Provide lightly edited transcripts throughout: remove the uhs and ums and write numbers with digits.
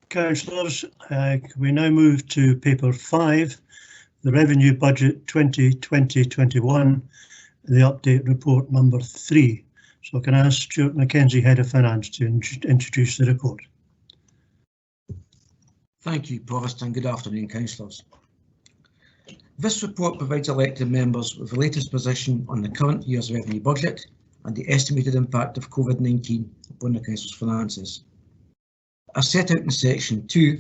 Councillors, we now move to paper 5, the Revenue Budget 2020-21, the update report number 3. So can I ask Stuart Mackenzie, Head of Finance, to introduce the report? Thank you, Provost, and good afternoon, councillors. This report provides elected members with the latest position on the current year's revenue budget and the estimated impact of COVID-19 upon the council's finances. As set out in section 2,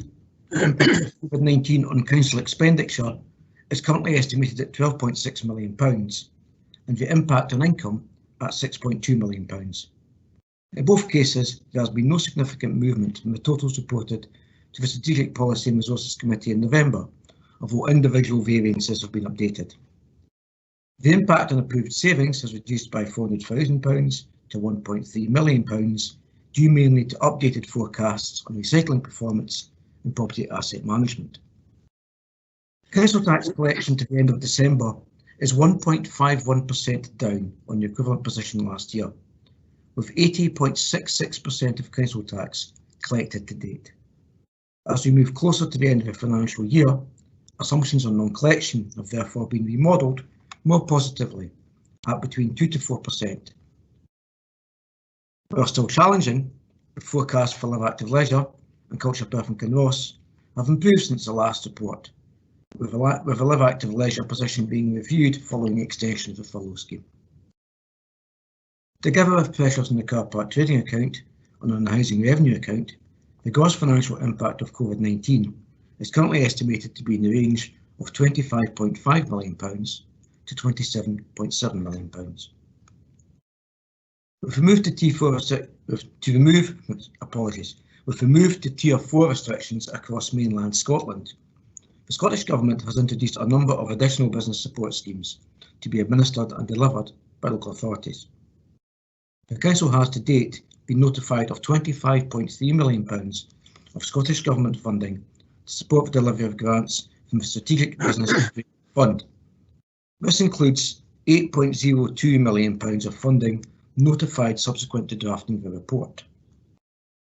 the impact of COVID-19 on council expenditure is currently estimated at £12.6 million, and the impact on income at £6.2 million. In both cases, there has been no significant movement from the totals reported to the Strategic Policy and Resources Committee in November, although individual variances have been updated. The impact on approved savings has reduced by £400,000 to £1.3 million, due mainly to updated forecasts on recycling performance and property asset management. Council tax collection to the end of December is 1.51% down on the equivalent position last year, with 80.66% of council tax collected to date. As we move closer to the end of the financial year, assumptions on non-collection have therefore been remodelled more positively at between 2 to 4%. While still challenging, the forecasts for Live Active Leisure and Culture Perth and Kinross have improved since the last report, with the Live Active Leisure position being reviewed following the extension of the furlough scheme. Together with pressures on the car park trading account and on the housing revenue account, the gross financial impact of COVID-19 is currently estimated to be in the range of £25.5 million to £27.7 million. With the move to Tier 4 restrictions across mainland Scotland, the Scottish Government has introduced a number of additional business support schemes to be administered and delivered by local authorities. The Council has to date been notified of £25.3 million of Scottish Government funding to support the delivery of grants from the Strategic Business Fund. This includes £8.02 million of funding notified subsequent to drafting the report.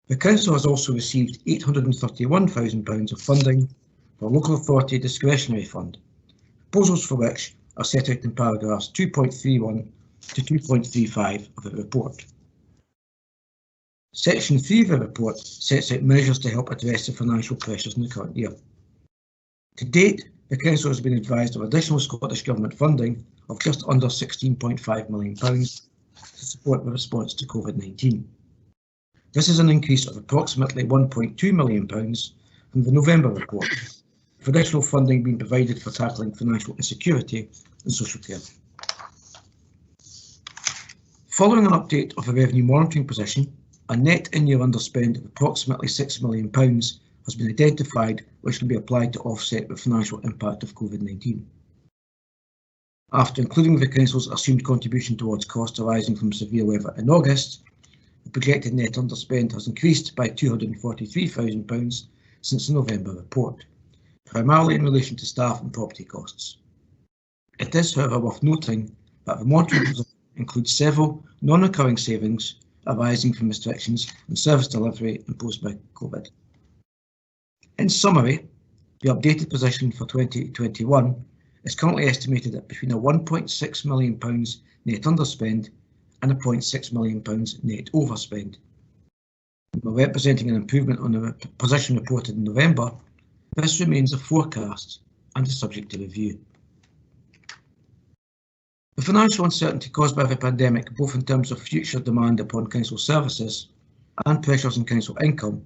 The Council has also received £831,000 of funding for Local Authority Discretionary Fund, proposals for which are set out in paragraphs 2.31 to 2.35 of the report. Section 3 of the report sets out measures to help address the financial pressures in the current year. To date, the Council has been advised of additional Scottish Government funding of just under £16.5 million to support the response to COVID-19. This is an increase of approximately £1.2 million from the November report, with additional funding being provided for tackling financial insecurity and social care. Following an update of the revenue monitoring position, a net in-year underspend of approximately £6 million has been identified, which can be applied to offset the financial impact of COVID-19. After including the Council's assumed contribution towards costs arising from severe weather in August, the projected net underspend has increased by £243,000 since the November report, primarily in relation to staff and property costs. It is, however, worth noting that the monitoring position includes several non-recurring savings arising from restrictions on service delivery imposed by COVID. In summary, the updated position for 2021 is currently estimated at between a £1.6 million net underspend and a £0.6 million net overspend. While representing an improvement on the position reported in November, this remains a forecast and is subject to review. The financial uncertainty caused by the pandemic, both in terms of future demand upon council services and pressures on council income,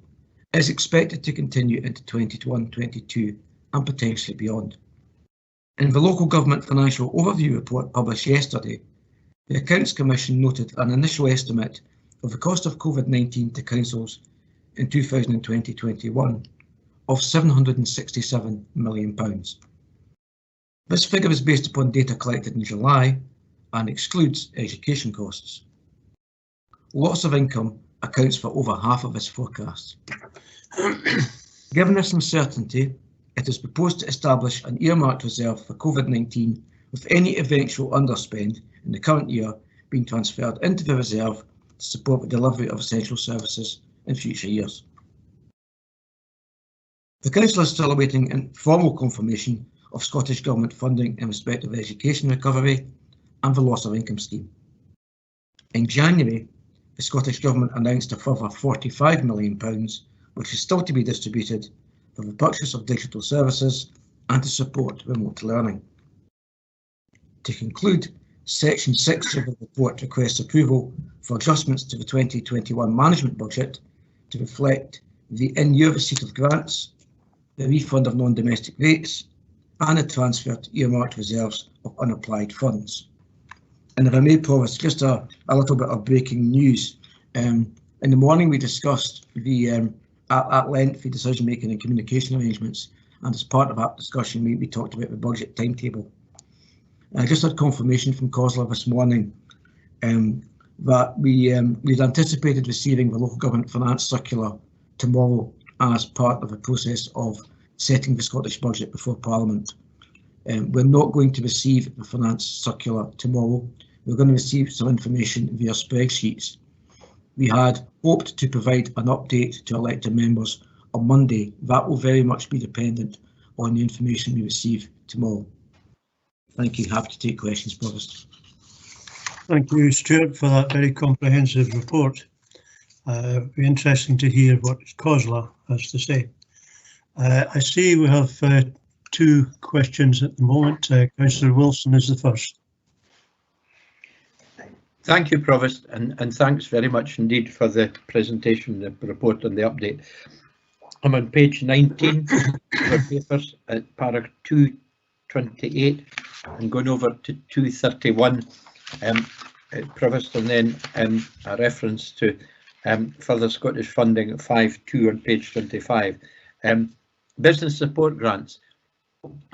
is expected to continue into 2021-22 and potentially beyond. In the Local Government Financial Overview report published yesterday, the Accounts Commission noted an initial estimate of the cost of COVID-19 to councils in 2020-21 of £767 million. This figure is based upon data collected in July and excludes education costs. Loss of income accounts for over half of this forecast. Given this uncertainty, it is proposed to establish an earmarked reserve for COVID-19, with any eventual underspend in the current year being transferred into the reserve to support the delivery of essential services in future years. The Council is still awaiting formal confirmation of Scottish Government funding in respect of education recovery and the loss of income scheme. In January, the Scottish Government announced a further £45 million, which is still to be distributed for the purchase of digital services and to support remote learning. To conclude, Section 6 of the report requests approval for adjustments to the 2021 management budget to reflect the in-year receipt of grants, the refund of non-domestic rates, and the transfer to earmarked reserves of unapplied funds. And if I may, Provost, just a little bit of breaking news. In the morning we discussed the at length the decision making and communication arrangements, and as part of that discussion we talked about the budget timetable. I just had confirmation from COSLA this morning that we'd anticipated receiving the local government finance circular tomorrow as part of the process of setting the Scottish budget before Parliament. We're not going to receive the finance circular tomorrow. We're going to receive some information via spreadsheets. We had hoped to provide an update to elected members on Monday. That will very much be dependent on the information we receive tomorrow. Thank you. Happy to take questions, Provost. Thank you, Stuart, for that very comprehensive report. It'll be interesting to hear what COSLA has to say. I see we have two questions at the moment. Councillor Wilson is the first. Thank you, Provost, and thanks very much indeed for the presentation, the report and the update. I'm on page 19 of our papers at paragraph 228 and going over to 231, Provost, and then a reference to further Scottish funding at 5.2 on page 25. Business support grants.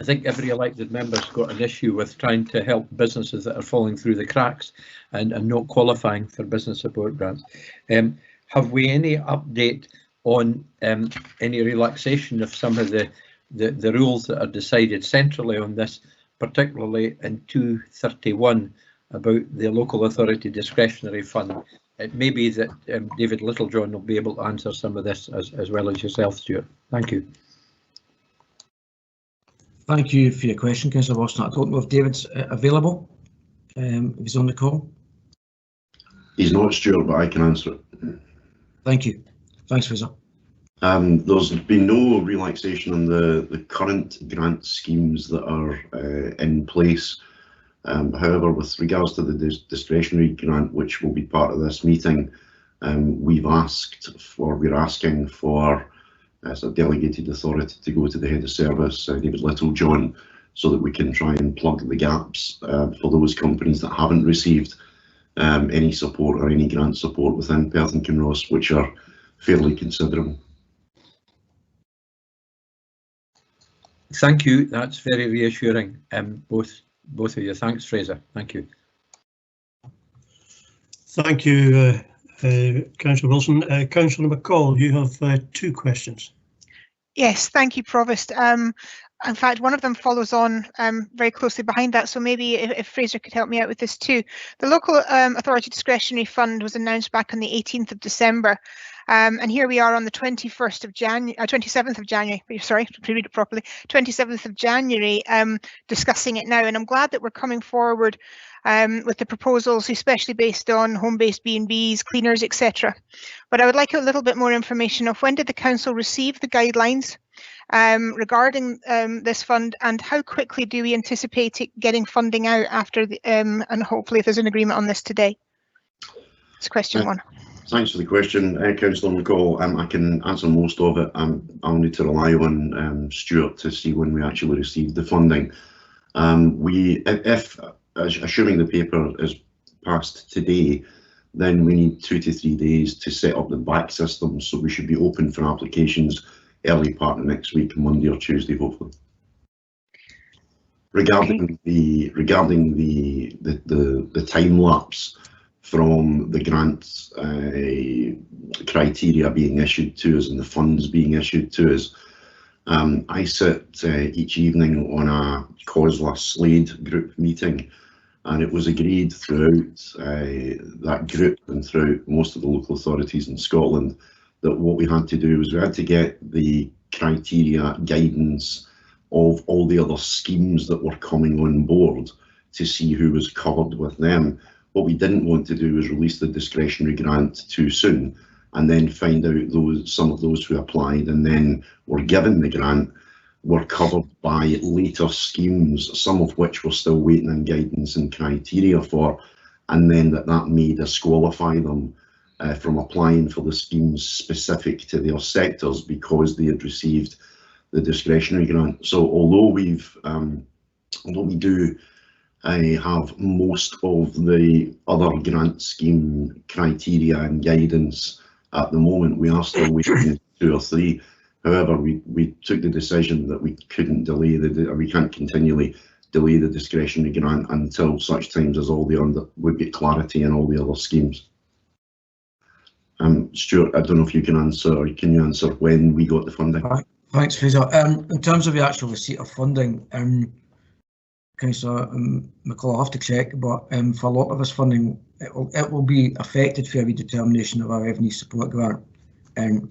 I think every elected member's got an issue with trying to help businesses that are falling through the cracks and not qualifying for business support grants. Have we any update on any relaxation of some of the rules that are decided centrally on this, particularly in 231 about the local authority discretionary fund? It may be that David Littlejohn will be able to answer some of this as well as yourself, Stuart. Thank you. Thank you for your question, Councillor Wilson. I don't know if David's available. If he's on the call. He's not, Stuart, but I can answer it. Thank you. Thanks, Fraser. There's been no relaxation on the current grant schemes that are in place. However, with regards to the discretionary grant, which will be part of this meeting, we're asking for as a delegated authority to go to the head of service, David Littlejohn, so that we can try and plug the gaps for those companies that haven't received any support or any grant support within Perth and Kinross, which are fairly considerable. Thank you. That's very reassuring. Both of you. Thanks, Fraser. Thank you. Thank you, Councillor Wilson. Councillor McCall, you have two questions. Yes, thank you, Provost. In fact, one of them follows on very closely behind that, so maybe if Fraser could help me out with this too. The local authority discretionary fund was announced back on the 18th of December, and here we are on the 27th of January, sorry, to read it properly, 27th of January, discussing it now, and I'm glad that we're coming forward with the proposals, especially based on home-based B&Bs, cleaners, etc. But I would like a little bit more information of when did the Council receive the guidelines regarding this fund, and how quickly do we anticipate it getting funding out after the, and hopefully if there's an agreement on this today. It's question one. Thanks for the question, Councillor McCall. I can answer most of it. I'll need to rely on Stuart to see when we actually received the funding. Assuming the paper is passed today, then we need 2 to 3 days to set up the back system, so we should be open for applications early part of next week, Monday or Tuesday, hopefully. Regarding the time lapse from the grant criteria being issued to us and the funds being issued to us, I sit each evening on a COSLA Slade group meeting, and it was agreed throughout that group and throughout most of the local authorities in Scotland that what we had to do was we had to get the criteria, guidance of all the other schemes that were coming on board to see who was covered with them. What we didn't want to do was release the discretionary grant too soon and then find out some of those who applied and then were given the grant were covered by later schemes, some of which we're still waiting on guidance and criteria for, and then that may disqualify them from applying for the schemes specific to their sectors because they had received the discretionary grant. So although we do have most of the other grant scheme criteria and guidance at the moment, we are still waiting 2 or 3. However, we took the decision that we couldn't delay we can't continually delay the discretionary grant until such times as would get clarity in all the other schemes. Stuart, I don't know if you can answer, or can you answer when we got the funding? Thanks, Fraser. In terms of the actual receipt of funding, Councillor McCall, I'll have to check, but for a lot of us funding, it will be affected for a redetermination of our revenue support grant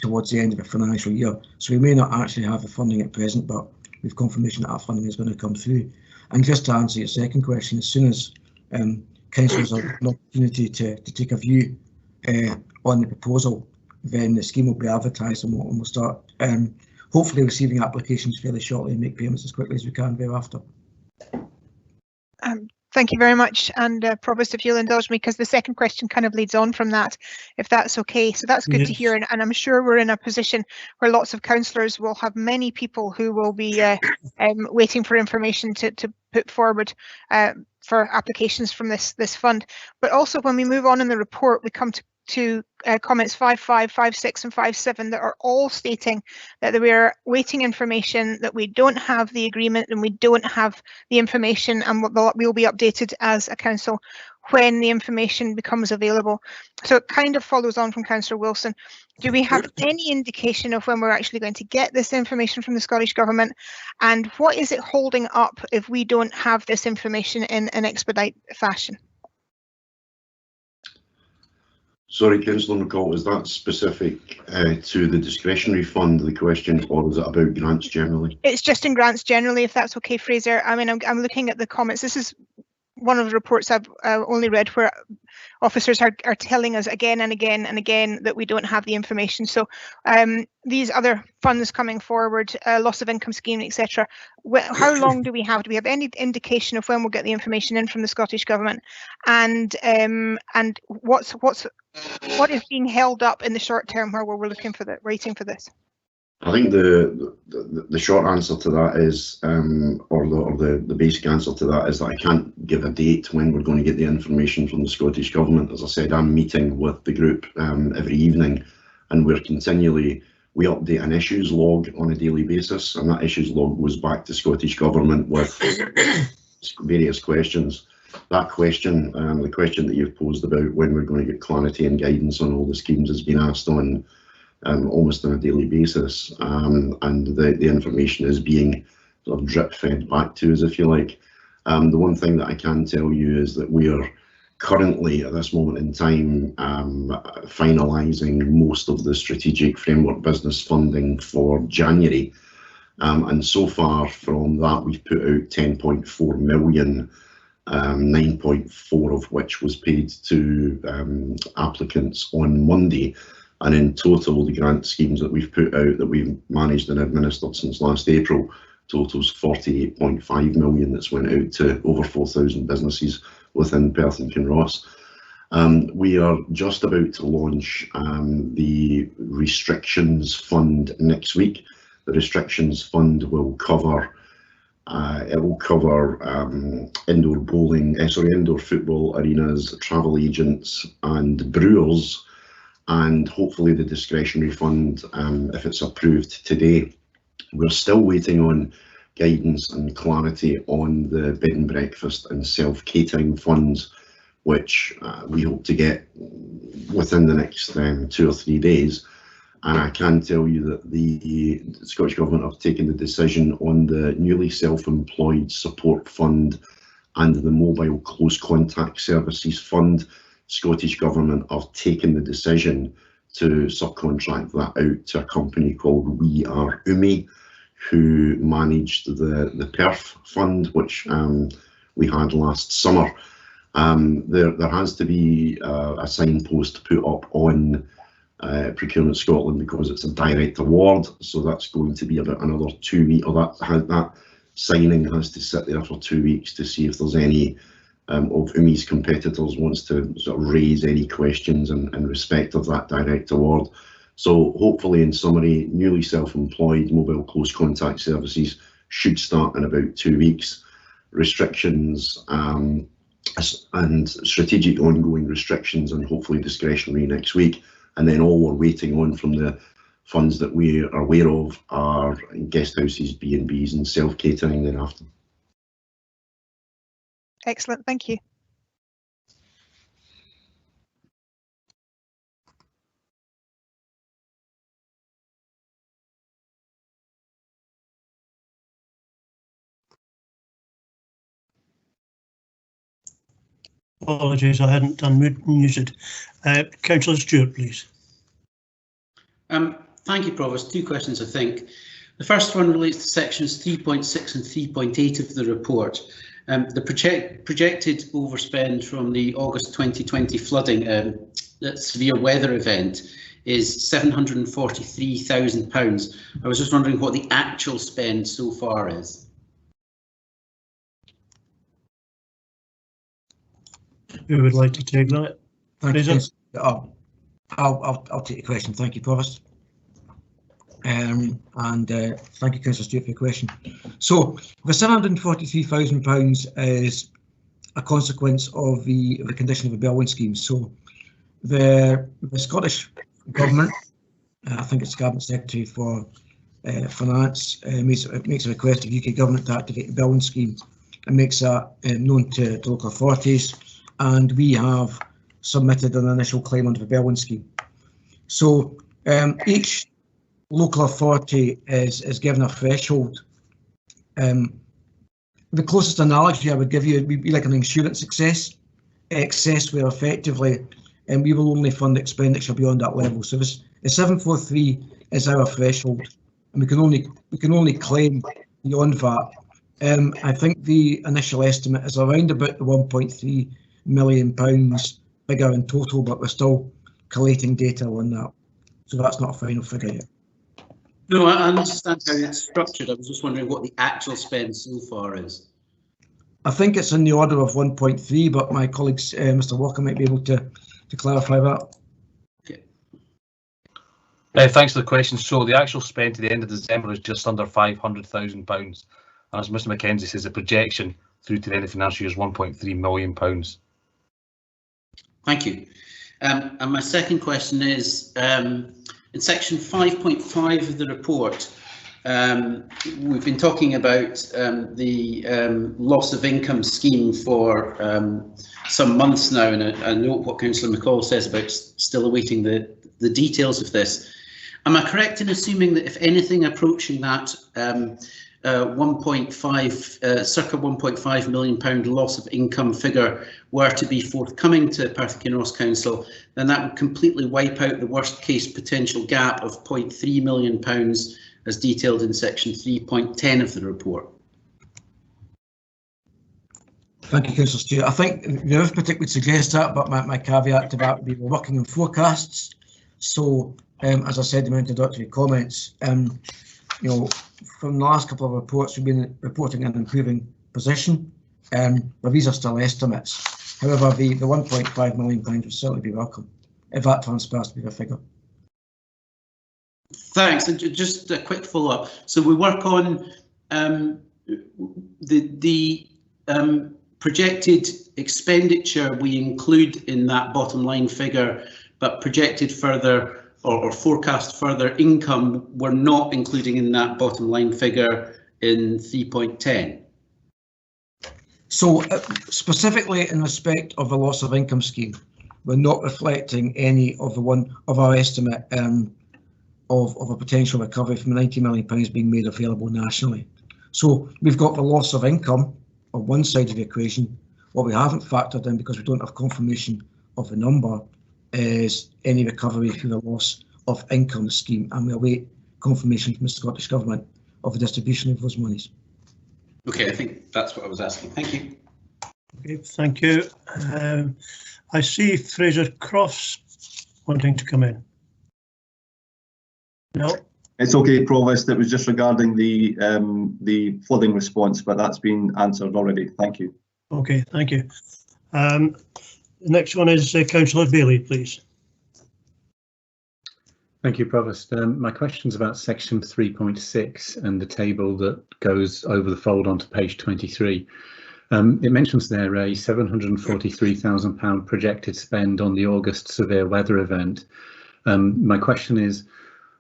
towards the end of the financial year. So we may not actually have the funding at present, but we've confirmation that our funding is going to come through. And just to answer your second question, as soon as councillors have an opportunity to take a view on the proposal, then the scheme will be advertised and we'll start hopefully receiving applications fairly shortly and make payments as quickly as we can thereafter. Thank you very much, and Provost, if you'll indulge me, because the second question kind of leads on from that, if that's okay. So that's good to hear, and I'm sure we're in a position where lots of councillors will have many people who will be waiting for information to put forward for applications from this fund. But also when we move on in the report, we come to comments 5.5, 5.6 and 5.7 that are all stating that we are waiting information, that we don't have the agreement and we don't have the information, and we'll be updated as a council when the information becomes available. So it kind of follows on from Councillor Wilson. Do we have any indication of when we're actually going to get this information from the Scottish Government, and what is it holding up if we don't have this information in an expedite fashion? Sorry, Councillor McCall, is that specific to the discretionary fund, the question, or is it about grants generally? It's just in grants generally, if that's okay, Fraser. I mean, I'm looking at the comments. This is one of the reports I've only read where officers are telling us again and again and again that we don't have the information. So these other funds coming forward, loss of income scheme, etc. How long do we have? Do we have any indication of when we'll get the information in from the Scottish Government? And what is being held up in the short term where we're waiting for this? I think the short answer to that is, or the basic answer to that is that I can't give a date when we're going to get the information from the Scottish Government. As I said, I'm meeting with the group every evening, and we update an issues log on a daily basis, and that issues log goes back to Scottish Government with various questions. That question, the question that you've posed about when we're going to get clarity and guidance on all the schemes, has been asked on almost on a daily basis, and the information is being sort of drip fed back to us, if you like. The one thing that I can tell you is that we are currently at this moment in time finalising most of the strategic framework business funding for January, and so far from that we've put out 10.4 million, 9.4 of which was paid to applicants on Monday. And in total, the grant schemes that we've put out, that we've managed and administered since last April, totals 48.5 million that's went out to over 4,000 businesses within Perth and Kinross. We are just about to launch the restrictions fund next week. The restrictions fund will cover indoor football arenas, travel agents and brewers, and hopefully the discretionary fund, if it's approved today. We're still waiting on guidance and clarity on the bed and breakfast and self-catering funds, which we hope to get within the next 2 or 3 days. And I can tell you that the Scottish Government have taken the decision on the newly self-employed support fund and the mobile close contact services fund. Scottish Government have taken the decision to subcontract that out to a company called We Are Umi, who managed the Perth fund, which we had last summer. There has to be a signpost put up on Procurement Scotland because it's a direct award, so that's going to be about another 2 weeks, or that signing has to sit there for 2 weeks to see if there's any of Umi's competitors wants to sort of raise any questions in respect of that direct award. So hopefully, in summary, newly self-employed mobile close contact services should start in about 2 weeks. Restrictions and strategic ongoing restrictions and hopefully discretionary next week. And then all we're waiting on from the funds that we are aware of are guest houses, B&Bs and self-catering thereafter. Excellent, thank you. Apologies, I hadn't unmuted. Councillor Stewart, please. Thank you, Provost. Two questions, I think. The first one relates to sections 3.6 and 3.8 of the report. The projected overspend from the August 2020 flooding severe weather event is £743,000. I was just wondering what the actual spend so far is. Who would like to take that? Thank you. I'll take the question. Thank you, Provost. Thank you, Councillor Stewart, for your question. So the £743,000 is a consequence of the condition of the Bellwyn scheme. So the Scottish Government, I think it's the Cabinet Secretary for Finance, makes a request of UK Government to activate the Bellwyn scheme and makes that known to local authorities. And we have submitted an initial claim under the Bellwyn scheme. So each local authority is given a threshold. The closest analogy I would give you would be like an insurance excess where effectively we will only fund expenditure beyond that level. So the 743 is our threshold, and we can only claim beyond that. I think the initial estimate is around about the £1.3 million figure in total, but we're still collating data on that. So that's not a final figure yet. No, I understand how it's structured. I was just wondering what the actual spend so far is. I think it's in the order of 1.3, but my colleagues, Mr. Walker, might be able to clarify that. Okay. Thanks for the question. So the actual spend to the end of December is just under £500,000. And as Mr. Mackenzie says, the projection through to the end of the financial year is £1.3 million. Thank you. And my second question is, in section 5.5 of the report, we've been talking about the loss of income scheme for some months now, and I note what Councillor McCall says about still awaiting the details of this. Am I correct in assuming that if anything approaching that circa £1.5 million loss of income figure were to be forthcoming to Perth Kinross Council, then that would completely wipe out the worst case potential gap of £0.3 million as detailed in section 3.10 of the report? Thank you, Councillor Stewart. I think the arithmetic would suggest that, but my caveat to that would be we're working on forecasts. So, as I said in my introductory comments, you know, from the last couple of reports, we've been reporting an improving position, but these are still estimates. However, the £1.5 million would certainly be welcome if that transpires to be the figure. Thanks. And just a quick follow-up. So we work on the projected expenditure we include in that bottom line figure, but projected further or forecast further income we're not including in that bottom line figure in 3.10. So specifically in respect of the loss of income scheme, we're not reflecting any of our estimate of a potential recovery from £90 million being made available nationally. So we've got the loss of income on one side of the equation. What we haven't factored in, because we don't have confirmation of the number, is any recovery through the loss of income scheme, and we await confirmation from the Scottish Government of the distribution of those monies. Okay, I think that's what I was asking. Thank you. Okay, thank you. I see Fraser Crofts wanting to come in. No. It's okay, Provost. It was just regarding the flooding response, but that's been answered already. Thank you. Okay, thank you. The next one is Councillor Bailey, please. Thank you, Provost. My question is about section 3.6 and the table that goes over the fold onto page 23. It mentions there a £743,000 projected spend on the August severe weather event. My question is,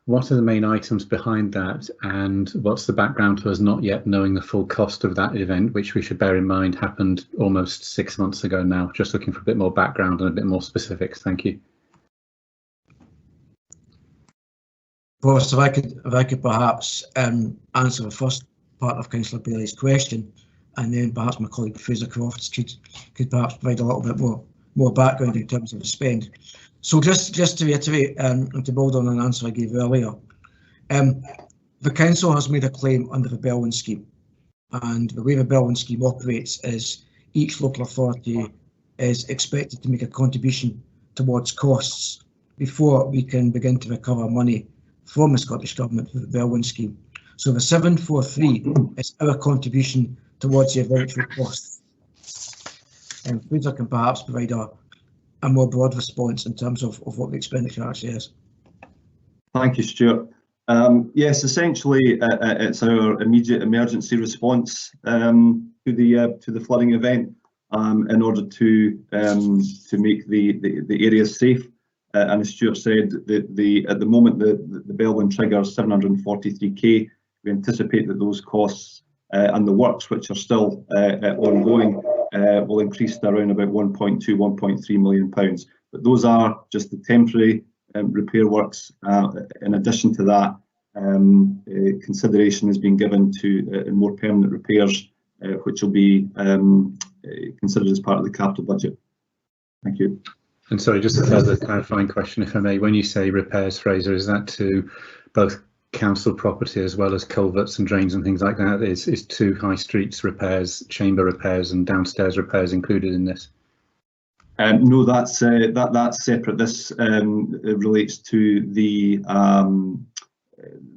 what are the main items behind that, and what's the background to us not yet knowing the full cost of that event, which we should bear in mind happened almost 6 months ago now? Just looking for a bit more background and a bit more specifics. Thank you. Provost, if I could perhaps answer the first part of Councillor Bailey's question, and then perhaps my colleague Fraser Crofts could perhaps provide a little bit more background in terms of the spend. So just to reiterate and to build on an answer I gave earlier, the council has made a claim under the Belwyn scheme, and the way the Belwyn scheme operates is each local authority is expected to make a contribution towards costs before we can begin to recover money from the Scottish Government through the Belwyn scheme. So the 743 is our contribution towards the eventual costs. And Fraser can perhaps provide a more broad response in terms of what the expenditure actually is. Thank you, Stuart. Yes, essentially it's our immediate emergency response to the flooding event in order to make the areas safe. And as Stuart said, at the moment the Belwyn triggers 743k. We anticipate that those costs and the works, which are still ongoing, will increase to around about £1.2–1.3 million. But those are just the temporary repair works. In addition to that, consideration is being given to more permanent repairs, which will be considered as part of the capital budget. Thank you. And sorry, just a further clarifying question, if I may. When you say repairs, Fraser, is that to both council property as well as culverts and drains and things like that? Is two high streets repairs, chamber repairs and downstairs repairs included in this? No, that's separate. This relates to the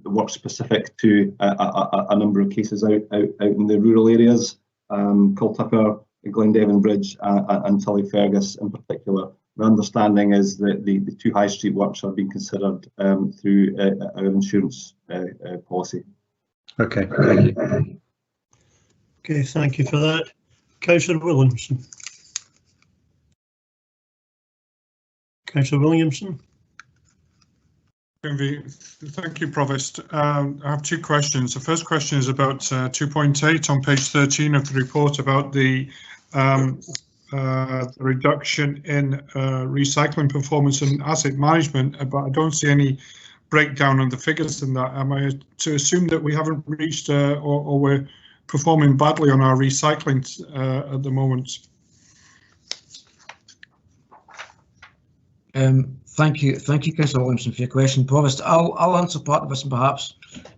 work specific to a number of cases out in the rural areas, Cultucker, Glendevon Bridge and Tullyfergus in particular. My understanding is that the two high street works are being considered through our insurance policy. Okay, thank you. Okay, thank you for that. Councillor Williamson. Councillor Williamson. Thank you, Provost. I have two questions. The first question is about 2.8 on page 13 of the report about the reduction in recycling performance and asset management, but I don't see any breakdown on the figures in that. Am I to assume that we haven't reached or we're performing badly on our recycling at the moment? Thank you, Councillor Williamson, for your question. Provost, I'll answer part of this, and perhaps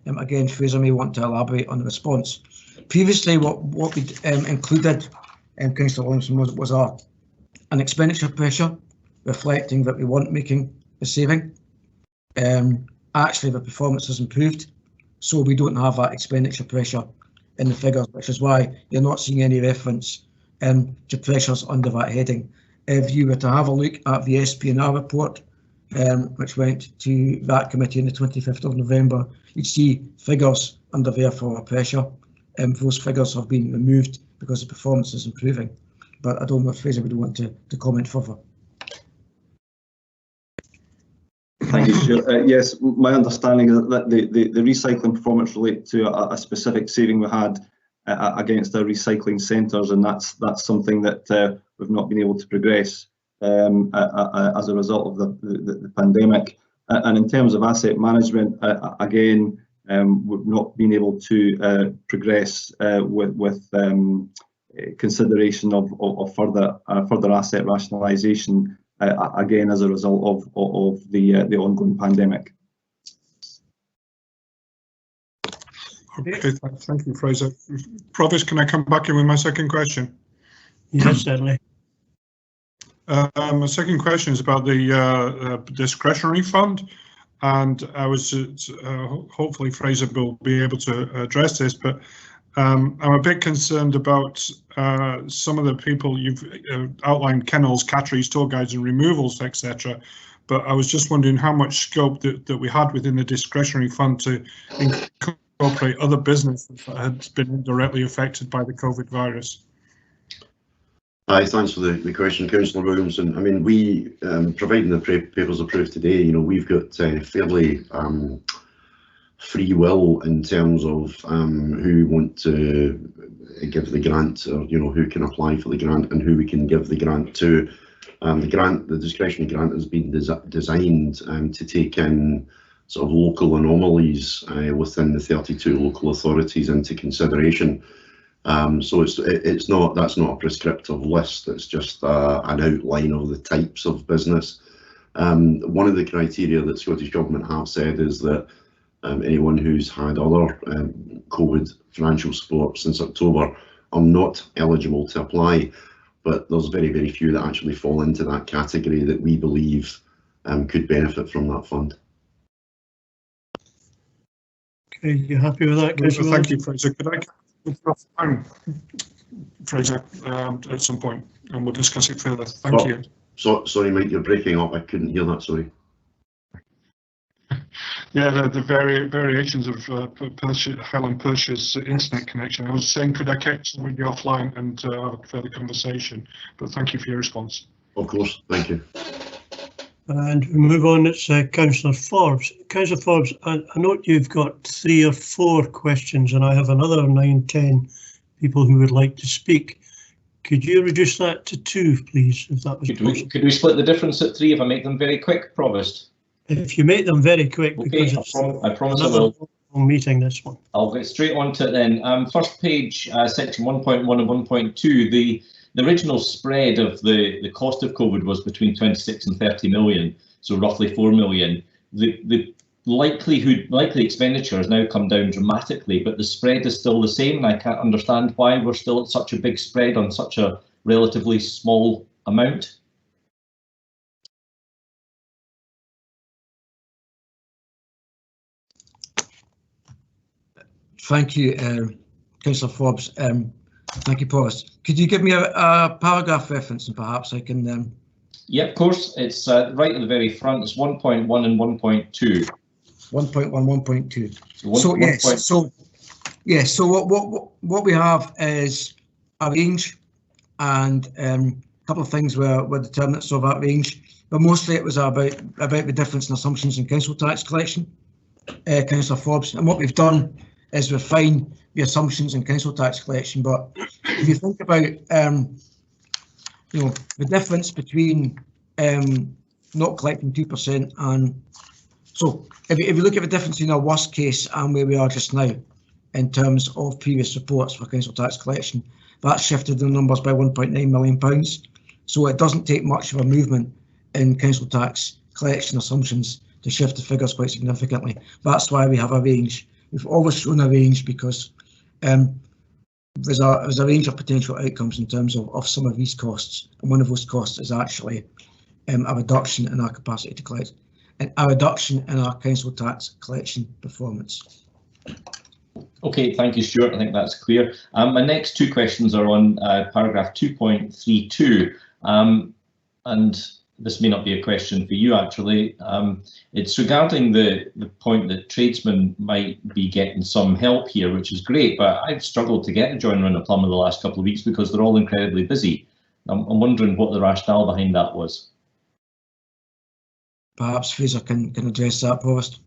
again Fraser may want to elaborate on the response. Previously, what we included, Councillor Williamson, was an expenditure pressure reflecting that we weren't making a saving. Actually, the performance has improved, so we don't have that expenditure pressure in the figures, which is why you're not seeing any reference to pressures under that heading. If you were to have a look at the SP&R report, which went to that committee on the 25th of November, you'd see figures under there for pressure. Those figures have been removed because the performance is improving. But I don't know if Fraser would want to comment further. Thank you, Stuart. Yes, my understanding is that the recycling performance relates to a specific saving we had against our recycling centres, and that's something that we've not been able to progress as a result of the pandemic. And in terms of asset management, again, we've not been able to progress with consideration of further asset rationalisation again as a result of the ongoing pandemic. Okay, thank you, Fraser. Provost, can I come back in with my second question? Yes, certainly. My second question is about the discretionary fund, and I was hopefully Fraser will be able to address this, but I'm a bit concerned about some of the people you've outlined: kennels, catteries, tour guides and removals, etc. But I was just wondering how much scope that we had within the discretionary fund to incorporate other businesses that had been directly affected by the COVID virus. Aye, thanks for the question, Councillor Williamson. I mean, we, providing the papers approved today, you know, we've got fairly free will in terms of who want to give the grant, or you know, who can apply for the grant and who we can give the grant to. The discretionary grant has been designed to take in sort of local anomalies within the 32 local authorities into consideration. So that's not a prescriptive list. It's just an outline of the types of business. One of the criteria that Scottish Government have said is that anyone who's had other COVID financial support since October are not eligible to apply, but there's very, very few that actually fall into that category that we believe could benefit from that fund. Okay, you happy with that, Councillor? Thank you, Fraser. Could I Fraser, at some point, and we'll discuss it further. Thank you. So, sorry, Mike, you're breaking up. I couldn't hear that. Sorry. Yeah, the variations of Helen Persh's internet connection. I was saying, could I catch with you offline and have a further conversation? But thank you for your response. Of course, thank you. And we move on. It's Councillor Forbes. Councillor Forbes, I note you've got 3 or 4 questions, and I have another 9, 10 people who would like to speak. Could you reduce that to 2, please, if that was possible? Could we split the difference at 3 if I make them very quick, Provost? If you make them very quick, okay, because it's I promise I will. Meeting this one. I'll get straight on to it then. First page, section 1.1 and 1.2. The original spread of the cost of COVID was between 26 and 30 million, so roughly 4 million. The likely expenditure has now come down dramatically, but the spread is still the same, and I can't understand why we're still at such a big spread on such a relatively small amount. Thank you, Councillor Forbes. Thank you, Provost. Could you give me a paragraph reference, and perhaps I can... Yeah, of course. It's right at the very front. It's 1.1 and 1.2. 1.1, 1.2. So what we have is a range, and a couple of things were determinants of that range, but mostly it was about the difference in assumptions in council tax collection, Councillor Forbes. And what we've done is refine the assumptions in council tax collection. But if you think about the difference between not collecting 2% and so if you look at the difference in our worst case and where we are just now in terms of previous reports for council tax collection, that shifted the numbers by £1.9 million. So it doesn't take much of a movement in council tax collection assumptions to shift the figures quite significantly. That's why we have a range. We've always shown a range because there's a range of potential outcomes in terms of some of these costs, and one of those costs is actually a reduction in our capacity to collect, and a reduction in our council tax collection performance. Okay, thank you, Stuart. I think that's clear. My next 2 questions are on paragraph 2.32, and this may not be a question for you actually. It's regarding the point that tradesmen might be getting some help here, which is great, but I've struggled to get a joiner and a plumber the last couple of weeks because they're all incredibly busy. I'm wondering what the rationale behind that was. Perhaps Fraser can address that, Provost.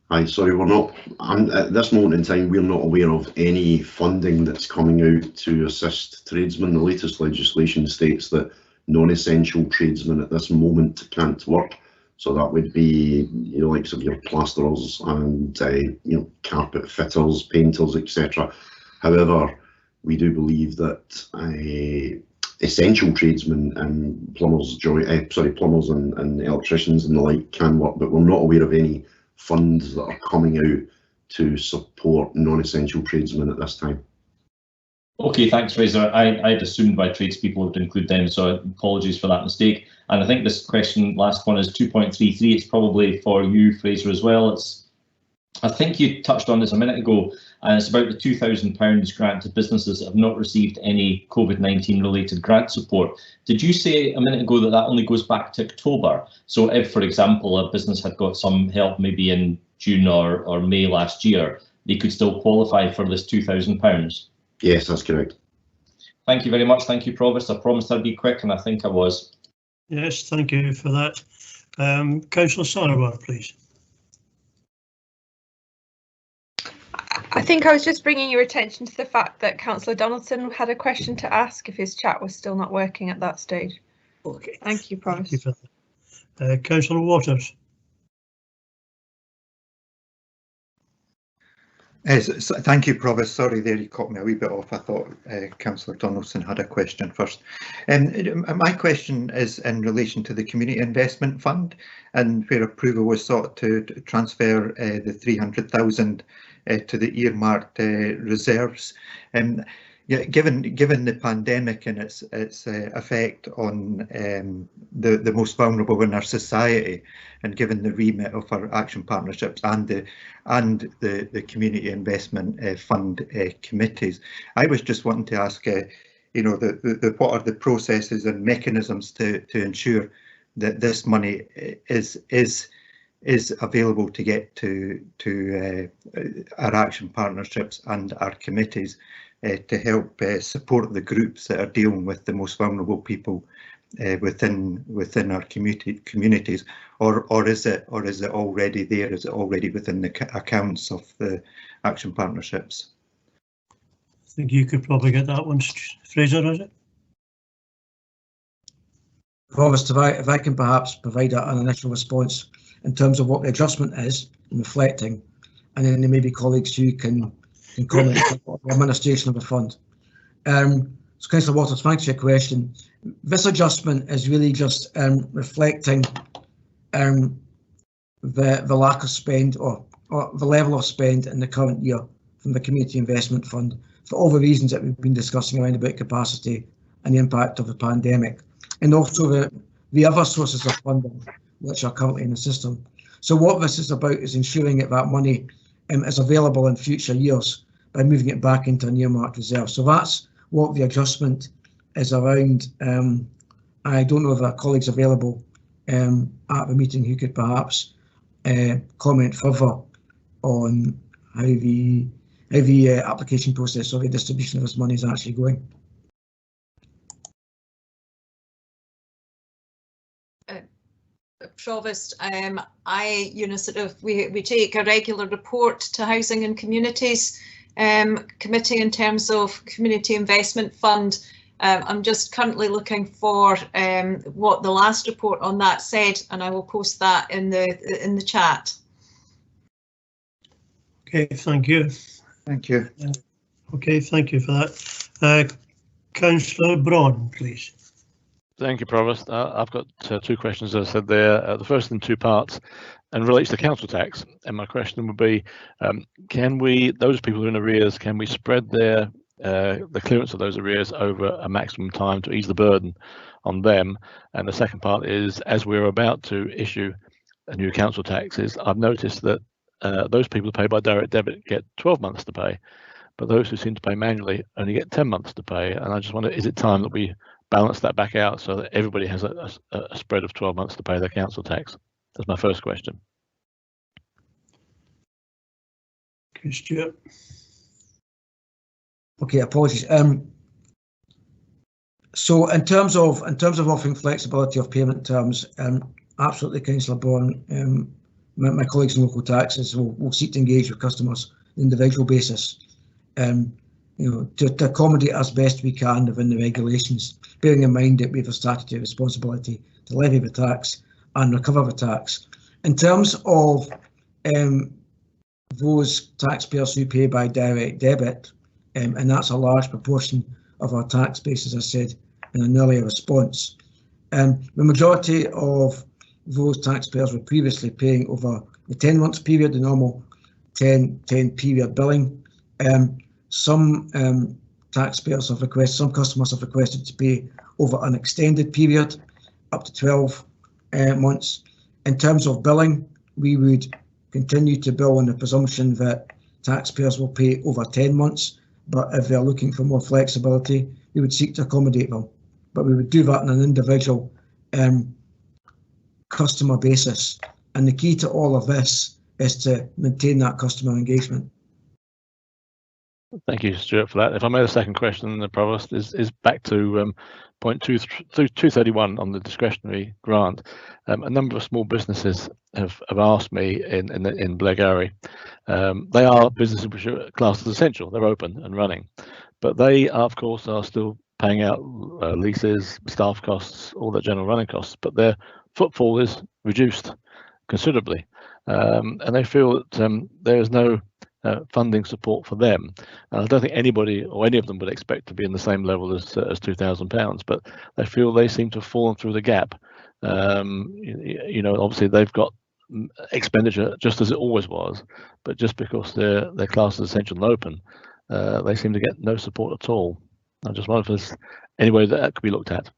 Aye, sorry, we're not, at this moment in time, we're not aware of any funding that's coming out to assist tradesmen. The latest legislation states that non-essential tradesmen at this moment can't work. So that would be, likes of your plasterers and, carpet fitters, painters, etc. However, we do believe that essential tradesmen and plumbers, plumbers and electricians and the like can work, but we're not aware of any funds that are coming out to support non-essential tradesmen at this time. Okay, thanks, Fraser. I'd assumed by tradespeople would include them, so apologies for that mistake. And I think this question, last one, is 2.33. It's probably for you, Fraser, as well. I think you touched on this a minute ago, and it's about the £2,000 grant to businesses that have not received any COVID-19 related grant support. Did you say a minute ago that that only goes back to October? So if, for example, a business had got some help maybe in June or May last year, they could still qualify for this £2,000? Yes, that's correct. Thank you very much. Thank you, Provost. I promised I'd be quick, and I think I was. Yes, thank you for that. Councillor Sarwar, please. I think I was just bringing your attention to the fact that Councillor Donaldson had a question to ask if his chat was still not working at that stage. Okay. Thank you, Provost. Thank you for that. Councillor Waters. Yes, thank you, Provost. Sorry there, you caught me a wee bit off. I thought Councillor Donaldson had a question first. My question is in relation to the Community Investment Fund, and where approval was sought to transfer the 300,000 to the earmarked reserves. Yeah, given the pandemic and its effect on the most vulnerable in our society, and given the remit of our action partnerships and the community investment fund committees, I was just wanting to ask, you know, what are the processes and mechanisms to ensure that this money is available to get to our action partnerships and our committees, to help support the groups that are dealing with the most vulnerable people within our communities, or is it already there? Is it already within the accounts of the action partnerships? I think you could probably get that one, Fraser, is it? Provost, if I can perhaps provide an initial response in terms of what the adjustment is and reflecting, and then there may be colleagues who can comment on the administration of the fund. So Councillor Waters, thanks for your question. This adjustment is really just reflecting the lack of spend or the level of spend in the current year from the Community Investment Fund, for all the reasons that we've been discussing around about capacity and the impact of the pandemic, and also the other sources of funding which are currently in the system. So what this is about is ensuring that money is available in future years by moving it back into an earmarked reserve. So that's what the adjustment is around. I don't know if our colleagues available at the meeting who could perhaps comment further on how the application process or the distribution of this money is actually going. Provost, we take a regular report to Housing and Communities Committee in terms of Community Investment Fund. I'm just currently looking for what the last report on that said, and I will post that in the chat. Okay, thank you. Thank you. Okay, thank you for that. Councillor Braun, please. Thank you, Provost. I've got two questions, as I said there. The first in two parts and relates to council tax. And my question would be, can we, those people who are in arrears, can we spread the clearance of those arrears over a maximum time to ease the burden on them? And the second part is, as we're about to issue a new council taxes, I've noticed that those people who pay by direct debit get 12 months to pay, but those who seem to pay manually only get 10 months to pay. And I just wonder, is it time that we balance that back out so that everybody has a spread of 12 months to pay their council tax? That's my first question. Okay, Stuart. Okay, apologies. So in terms of offering flexibility of payment terms, absolutely, Councillor Braun. My colleagues in local taxes will seek to engage with customers on an individual basis, to accommodate as best we can within the regulations, bearing in mind that we have a statutory responsibility to levy the tax and recover the tax. In terms of those taxpayers who pay by direct debit, and that's a large proportion of our tax base, as I said in an earlier response. The majority of those taxpayers were previously paying over the 10 months period, the normal 10 period billing. Some taxpayers have requested, some customers have requested to pay over an extended period, up to 12 months. In terms of billing, we would continue to bill on the presumption that taxpayers will pay over 10 months, but if they're looking for more flexibility, we would seek to accommodate them. But we would do that on an individual customer basis. And the key to all of this is to maintain that customer engagement. Thank you, Stuart, for that. If I may, the second question, the Provost, is back to point 231 on the discretionary grant. A number of small businesses have asked me in Blairgowrie. They are businesses which are classed as essential. They're open and running, but they, of course, are still paying out leases, staff costs, all the general running costs, but their footfall is reduced considerably, and they feel that there is no funding support for them. And I don't think anybody or any of them would expect to be in the same level as £2,000, but they feel they seem to have fallen through the gap. You know, obviously they've got expenditure just as it always was, but just because they're classed as essential and open, they seem to get no support at all. I just wonder if there's any way that could be looked at.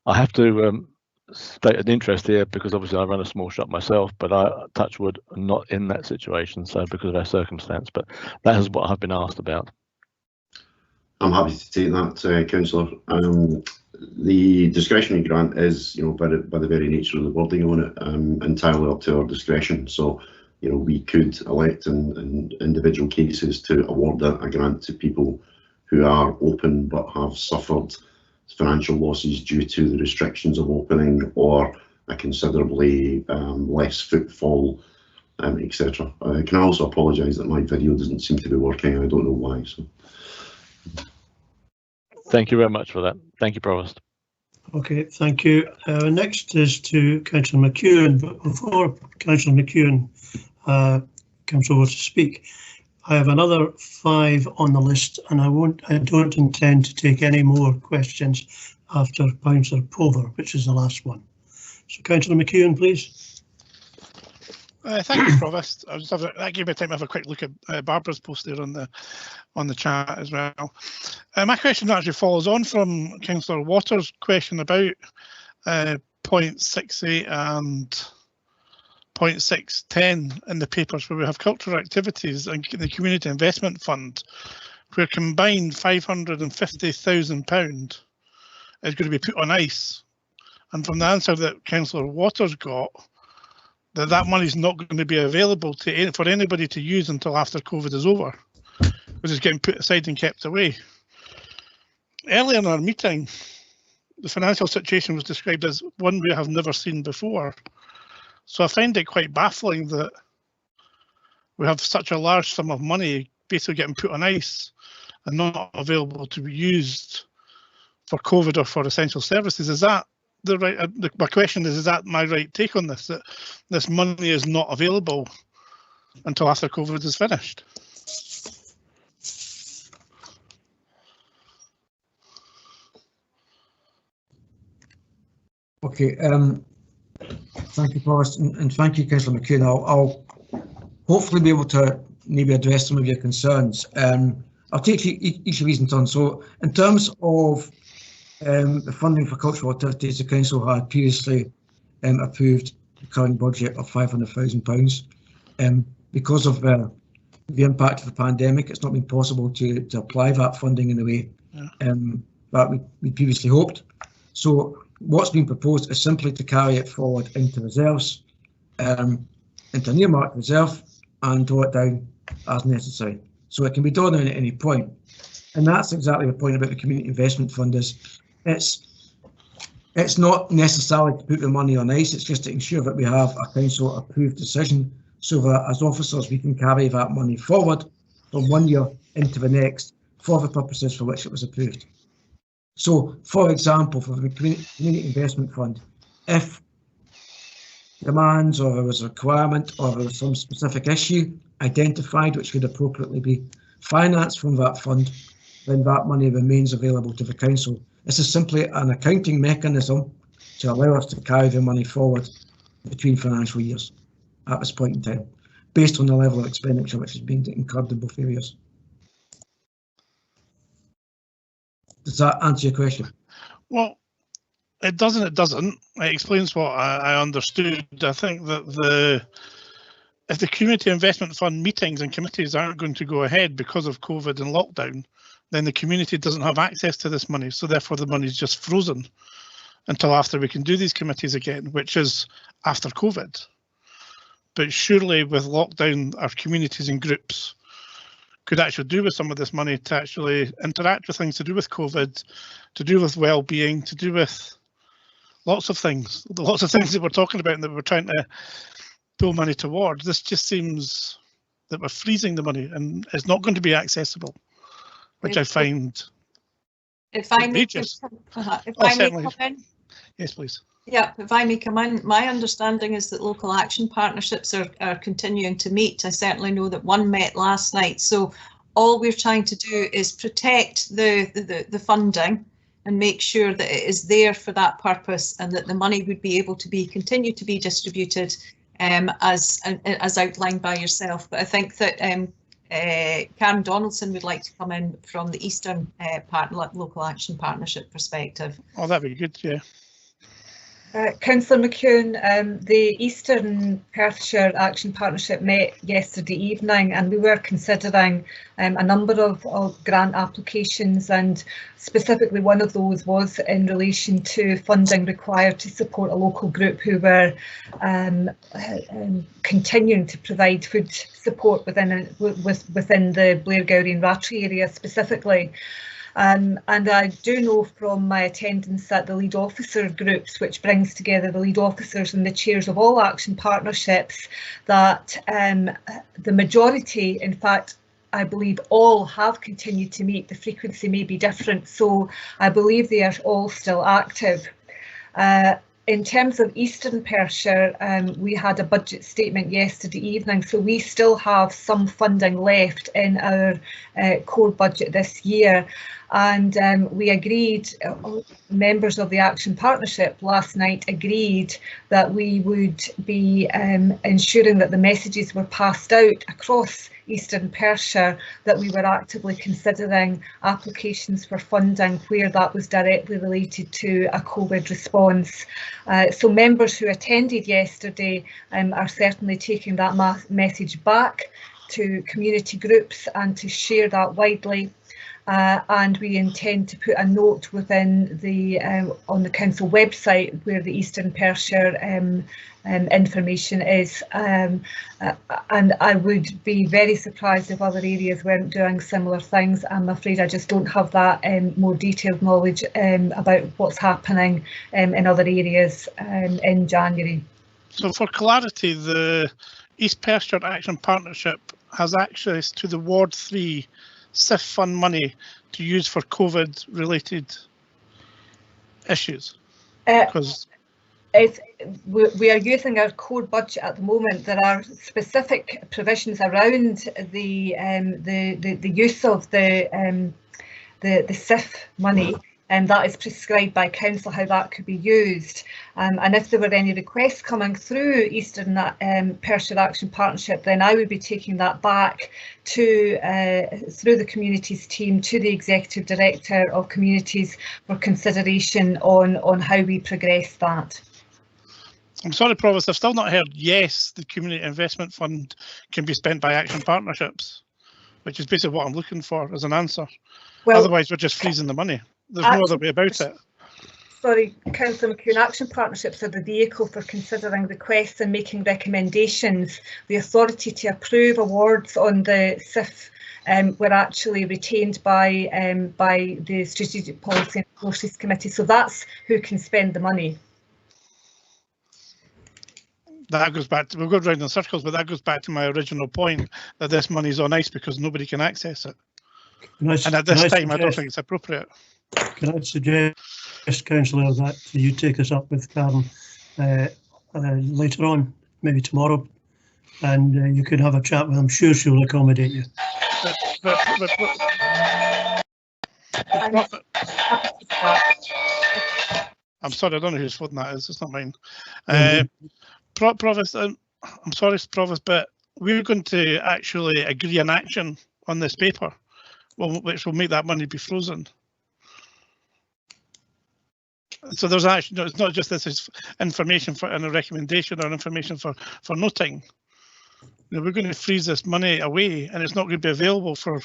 I have to state an interest here because obviously I run a small shop myself, but I, touch wood, am not in that situation, so because of our circumstance, but that is what I've been asked about. I'm happy to take that, Councillor. The discretionary grant is, you know, by the very nature of the wording on it, entirely up to our discretion. So, you know, we could elect in individual cases to award a grant to people who are open but have suffered financial losses due to the restrictions of opening or a considerably less footfall, etc. Can I also apologise that my video doesn't seem to be working? I don't know why. So. Thank you very much for that. Thank you, Provost. Okay, thank you. Next is to Councillor McEwen, but before Councillor McEwen comes over to speak, I have another 5 on the list, and I don't intend to take any more questions after Councillor Pover, which is the last one. So Councillor McEwen, please. Thank you, Provost. I'll just that gave me time to have a quick look at Barbara's post there on the chat as well. My question actually follows on from Councillor Waters' question about 0.68 and 0.610 in the papers, where we have cultural activities and the Community Investment Fund, where combined £550,000 is going to be put on ice. And from the answer that Councillor Waters got, that money is not going to be available for anybody to use until after COVID is over, because it's getting put aside and kept away. Earlier in our meeting, the financial situation was described as one we have never seen before. So I find it quite baffling that we have such a large sum of money basically getting put on ice and not available to be used for COVID or for essential services. Is that the right? My question is that my right take on this? That this money is not available until after COVID is finished? Okay. Thank you, Provost, and thank you, Councillor McEwen. I'll hopefully be able to maybe address some of your concerns. I'll take each of these in turn. So, in terms of the funding for cultural activities, the Council had previously approved the current budget of £500,000. Because of the impact of the pandemic, it's not been possible to apply that funding in the way that we previously hoped. So, what's been proposed is simply to carry it forward into reserves, into an earmarked reserve, and draw it down as necessary. So it can be drawn down at any point. And that's exactly the point about the Community Investment Fund is it's not necessarily to put the money on ice, it's just to ensure that we have a council approved decision so that as officers we can carry that money forward from 1 year into the next for the purposes for which it was approved. So, for example, for the Community Investment Fund, if demands or there was a requirement or there was some specific issue identified which could appropriately be financed from that fund, then that money remains available to the council. This is simply an accounting mechanism to allow us to carry the money forward between financial years at this point in time, based on the level of expenditure which is being incurred in both areas. Does that answer your question? Well, it doesn't. It doesn't. It explains what I understood. I think that if the community investment fund meetings and committees aren't going to go ahead because of COVID and lockdown, then the community doesn't have access to this money. So therefore, the money is just frozen until after we can do these committees again, which is after COVID. But surely, with lockdown, our communities and groups could actually do with some of this money to actually interact with things to do with COVID, to do with well-being, to do with lots of things that we're talking about and that we're trying to pull money towards. This just seems that we're freezing the money and it's not going to be accessible, which I find outrageous. If I may come in. Yes, please. Yeah, if I may come in, my understanding is that local action partnerships are continuing to meet. I certainly know that one met last night. So all we're trying to do is protect the funding and make sure that it is there for that purpose and that the money would be able to continue to be distributed as outlined by yourself. But I think that Karen Donaldson would like to come in from the Eastern local action partnership perspective. Oh, that'd be good, yeah. Councillor McEwen, the Eastern Perthshire Action Partnership met yesterday evening and we were considering a number of grant applications, and specifically one of those was in relation to funding required to support a local group who were continuing to provide food support within the Blairgowrie and Rattray area specifically. And I do know from my attendance at the lead officer groups, which brings together the lead officers and the chairs of all action partnerships, that the majority, in fact, I believe all have continued to meet. The frequency may be different, so I believe they are all still active. In terms of Eastern Perthshire, we had a budget statement yesterday evening, so we still have some funding left in our core budget this year. And we agreed, members of the Action Partnership last night agreed that we would be ensuring that the messages were passed out across Eastern Perthshire that we were actively considering applications for funding where that was directly related to a COVID response. So members who attended yesterday are certainly taking that message back to community groups and to share that widely. And we intend to put a note within the on the council website where the Eastern Perthshire information is, and I would be very surprised if other areas weren't doing similar things. I'm afraid I just don't have that more detailed knowledge about what's happening in other areas in January. So for clarity, the East Perthshire Action Partnership has access to the Ward 3 SIF fund money to use for COVID related issues? Because we are using our core budget at the moment. There are specific provisions around the use of the SIF money, and that is prescribed by council how that could be used. And if there were any requests coming through Eastern Perthshire Action Partnership, then I would be taking that back to through the communities team to the Executive Director of Communities for consideration on how we progress that. I'm sorry, Provost, I've still not heard yes, the Community Investment Fund can be spent by action partnerships, which is basically what I'm looking for as an answer. Well, otherwise we're just freezing the money. There's no other way about it. Sorry, Councillor McEwen, action partnerships are the vehicle for considering requests and making recommendations. The authority to approve awards on the SIF were actually retained by the Strategic Policy and Resources Committee. So that's who can spend the money. That goes back to, we'll go round in circles, but that goes back to my original point that this money's on ice because nobody can access it. And at this time, I don't think it's appropriate. Can I suggest, Councillor, that you take this up with Karen later on, maybe tomorrow, and you can have a chat with her. I'm sure she'll accommodate you. I'm sorry, I don't know whose phone that is. It's not mine. Provost, I'm sorry, Provost, but we're going to actually agree an action on this paper, which will make that money be frozen. So there's actually, it's not just this is information for and a recommendation or information for noting. You know, we're going to freeze this money away, and it's not going to be available for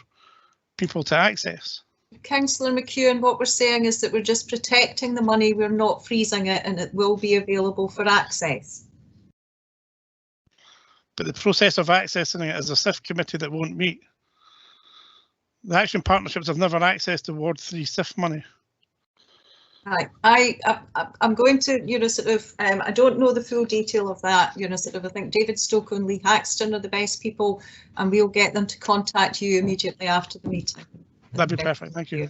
people to access. Councillor McEwen, what we're saying is that we're just protecting the money, we're not freezing it, and it will be available for access. But the process of accessing it is a SIF committee that won't meet. The action partnerships have never accessed the Ward 3 SIF money. Right, I'm going to, you know, sort of, I don't know the full detail of that, you know, sort of, I think David Stoke and Lee Haxton are the best people, and we'll get them to contact you immediately after the meeting. That'd be perfect, thank you.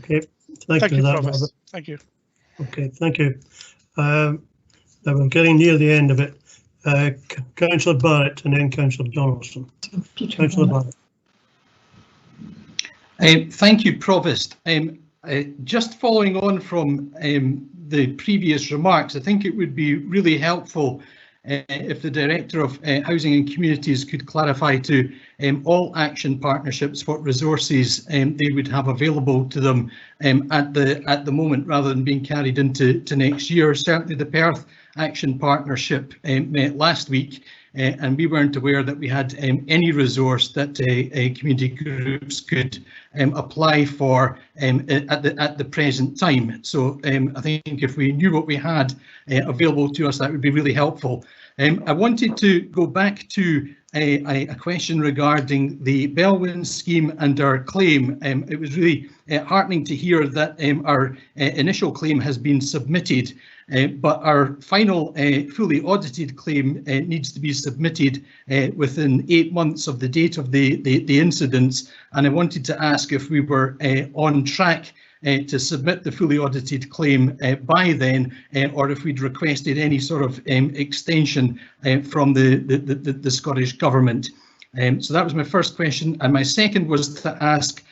Okay, thank you for that, Provost. Robert. Thank you. Okay, thank you. Now we're getting near the end of it. Councillor Barrett and then Councillor Donaldson. Councillor Barrett. Thank you, Provost. Just following on from the previous remarks, I think it would be really helpful if the Director of Housing and Communities could clarify to all action partnerships what resources they would have available to them at the moment, rather than being carried into next year. Certainly the Perth Action Partnership met last week, and we weren't aware that we had any resource that community groups could apply for at the present time. So I think if we knew what we had available to us, that would be really helpful. I wanted to go back to a question regarding the Bellwyn scheme and our claim. It was really heartening to hear that our initial claim has been submitted. But our final fully audited claim needs to be submitted within 8 months of the date of the incidents, and I wanted to ask if we were on track to submit the fully audited claim by then, or if we'd requested any sort of extension from the Scottish Government. So that was my first question, and my second was to ask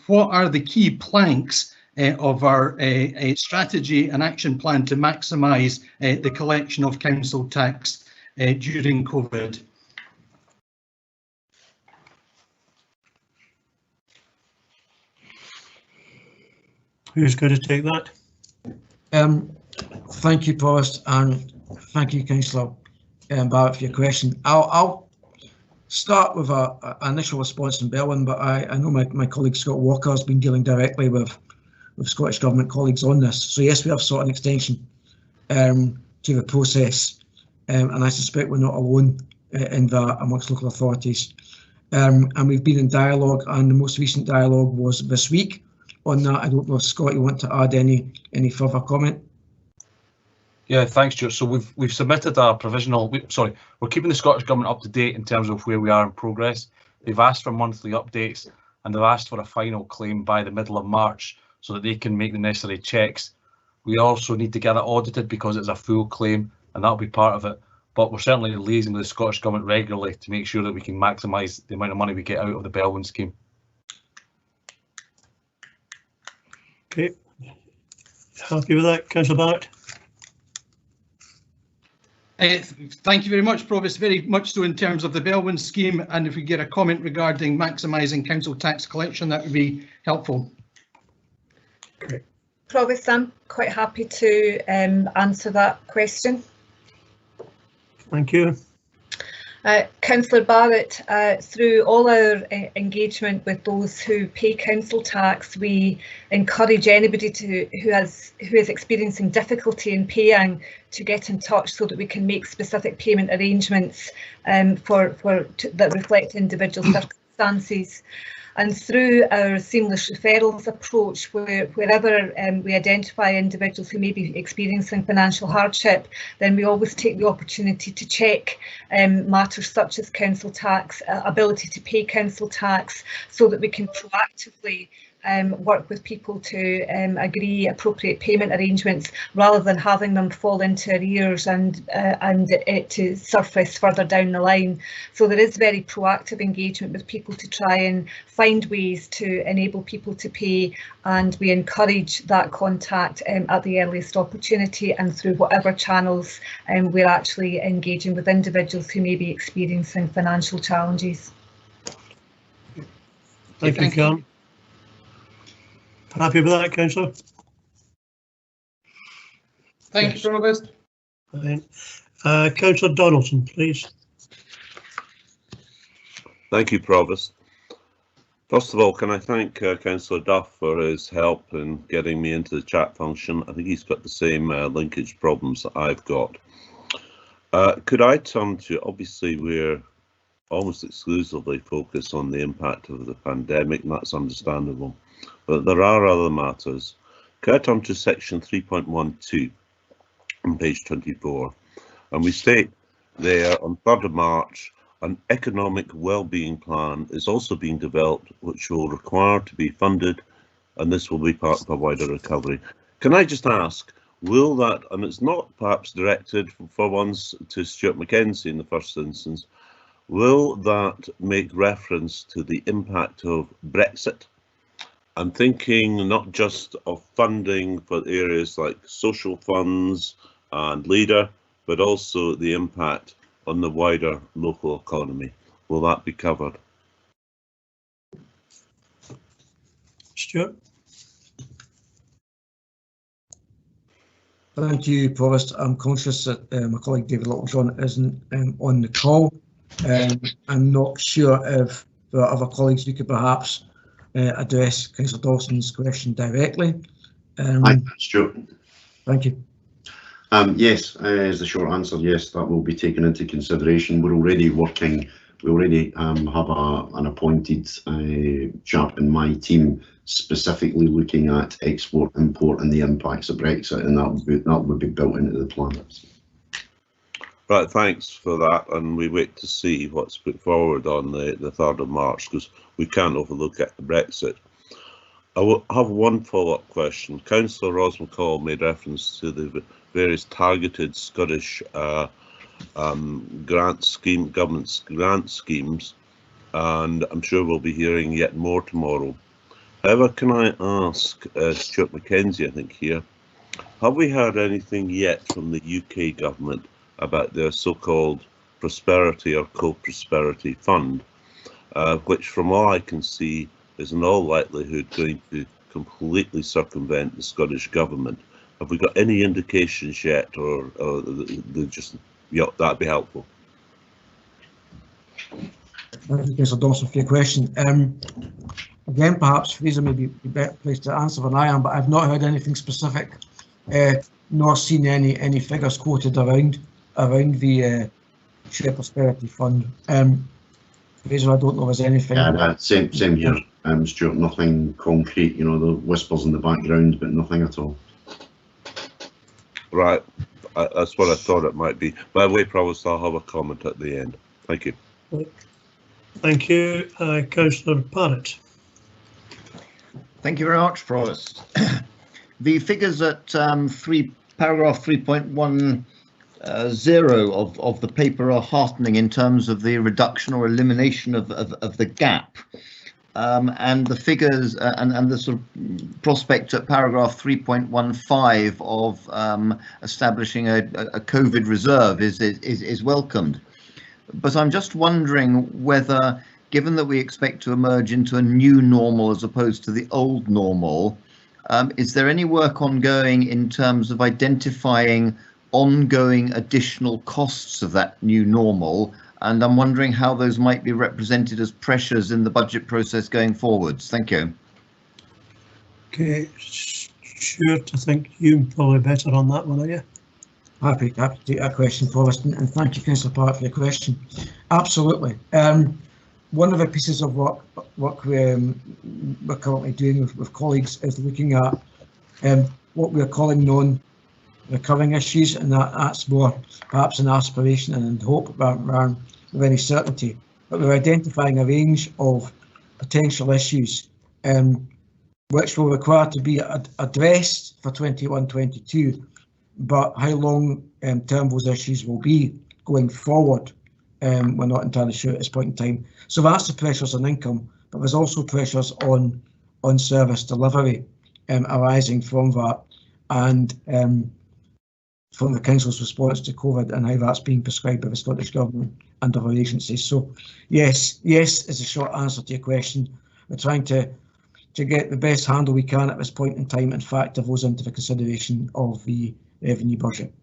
what are the key planks of our strategy and action plan to maximise the collection of council tax during COVID. Who's going to take that? Thank you, Provost, and thank you, Councillor Barrett, for your question. I'll start with an initial response in Bellwyn, but I know my colleague Scott Walker has been dealing directly with Scottish Government colleagues on this. So yes, we have sought an extension to the process, and I suspect we're not alone in that amongst local authorities. And we've been in dialogue, and the most recent dialogue was this week on that. I don't know if Scott, you want to add any further comment? Yeah, thanks, Stuart. So we've submitted a provisional. We're keeping the Scottish Government up to date in terms of where we are in progress. They've asked for monthly updates, and they've asked for a final claim by the middle of March, so that they can make the necessary checks. We also need to get it audited because it's a full claim, and that'll be part of it. But we're certainly liaising with the Scottish Government regularly to make sure that we can maximise the amount of money we get out of the Bellwyn scheme. Okay, happy with that, Councillor Barrett? Thank you very much, Provost. Very much so in terms of the Bellwyn scheme, and if we get a comment regarding maximising council tax collection, that would be helpful. Okay. Provost, I'm quite happy to answer that question. Thank you. Councillor Barrett, through all our engagement with those who pay council tax, we encourage anybody who is experiencing difficulty in paying to get in touch so that we can make specific payment arrangements that reflect individual circumstances. And through our seamless referrals approach, wherever we identify individuals who may be experiencing financial hardship, then we always take the opportunity to check matters such as council tax, ability to pay council tax, so that we can proactively work with people to agree appropriate payment arrangements rather than having them fall into arrears and it to surface further down the line. So there is very proactive engagement with people to try and find ways to enable people to pay, and we encourage that contact at the earliest opportunity and through whatever channels we're actually engaging with individuals who may be experiencing financial challenges. Thank you, Karen. Happy with that, Councillor? Thank you, Provost. Councillor Donaldson, please. Thank you, Provost. First of all, can I thank Councillor Duff for his help in getting me into the chat function. I think he's got the same linkage problems that I've got. Could I turn to, obviously we're almost exclusively focused on the impact of the pandemic, and that's understandable, but there are other matters. Could I turn to section 3.12 on page 24, and we state there on 3rd of March, an economic wellbeing plan is also being developed which will require to be funded, and this will be part of a wider recovery. Can I just ask, will that, and it's not perhaps directed for once to Stuart Mackenzie in the first instance, will that make reference to the impact of Brexit? I'm thinking not just of funding for areas like social funds and LEADER, but also the impact on the wider local economy. Will that be covered? Stuart? Thank you, Provost. I'm conscious that my colleague David Littlejohn isn't on the call. I'm not sure if there are other colleagues who could perhaps address Councillor Dawson's question directly. Hi, Stuart. Thank you. Yes, is the short answer. Yes, that will be taken into consideration. We're already working. We already have an appointed chap in my team specifically looking at export, import, and the impacts of Brexit, and that would be built into the plan. Right, thanks for that, and we wait to see what's put forward on the 3rd of March, because we can't overlook at the Brexit. I will have one follow-up question. Councillor Ros McCall made reference to the various targeted Scottish grant scheme, government's grant schemes, and I'm sure we'll be hearing yet more tomorrow. However, can I ask Stuart Mackenzie, I think here, have we heard anything yet from the UK government about their so-called Prosperity or Co-Prosperity Fund, which from all I can see is in all likelihood going to completely circumvent the Scottish government? Have we got any indications yet, or just, yeah, that'd be helpful. Thank you, Councillor Dawson, for your question. Again, perhaps Fraser may be better placed to answer than I am, but I've not heard anything specific, nor seen any figures quoted around the Share Prosperity Fund. Fraser, I don't know if there's anything. Yeah, same here, Stuart. Nothing concrete. You know, the whispers in the background, but nothing at all. Right, that's what I thought it might be. By the way, Provost, I'll have a comment at the end. Thank you. Thank you, Councillor Parrott. Thank you very much, Provost. The figures at paragraph 3.10 of the paper are heartening in terms of the reduction or elimination of the gap. And the figures and the sort of prospect at paragraph 3.15 of establishing a COVID reserve is welcomed. But I'm just wondering whether, given that we expect to emerge into a new normal as opposed to the old normal, is there any work ongoing in terms of identifying ongoing additional costs of that new normal? And I'm wondering how those might be represented as pressures in the budget process going forwards. Thank you. Okay, Stuart, I think you're probably better on that one, are you? Happy to take that question, Provost, and thank you, Councillor Parrott, for your question. Absolutely. One of the pieces of work we're currently doing with colleagues is looking at what we're calling non-recurring issues, and that's more perhaps an aspiration and hope rather than any certainty. But we're identifying a range of potential issues which will require to be addressed for 21-22, but how long term those issues will be going forward, we're not entirely sure at this point in time. So that's the pressures on income, but there's also pressures on service delivery arising from that, and from the Council's response to COVID and how that's being prescribed by the Scottish Government and other agencies. So yes is a short answer to your question. We're trying to get the best handle we can at this point in time and factor those into the consideration of the revenue budget.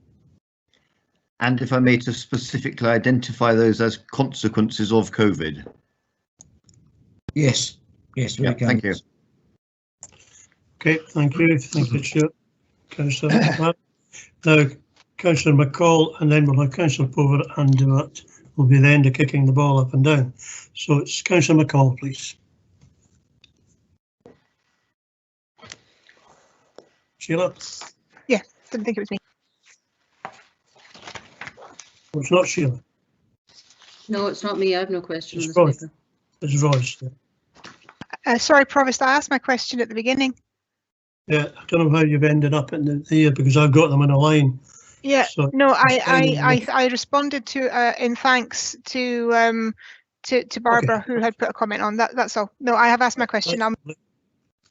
And if I may, to specifically identify those as consequences of COVID. Yes, we can. Thank you. Okay, thank you, Stuart. Councillor now, Councillor McCall, and then we'll have Councillor Pover, and that will be the end of kicking the ball up and down. So it's Councillor McCall, please. Sheila? Yeah, didn't think it was me. Well, it's not Sheila. No, it's not me. I have no question. It's Royce. It's Royce. Yeah. Sorry, Provost, I asked my question at the beginning. Yeah, I don't know how you've ended up in here because I've got them in a line. Yeah, so, no, I responded to in thanks to Barbara, okay, who had put a comment on that. That's all. No, I have asked my question.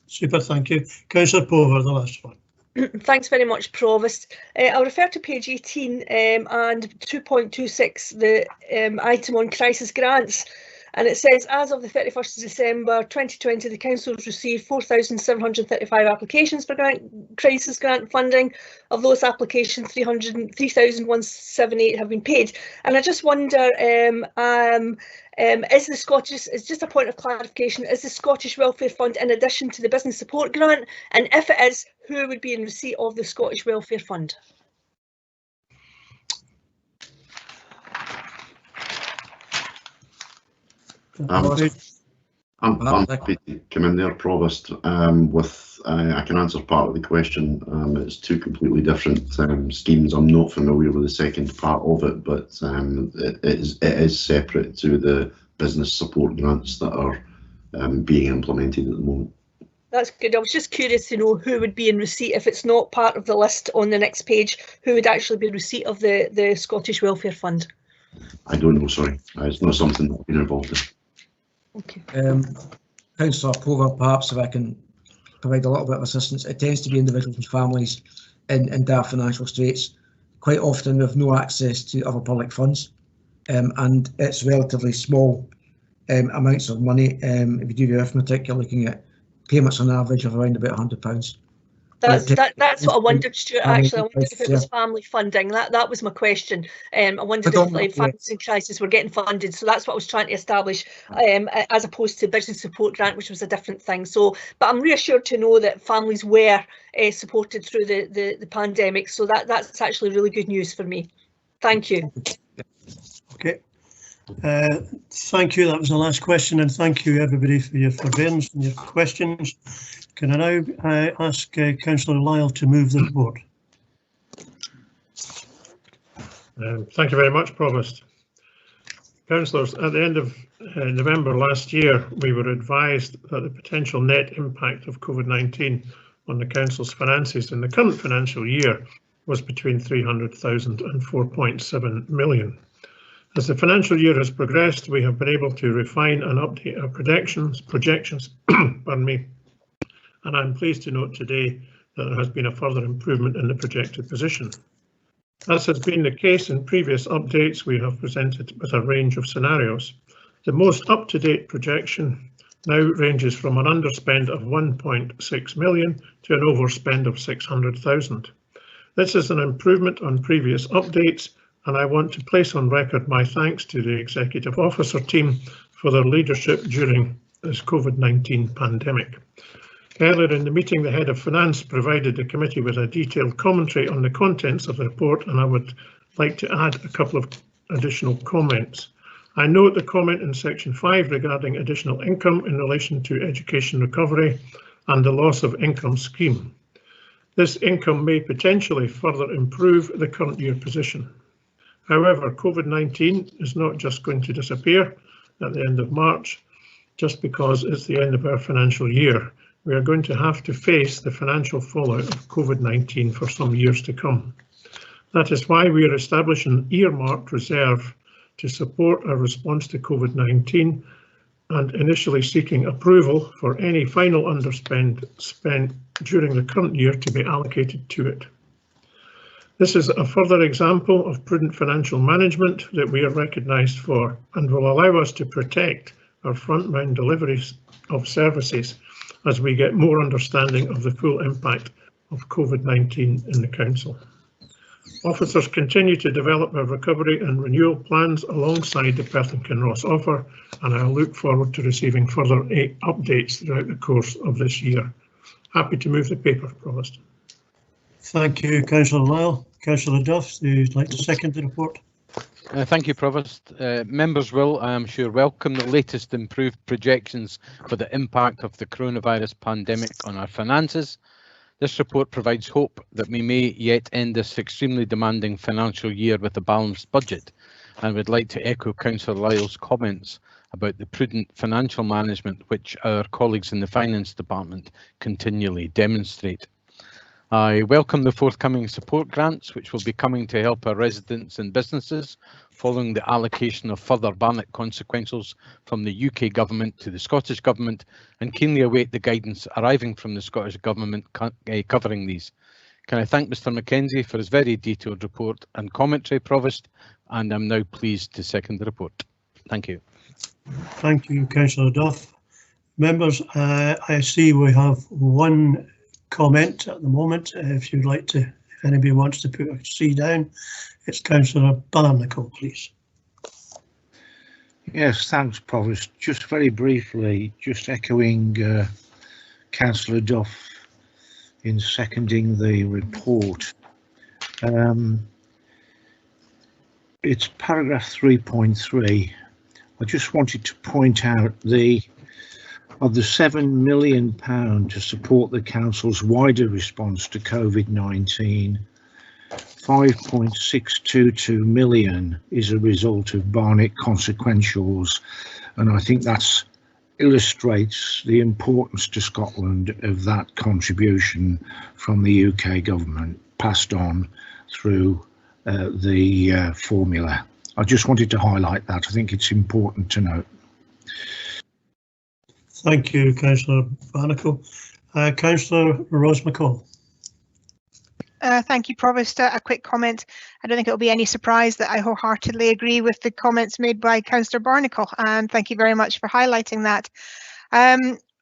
Super, thank you. Councillor Pover, the last one. Thanks very much, Provost. I'll refer to page 18 and 2.26, the item on crisis grants. And it says, as of the 31st of December 2020, the Council has received 4,735 applications for crisis grant funding. Of those applications, 3,178 have been paid. And I just wonder, is the Scottish, it's just a point of clarification, is the Scottish Welfare Fund in addition to the Business Support Grant? And if it is, who would be in receipt of the Scottish Welfare Fund? I'm happy to come in there, Provost. I can answer part of the question. It's two completely different schemes. I'm not familiar with the second part of it, but it is separate to the business support grants that are being implemented at the moment. That's good. I was just curious to know who would be in receipt, if it's not part of the list on the next page, who would actually be in receipt of the Scottish Welfare Fund. I don't know, sorry. It's not something that I've been involved in. Okay. Councillor Pover, perhaps if I can provide a little bit of assistance. It tends to be individuals and families in dire financial straits, quite often with no access to other public funds, and it's relatively small amounts of money. If you do the arithmetic, you're looking at payments on average of around about £100. That's what I wondered, Stuart. Actually, I wondered if it was family funding. That was my question. I wondered if families in crisis were getting funded. So that's what I was trying to establish, as opposed to business support grant, which was a different thing. So, but I'm reassured to know that families were supported through the pandemic. So that's actually really good news for me. Thank you. Okay. Thank you. That was the last question, and thank you everybody for your forbearance and your questions. Can I now ask Councillor Lyle to move the report? Thank you very much, Provost. Councillors, at the end of November last year, we were advised that the potential net impact of COVID-19 on the Council's finances in the current financial year was between 300,000 and 4.7 million. As the financial year has progressed, we have been able to refine and update our projections, pardon me, and I'm pleased to note today that there has been a further improvement in the projected position. As has been the case in previous updates, we have presented with a range of scenarios. The most up-to-date projection now ranges from an underspend of 1.6 million to an overspend of 600,000. This is an improvement on previous updates, and I want to place on record my thanks to the Executive Officer team for their leadership during this COVID-19 pandemic. Earlier in the meeting, the Head of Finance provided the committee with a detailed commentary on the contents of the report, and I would like to add a couple of additional comments. I note the comment in section 5 regarding additional income in relation to education recovery and the loss of income scheme. This income may potentially further improve the current year position. However, COVID-19 is not just going to disappear at the end of March, just because it's the end of our financial year. we are going to have to face the financial fallout of COVID-19 for some years to come. That is why we are establishing an earmarked reserve to support our response to COVID-19 and initially seeking approval for any final underspend spent during the current year to be allocated to it. This is a further example of prudent financial management that we are recognised for and will allow us to protect our frontline deliveries of services as we get more understanding of the full impact of COVID-19 in the Council. Officers continue to develop our recovery and renewal plans alongside the Perth and Kinross offer, and I look forward to receiving further updates throughout the course of this year. Happy to move the paper, Provost. Thank you, Councillor Lyle. Councillor Duff, would you like to second the report? Thank you, Provost. Members will, I am sure, welcome the latest improved projections for the impact of the coronavirus pandemic on our finances. This report provides hope that we may yet end this extremely demanding financial year with a balanced budget, and would like to echo Councillor Lyle's comments about the prudent financial management which our colleagues in the Finance Department continually demonstrate. I welcome the forthcoming support grants which will be coming to help our residents and businesses following the allocation of further Barnett consequentials from the UK Government to the Scottish Government, and keenly await the guidance arriving from the Scottish Government covering these. Can I thank Mr Mackenzie for his very detailed report and commentary, Provost, and I'm now pleased to second the report. Thank you. Thank you, Councillor Duff. Members, I see we have one comment at the moment. If you'd like to, if anybody wants to put a C down, it's Councillor Barnacle, please. Yes, thanks, Provost. Just very briefly, just echoing Councillor Duff in seconding the report. It's paragraph 3.3. I just wanted to point out of the £7 million to support the Council's wider response to COVID-19, 5.622 million is a result of Barnett consequentials, and I think that illustrates the importance to Scotland of that contribution from the UK Government passed on through the formula. I just wanted to highlight that. I think it's important to note. Thank you, Councillor Barnacle. Councillor Rose McCall. Thank you, Provost. A quick comment. I don't think it'll be any surprise that I wholeheartedly agree with the comments made by Councillor Barnacle, and thank you very much for highlighting that.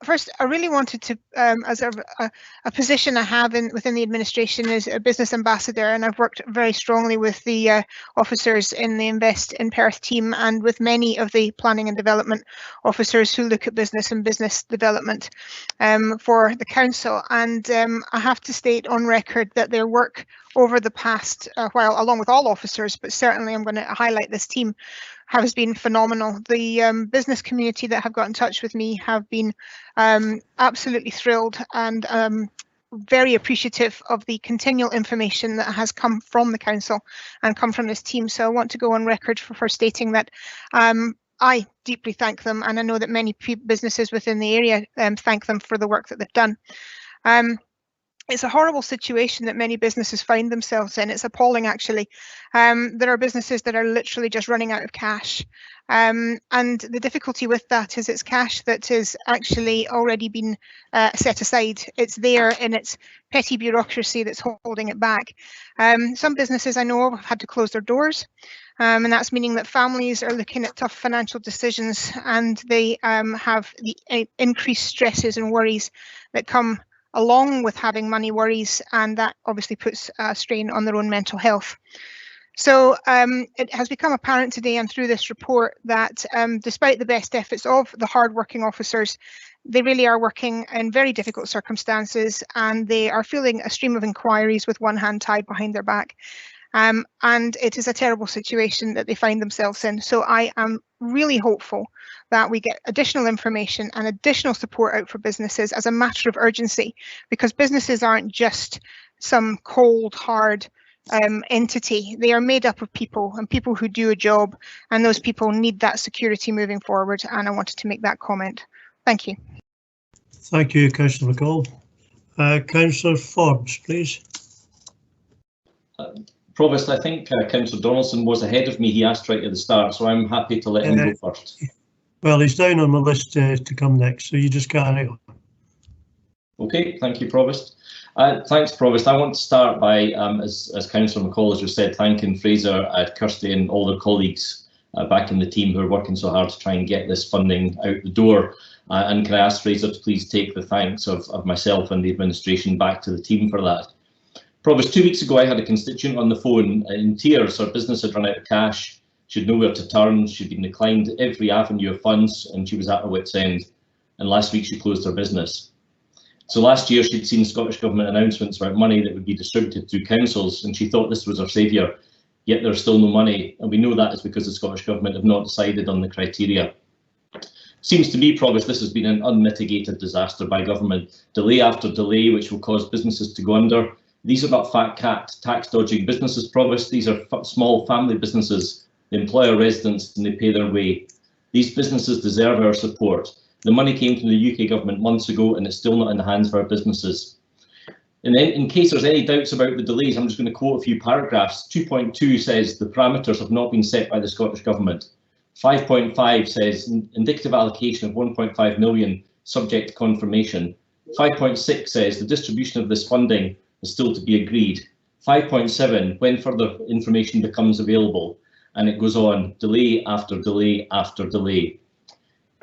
First, I really wanted to, as a position I have within the administration as a business ambassador, and I've worked very strongly with the officers in the Invest in Perth team and with many of the planning and development officers who look at business and business development for the council. And I have to state on record that their work over the past while, along with all officers, but certainly I'm going to highlight this team, has been phenomenal. The business community that have got in touch with me have been absolutely thrilled and very appreciative of the continual information that has come from the council and come from this team. So I want to go on record for stating that I deeply thank them, and I know that many businesses within the area thank them for the work that they've done. It's a horrible situation that many businesses find themselves in. It's appalling, actually. There are businesses that are literally just running out of cash. And the difficulty with that is it's cash that has actually already been set aside. It's there in its petty bureaucracy that's holding it back. Some businesses I know of have had to close their doors. And that's meaning that families are looking at tough financial decisions, and they have the increased stresses and worries that come along with having money worries, and that obviously puts a strain on their own mental health. So it has become apparent today and through this report that despite the best efforts of the hard-working officers, they really are working in very difficult circumstances, and they are feeling a stream of inquiries with one hand tied behind their back. And it is a terrible situation that they find themselves in. So I am really hopeful that we get additional information and additional support out for businesses as a matter of urgency, because businesses aren't just some cold, hard entity. They are made up of people, and people who do a job, and those people need that security moving forward. And I wanted to make that comment. Thank you. Thank you, Councillor McCall. Councillor Forbes, please. Provost, I think Councillor Donaldson was ahead of me. He asked right at the start, so I'm happy to let him go first. Well, he's down on the list to come next, so you just carry on. Okay, thank you, Provost. Thanks, Provost. I want to start by, as Councillor McCall has just said, thanking Fraser, Kirsty and all their colleagues back in the team who are working so hard to try and get this funding out the door. And can I ask Fraser to please take the thanks of myself and the administration back to the team for that. Provost, 2 weeks ago I had a constituent on the phone in tears. Her business had run out of cash, she had nowhere to turn, she'd been declined every avenue of funds and she was at her wit's end. And last week she closed her business. So last year she'd seen Scottish Government announcements about money that would be distributed through councils and she thought this was her saviour, yet there's still no money, and we know that is because the Scottish Government have not decided on the criteria. Seems to me, Provost, this has been an unmitigated disaster by government, delay after delay which will cause businesses to go under. These are not fat-cat tax-dodging businesses, Provost, these are small family businesses. They employ our residents and they pay their way. These businesses deserve our support. The money came from the UK government months ago and it's still not in the hands of our businesses. And then, in case there's any doubts about the delays, I'm just going to quote a few paragraphs. 2.2 says the parameters have not been set by the Scottish Government. 5.5 says indicative allocation of 1.5 million subject to confirmation. 5.6 says the distribution of this funding is still to be agreed. 5.7, when further information becomes available. And it goes on, delay after delay after delay.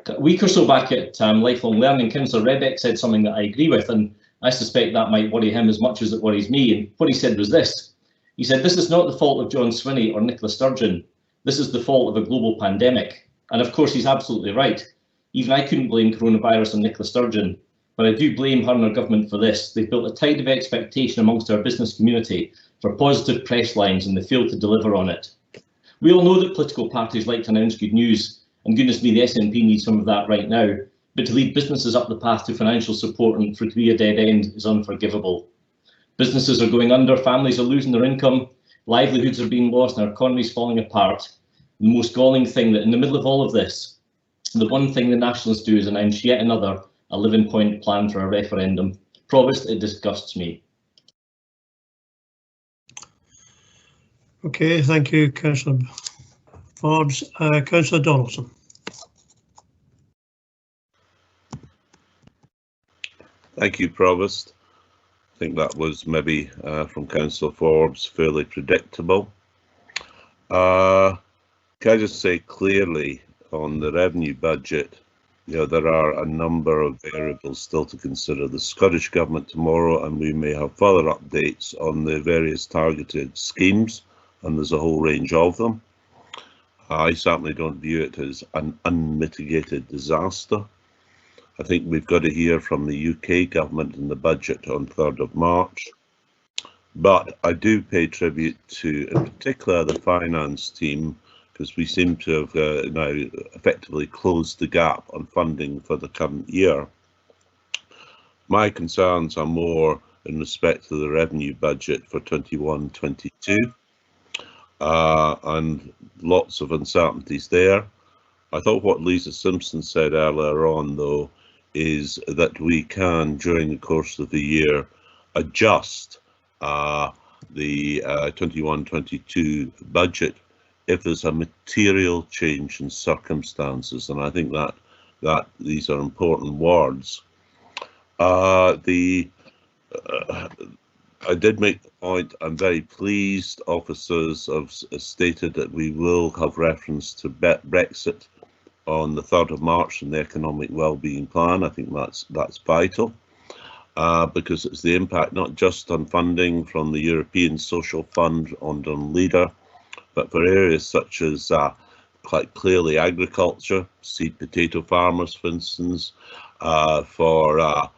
A week or so back at Lifelong Learning, Councillor Redbeck said something that I agree with, and I suspect that might worry him as much as it worries me. And what he said was this. He said, this is not the fault of John Swinney or Nicola Sturgeon. This is the fault of a global pandemic. And of course, he's absolutely right. Even I couldn't blame coronavirus on Nicola Sturgeon, but I do blame her and her government for this. They've built a tide of expectation amongst our business community for positive press lines and they failed to deliver on it. We all know that political parties like to announce good news, and goodness me, the SNP needs some of that right now. But to lead businesses up the path to financial support and for it to be a dead end is unforgivable. Businesses are going under, families are losing their income, livelihoods are being lost and our economy is falling apart. The most galling thing that in the middle of all of this, the one thing the Nationalists do is announce yet another 11-point plan for a referendum. Provost, it disgusts me. Okay, thank you, Councillor Forbes. Councillor Donaldson. Thank you, Provost. I think that was maybe from Councillor Forbes fairly predictable. Can I just say clearly on the revenue budget, there are a number of variables still to consider. The Scottish Government tomorrow, and we may have further updates on the various targeted schemes, and there's a whole range of them. I certainly don't view it as an unmitigated disaster. I think we've got to hear from the UK government in the budget on 3rd of March. But I do pay tribute to, in particular, the finance team, because we seem to have now effectively closed the gap on funding for the current year. My concerns are more in respect to the revenue budget for 21-22, and lots of uncertainties there. I thought what Lisa Simpson said earlier on, though, is that we can, during the course of the year, adjust the 21-22 budget if there's a material change in circumstances, and I think that these are important words. I did make the point, I'm very pleased officers have stated that we will have reference to Brexit on the 3rd of March in the Economic Wellbeing Plan. I think that's vital, because it's the impact not just on funding from the European Social Fund on LEADER, but for areas such as quite clearly agriculture, seed potato farmers, for instance, for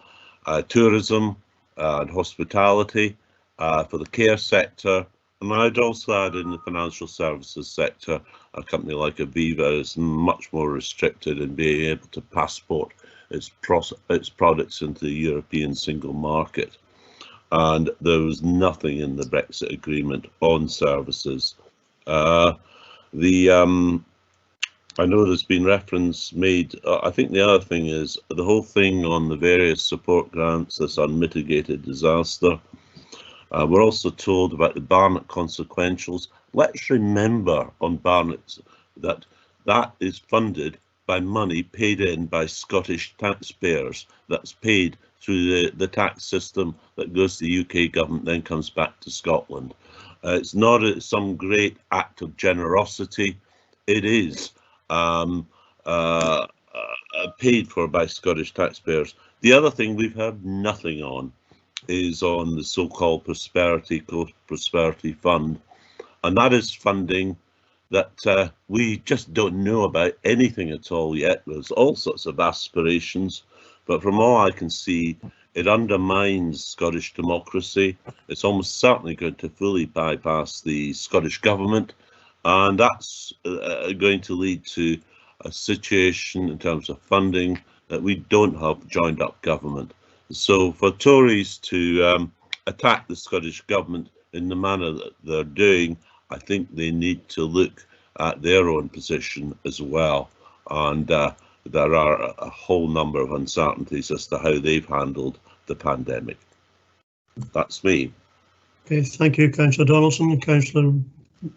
tourism and hospitality, for the care sector, and I'd also add in the financial services sector, a company like Aviva is much more restricted in being able to passport its products into the European single market. And there was nothing in the Brexit agreement on services. The I know there's been reference made. I think the other thing is the whole thing on the various support grants, this unmitigated disaster. We're also told about the Barnett consequentials. Let's remember on Barnett that that is funded by money paid in by Scottish taxpayers. That's paid through the tax system that goes to the UK government, then comes back to Scotland. It's not some great act of generosity. It is paid for by Scottish taxpayers. The other thing we've heard nothing on is on the so-called Prosperity Fund, and that is funding that we just don't know about anything at all yet. There's all sorts of aspirations, but from all I can see, it undermines Scottish democracy. It's almost certainly going to fully bypass the Scottish government, and that's going to lead to a situation in terms of funding that we don't have joined up government. So for Tories to attack the Scottish government in the manner that they're doing, I think they need to look at their own position as well. And there are a whole number of uncertainties as to how they've handled the pandemic. That's me. Okay, thank you, Councillor Donaldson. Councillor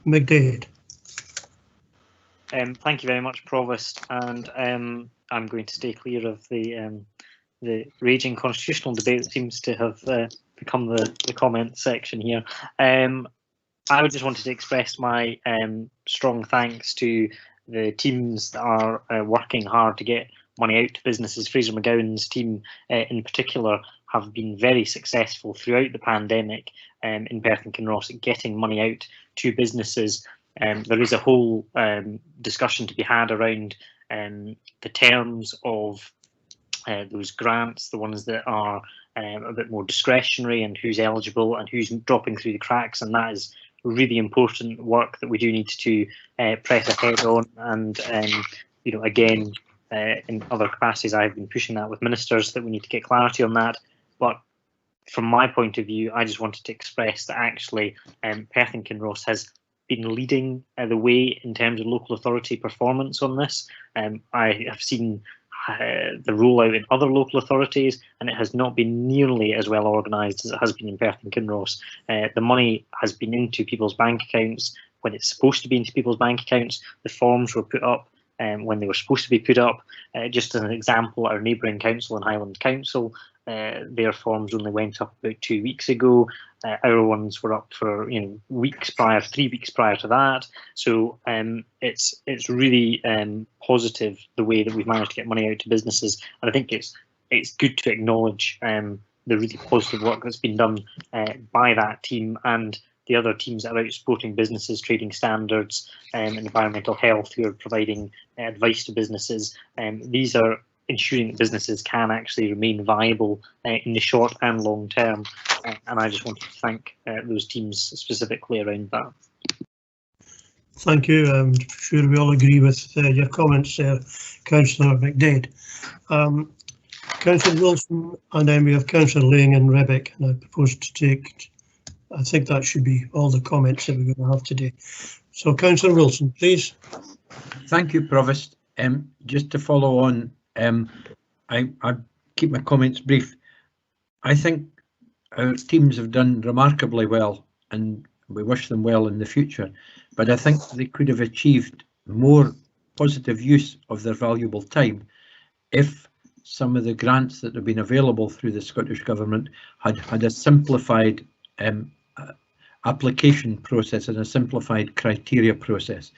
McDade. Thank you very much, Provost, and I'm going to stay clear of the raging constitutional debate that seems to have become the comment section here. I would just wanted to express my strong thanks to the teams that are working hard to get money out to businesses. Fraser McGowan's team in particular have been very successful throughout the pandemic in Perth and Kinross at getting money out to businesses. There is a whole discussion to be had around the terms of those grants, the ones that are a bit more discretionary, and who's eligible and who's dropping through the cracks, and that is really important work that we do need to press ahead on. And you know, again, in other capacities, I've been pushing that with ministers that we need to get clarity on that. But from my point of view, I just wanted to express that actually Perth and Kinross has been leading the way in terms of local authority performance on this. I have seen the rollout in other local authorities, and it has not been nearly as well organised as it has been in Perth and Kinross. The money has been into people's bank accounts when it's supposed to be into people's bank accounts. The forms were put up when they were supposed to be put up. Just as an example, our neighbouring council and Highland Council, their forms only went up about 2 weeks ago. Our ones were up for weeks prior, 3 weeks prior to that. So it's really positive the way that we've managed to get money out to businesses, and I think it's good to acknowledge the really positive work that's been done by that team and the other teams that are out supporting businesses, trading standards, and environmental health, who are providing advice to businesses. These are ensuring that businesses can actually remain viable in the short and long term, and I just wanted to thank those teams specifically around that. Thank you. I'm sure we all agree with your comments there, Councillor McDade. Councillor Wilson, and then we have Councillor Lang and Rebeck, and I propose to take, I think that should be all the comments that we're going to have today. So Councillor Wilson, please. Thank you, Provost. Just to follow on, I keep my comments brief. I think our teams have done remarkably well, and we wish them well in the future, but I think they could have achieved more positive use of their valuable time if some of the grants that have been available through the Scottish Government had a simplified application process and a simplified criteria process.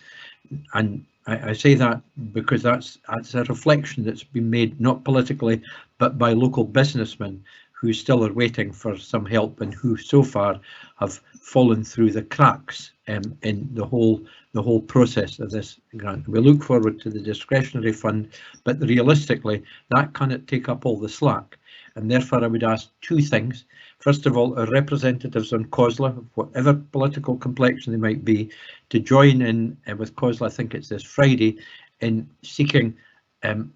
And I say that because that's a reflection that's been made, not politically, but by local businessmen who still are waiting for some help and who so far have fallen through the cracks in the whole process of this grant. We look forward to the discretionary fund, but realistically that cannot take up all the slack, and therefore I would ask two things. First of all, our representatives on COSLA, whatever political complexion they might be, to join in with COSLA, I think it's this Friday, in seeking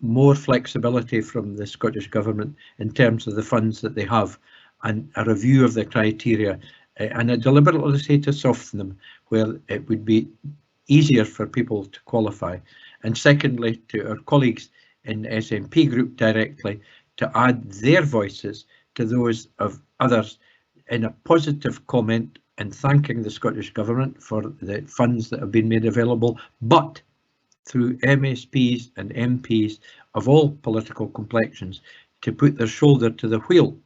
more flexibility from the Scottish Government in terms of the funds that they have, and a review of the criteria, and I deliberately say to soften them where it would be easier for people to qualify. and secondly to our colleagues in the SNP group directly to add their voices to those of others in a positive comment and thanking the Scottish Government for the funds that have been made available, but through MSPs and MPs of all political complexions to put their shoulder to the wheel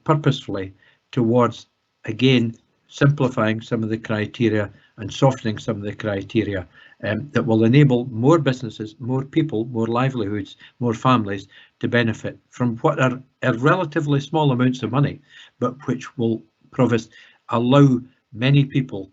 purposefully towards, again, simplifying some of the criteria and softening some of the criteria that will enable more businesses, more people, more livelihoods, more families to benefit from what are relatively small amounts of money, but which will, Provost, allow many people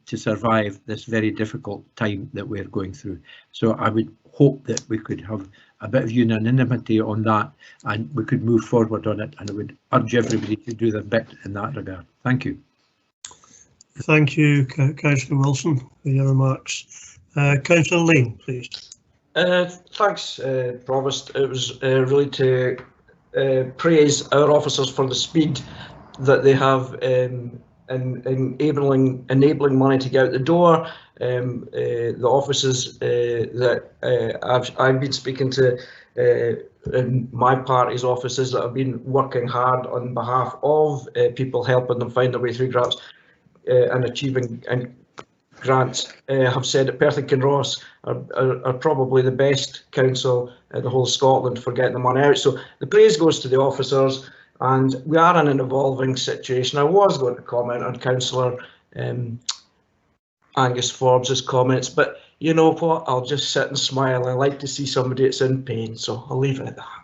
to survive this very difficult time that we're going through. So I would hope that we could have a bit of unanimity on that and we could move forward on it, and I would urge everybody to do their bit in that regard. Thank you. Thank you, Councillor Wilson, for your remarks. Councillor Lane, please. Thanks, Provost. It was really to praise our officers for the speed that they have in enabling money to get out the door. The offices that I've been speaking to in my party's offices that have been working hard on behalf of people, helping them find their way through grants and achieving grants, have said that Perth and Kinross are probably the best council in the whole of Scotland for getting the money out. So the praise goes to the officers, and we are in an evolving situation. I was going to comment on Councillor Angus Forbes's comments, but you know what? I'll just sit and smile. I like to see somebody that's in pain, so I'll leave it at that.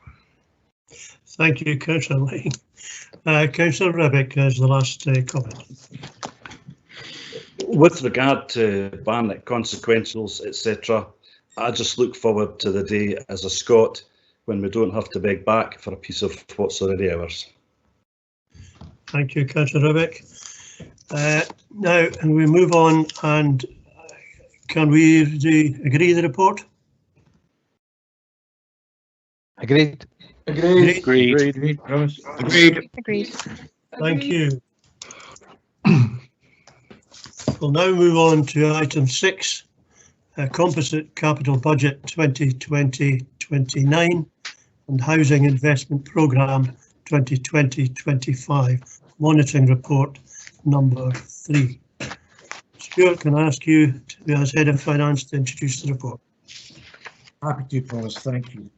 Thank you, Councillor Lane. Councillor Ribbick has the last comment. With regard to Barnet consequentials, etc., I just look forward to the day as a Scot when we don't have to beg back for a piece of what's already ours. Thank you, Councillor Ribbick. Now, and we move on, and can we agree the report? Agreed. Agreed. Agreed. Agreed. Agreed. Agreed. Thank you. We'll now move on to item 6, Composite Capital Budget 2020-29 and Housing Investment Programme 2020-25, Monitoring Report number 3. Stuart, can I ask you, as Head of Finance, to introduce the report? Happy to, Provost, thank you.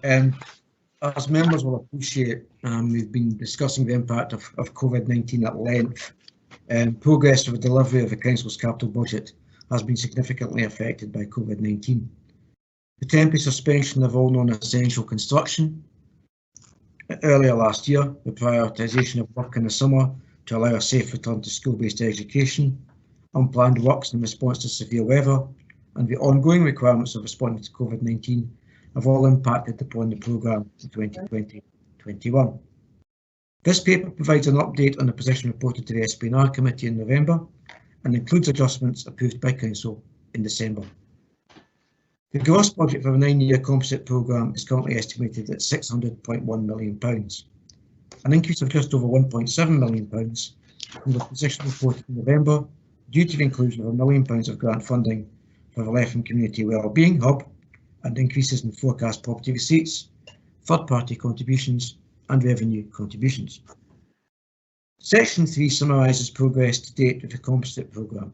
As members will appreciate, we've been discussing the impact of COVID-19 at length. Progress of the delivery of the Council's capital budget has been significantly affected by COVID-19. The temporary suspension of all non-essential construction earlier last year, the prioritisation of work in the summer to allow a safe return to school-based education, unplanned works in response to severe weather, and the ongoing requirements of responding to COVID-19 have all impacted upon the programme in 2020-21. This paper provides an update on the position reported to the SPNR Committee in November and includes adjustments approved by Council in December. The gross budget for a 9-year composite programme is currently estimated at £600.1 million, an increase of just over £1.7 million from the position reported in November due to the inclusion of £1 million of grant funding for the Letham Community Wellbeing Hub and increases in forecast property receipts, third-party contributions and revenue contributions. Section 3 summarises progress to date with the composite programme.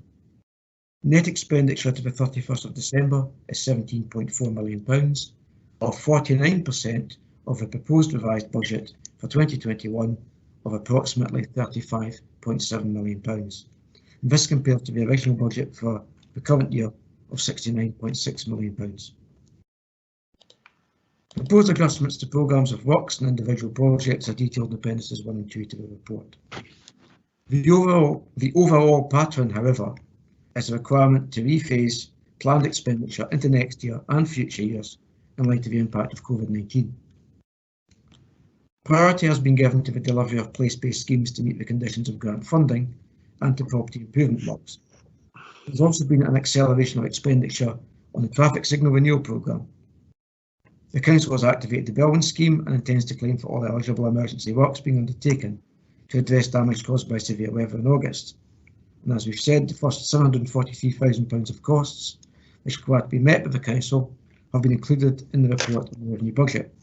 Net expenditure to the 31st of December is £17.4 million, or 49% of the proposed revised budget for 2021 of approximately £35.7 million. And this compared to the original budget for the current year of £69.6 million. Proposed adjustments to programmes of works and individual projects are detailed in appendices 1 and 2 to the report. The overall pattern, however, is a requirement to rephase planned expenditure into next year and future years in light of the impact of COVID-19. Priority has been given to the delivery of place-based schemes to meet the conditions of grant funding and to property improvement works. There has also been an acceleration of expenditure on the traffic signal renewal programme. The Council has activated the Belwyn scheme and intends to claim for all eligible emergency works being undertaken to address damage caused by severe weather in August. And as we've said, the first £743,000 of costs which require to be met by the Council have been included in the report on the revenue budget.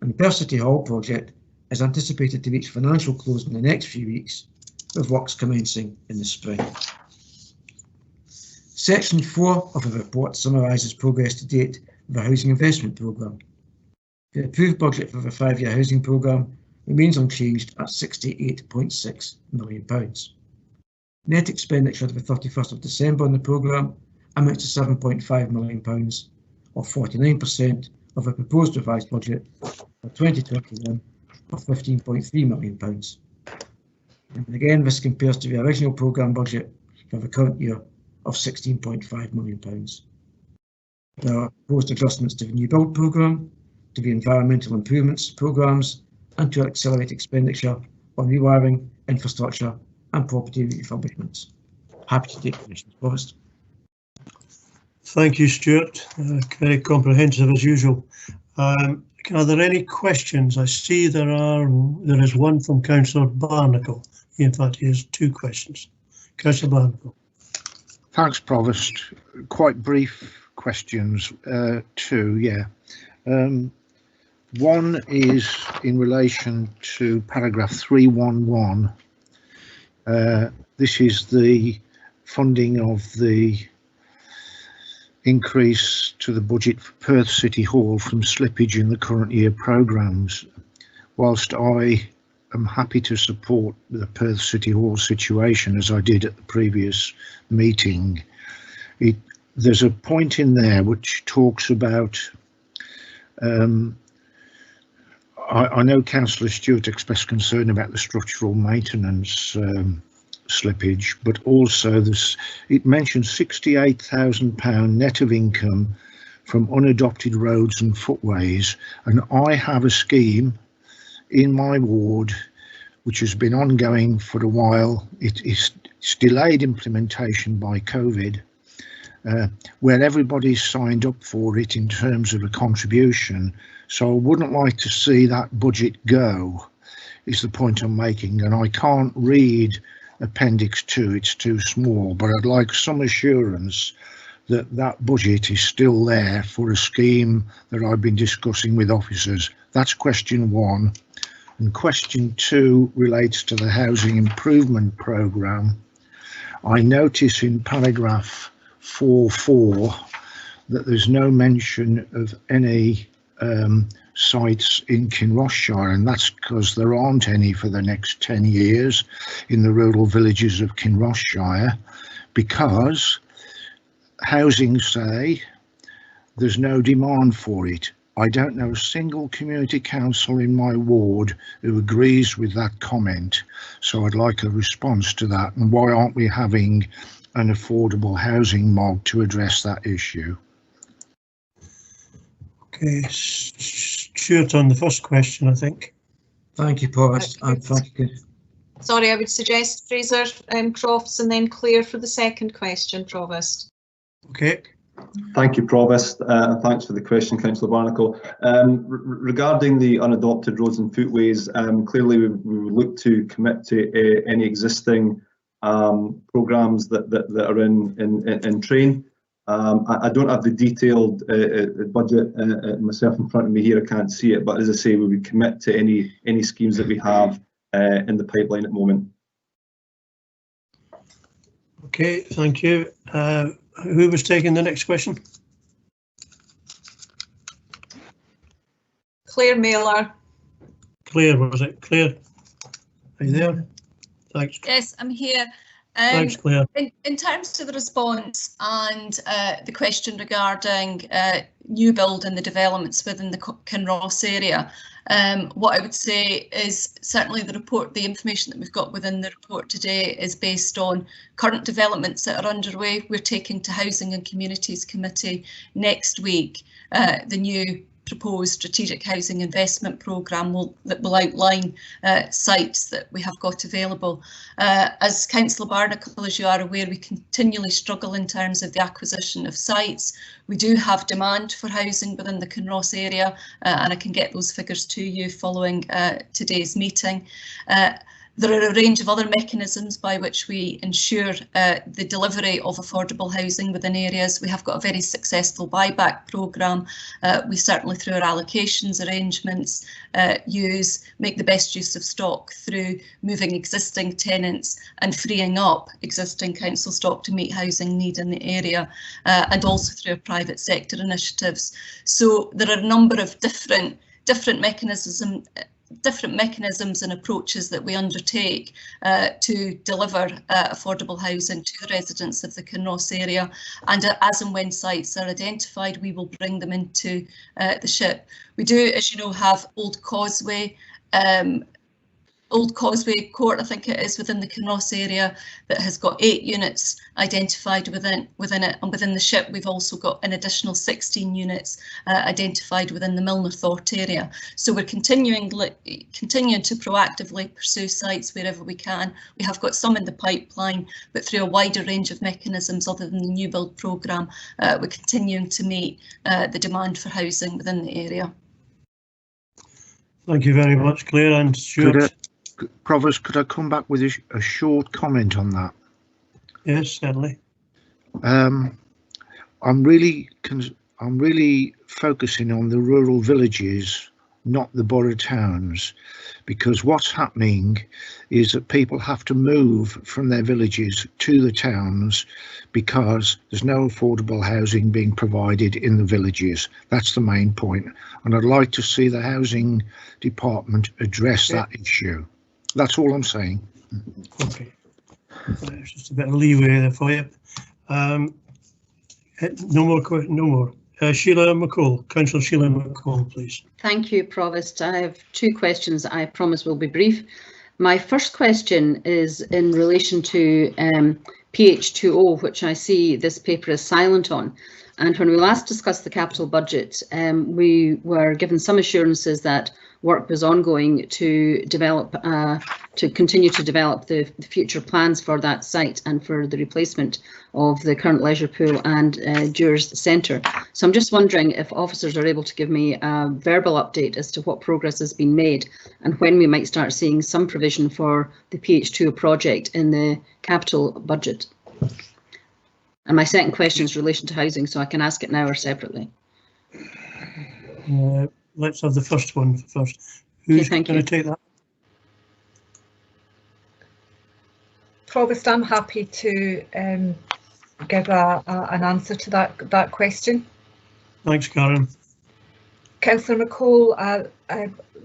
And the Perth City Hall project is anticipated to reach financial close in the next few weeks, with works commencing in the spring. Section 4 of the report summarises progress to date of the housing investment programme. The approved budget for the 5-year housing programme remains unchanged at £68.6 million. Net expenditure at the 31st of December on the programme amounts to £7.5 million, or 49% of the proposed revised budget for 2021 of £15.3 million. And again, this compares to the original programme budget for the current year of £16.5 million. There are proposed adjustments to the new build programme, to the environmental improvements programmes, and to accelerate expenditure on rewiring, infrastructure and property refurbishments. Happy to take questions. Provost. Thank you, Stuart. Very comprehensive as usual. Are there any questions? I see there is one from Councillor Barnacle. In fact, he has 2 questions. Councillor Barnacle. Thanks, Provost. Quite brief questions, 2, yeah. One is in relation to paragraph 311. This is the funding of the increase to the budget for Perth City Hall from slippage in the current year programmes. Whilst I am happy to support the Perth City Hall situation, as I did at the previous meeting, there's a point in there which talks about I know Councillor Stewart expressed concern about the structural maintenance slippage, but also it mentions £68,000 net of income from unadopted roads and footways, and I have a scheme in my ward which has been ongoing for a while. It's delayed implementation by COVID, where everybody's signed up for it in terms of a contribution. So I wouldn't like to see that budget go, is the point I'm making. And I can't read Appendix 2, it's too small, but I'd like some assurance that that budget is still there for a scheme that I've been discussing with officers. That's question 1. And question 2 relates to the housing improvement programme. I notice in paragraph 4.4 that there's no mention of any sites in Kinross, and that's because there aren't any for the next 10 years in the rural villages of Kinross, because housing say there's no demand for it. I don't know a single community council in my ward who agrees with that comment, so I'd like a response to that. And why aren't we having an affordable housing MOG to address that issue? Okay, Stuart on the first question, I think. Thank you, Provost. Thank you. Sorry, I would suggest Fraser Crofts and then Claire for the second question, Provost. Okay. Thank you, Provost. Thanks for the question, Councillor Barnacle. Regarding the unadopted roads and footways, clearly we would look to commit to any existing programmes that are in train. I don't have the detailed budget myself in front of me here. I can't see it, but as I say, we would commit to any schemes that we have in the pipeline at the moment. Okay, thank you. Who was taking the next question? Claire Mailer. Claire, was it? Claire, are you there? Thanks. Yes, I'm here. Thanks, Claire. In terms of the response and the question regarding new build and the developments within the Kinross area, what I would say is certainly the information that we've got within the report today is based on current developments that are underway. We're taking to Housing and Communities Committee next week the new proposed strategic housing investment programme that will outline sites that we have got available. As Councillor Barnacle, as you are aware, we continually struggle in terms of the acquisition of sites. We do have demand for housing within the Kinross area, and I can get those figures to you following today's meeting. There are a range of other mechanisms by which we ensure the delivery of affordable housing within areas. We have got a very successful buyback programme. We certainly, through our allocations arrangements, make the best use of stock through moving existing tenants and freeing up existing council stock to meet housing need in the area, and also through our private sector initiatives. So there are a number of different mechanisms and approaches that we undertake to deliver affordable housing to the residents of the Kinross area, and as and when sites are identified, we will bring them into the SHIP. We do, as you know, have Old Causeway Court, I think it is, within the Kinross area that has got 8 units identified within it, and within the SHIP we've also got an additional 16 units identified within the Milnerthort area. So we're continuing to proactively pursue sites wherever we can. We have got some in the pipeline, but through a wider range of mechanisms other than the new build programme, we're continuing to meet the demand for housing within the area. Thank you very much, Claire. And Stuart. Provost, could I come back with a short comment on that? Yes, certainly. I'm really focusing on the rural villages, not the borough towns, because what's happening is that people have to move from their villages to the towns because there's no affordable housing being provided in the villages. That's the main point, and I'd like to see the housing department address that issue. That's all I'm saying. Okay, there's just a bit of leeway there for you. No more. Sheila McCall, Councillor Sheila McCall, please. Thank you, Provost. I have 2 questions I promise will be brief. My first question is in relation to PH2O, which I see this paper is silent on. And when we last discussed the capital budget, we were given some assurances that work was ongoing to develop, to continue to develop the future plans for that site and for the replacement of the current leisure pool and Dewars Centre. So I'm just wondering if officers are able to give me a verbal update as to what progress has been made and when we might start seeing some provision for the PH2 project in the capital budget. And my second question is in relation to housing, so I can ask it now or separately. Let's have the first one first. Who's going to take that? Provost, I'm happy to give an answer to that question. Thanks, Karen. Councillor McCall,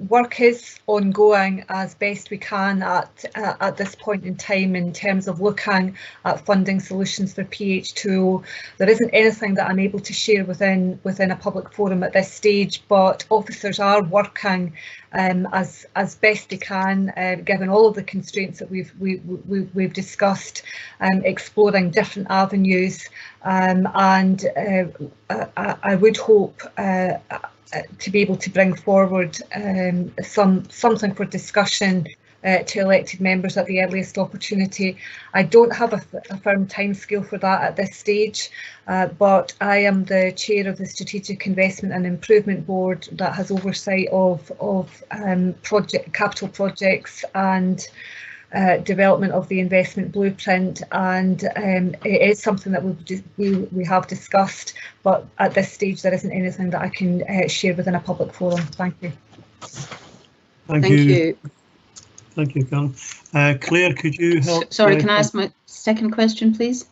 work is ongoing as best we can at this point in time in terms of looking at funding solutions for PH2O. There isn't anything that I'm able to share within a public forum at this stage, but officers are working as best they can, given all of the constraints that we've discussed, exploring different avenues, and I would hope to be able to bring forward something for discussion to elected members at the earliest opportunity. I don't have a firm timescale for that at this stage, but I am the chair of the Strategic Investment and Improvement Board that has oversight of capital projects and development of the investment blueprint, and it is something that we have discussed, but at this stage there isn't anything that I can share within a public forum. Thank you. Thank you. Thank you, Karen. Claire, could you help? Sorry, can I ask my second question, please?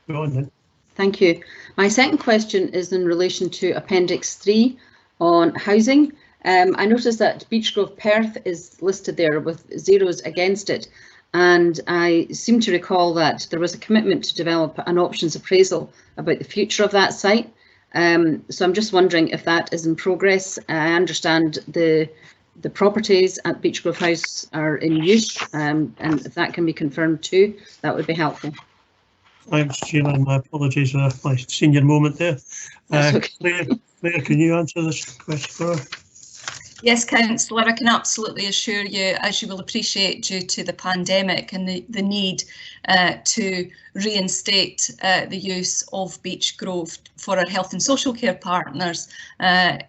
Go on then. Thank you. My second question is in relation to Appendix 3 on housing. I noticed that Beechgrove Perth is listed there with zeros against it, and I seem to recall that there was a commitment to develop an options appraisal about the future of that site. So I'm just wondering if that is in progress. I understand the properties at Beechgrove House are in use, and if that can be confirmed too, that would be helpful. Thanks, Sheila. My apologies for my senior moment there. Okay. Claire, can you answer this question for her? Yes, Councillor, I can absolutely assure you, as you will appreciate, due to the pandemic and the need to reinstate the use of Beechgrove for our health and social care partners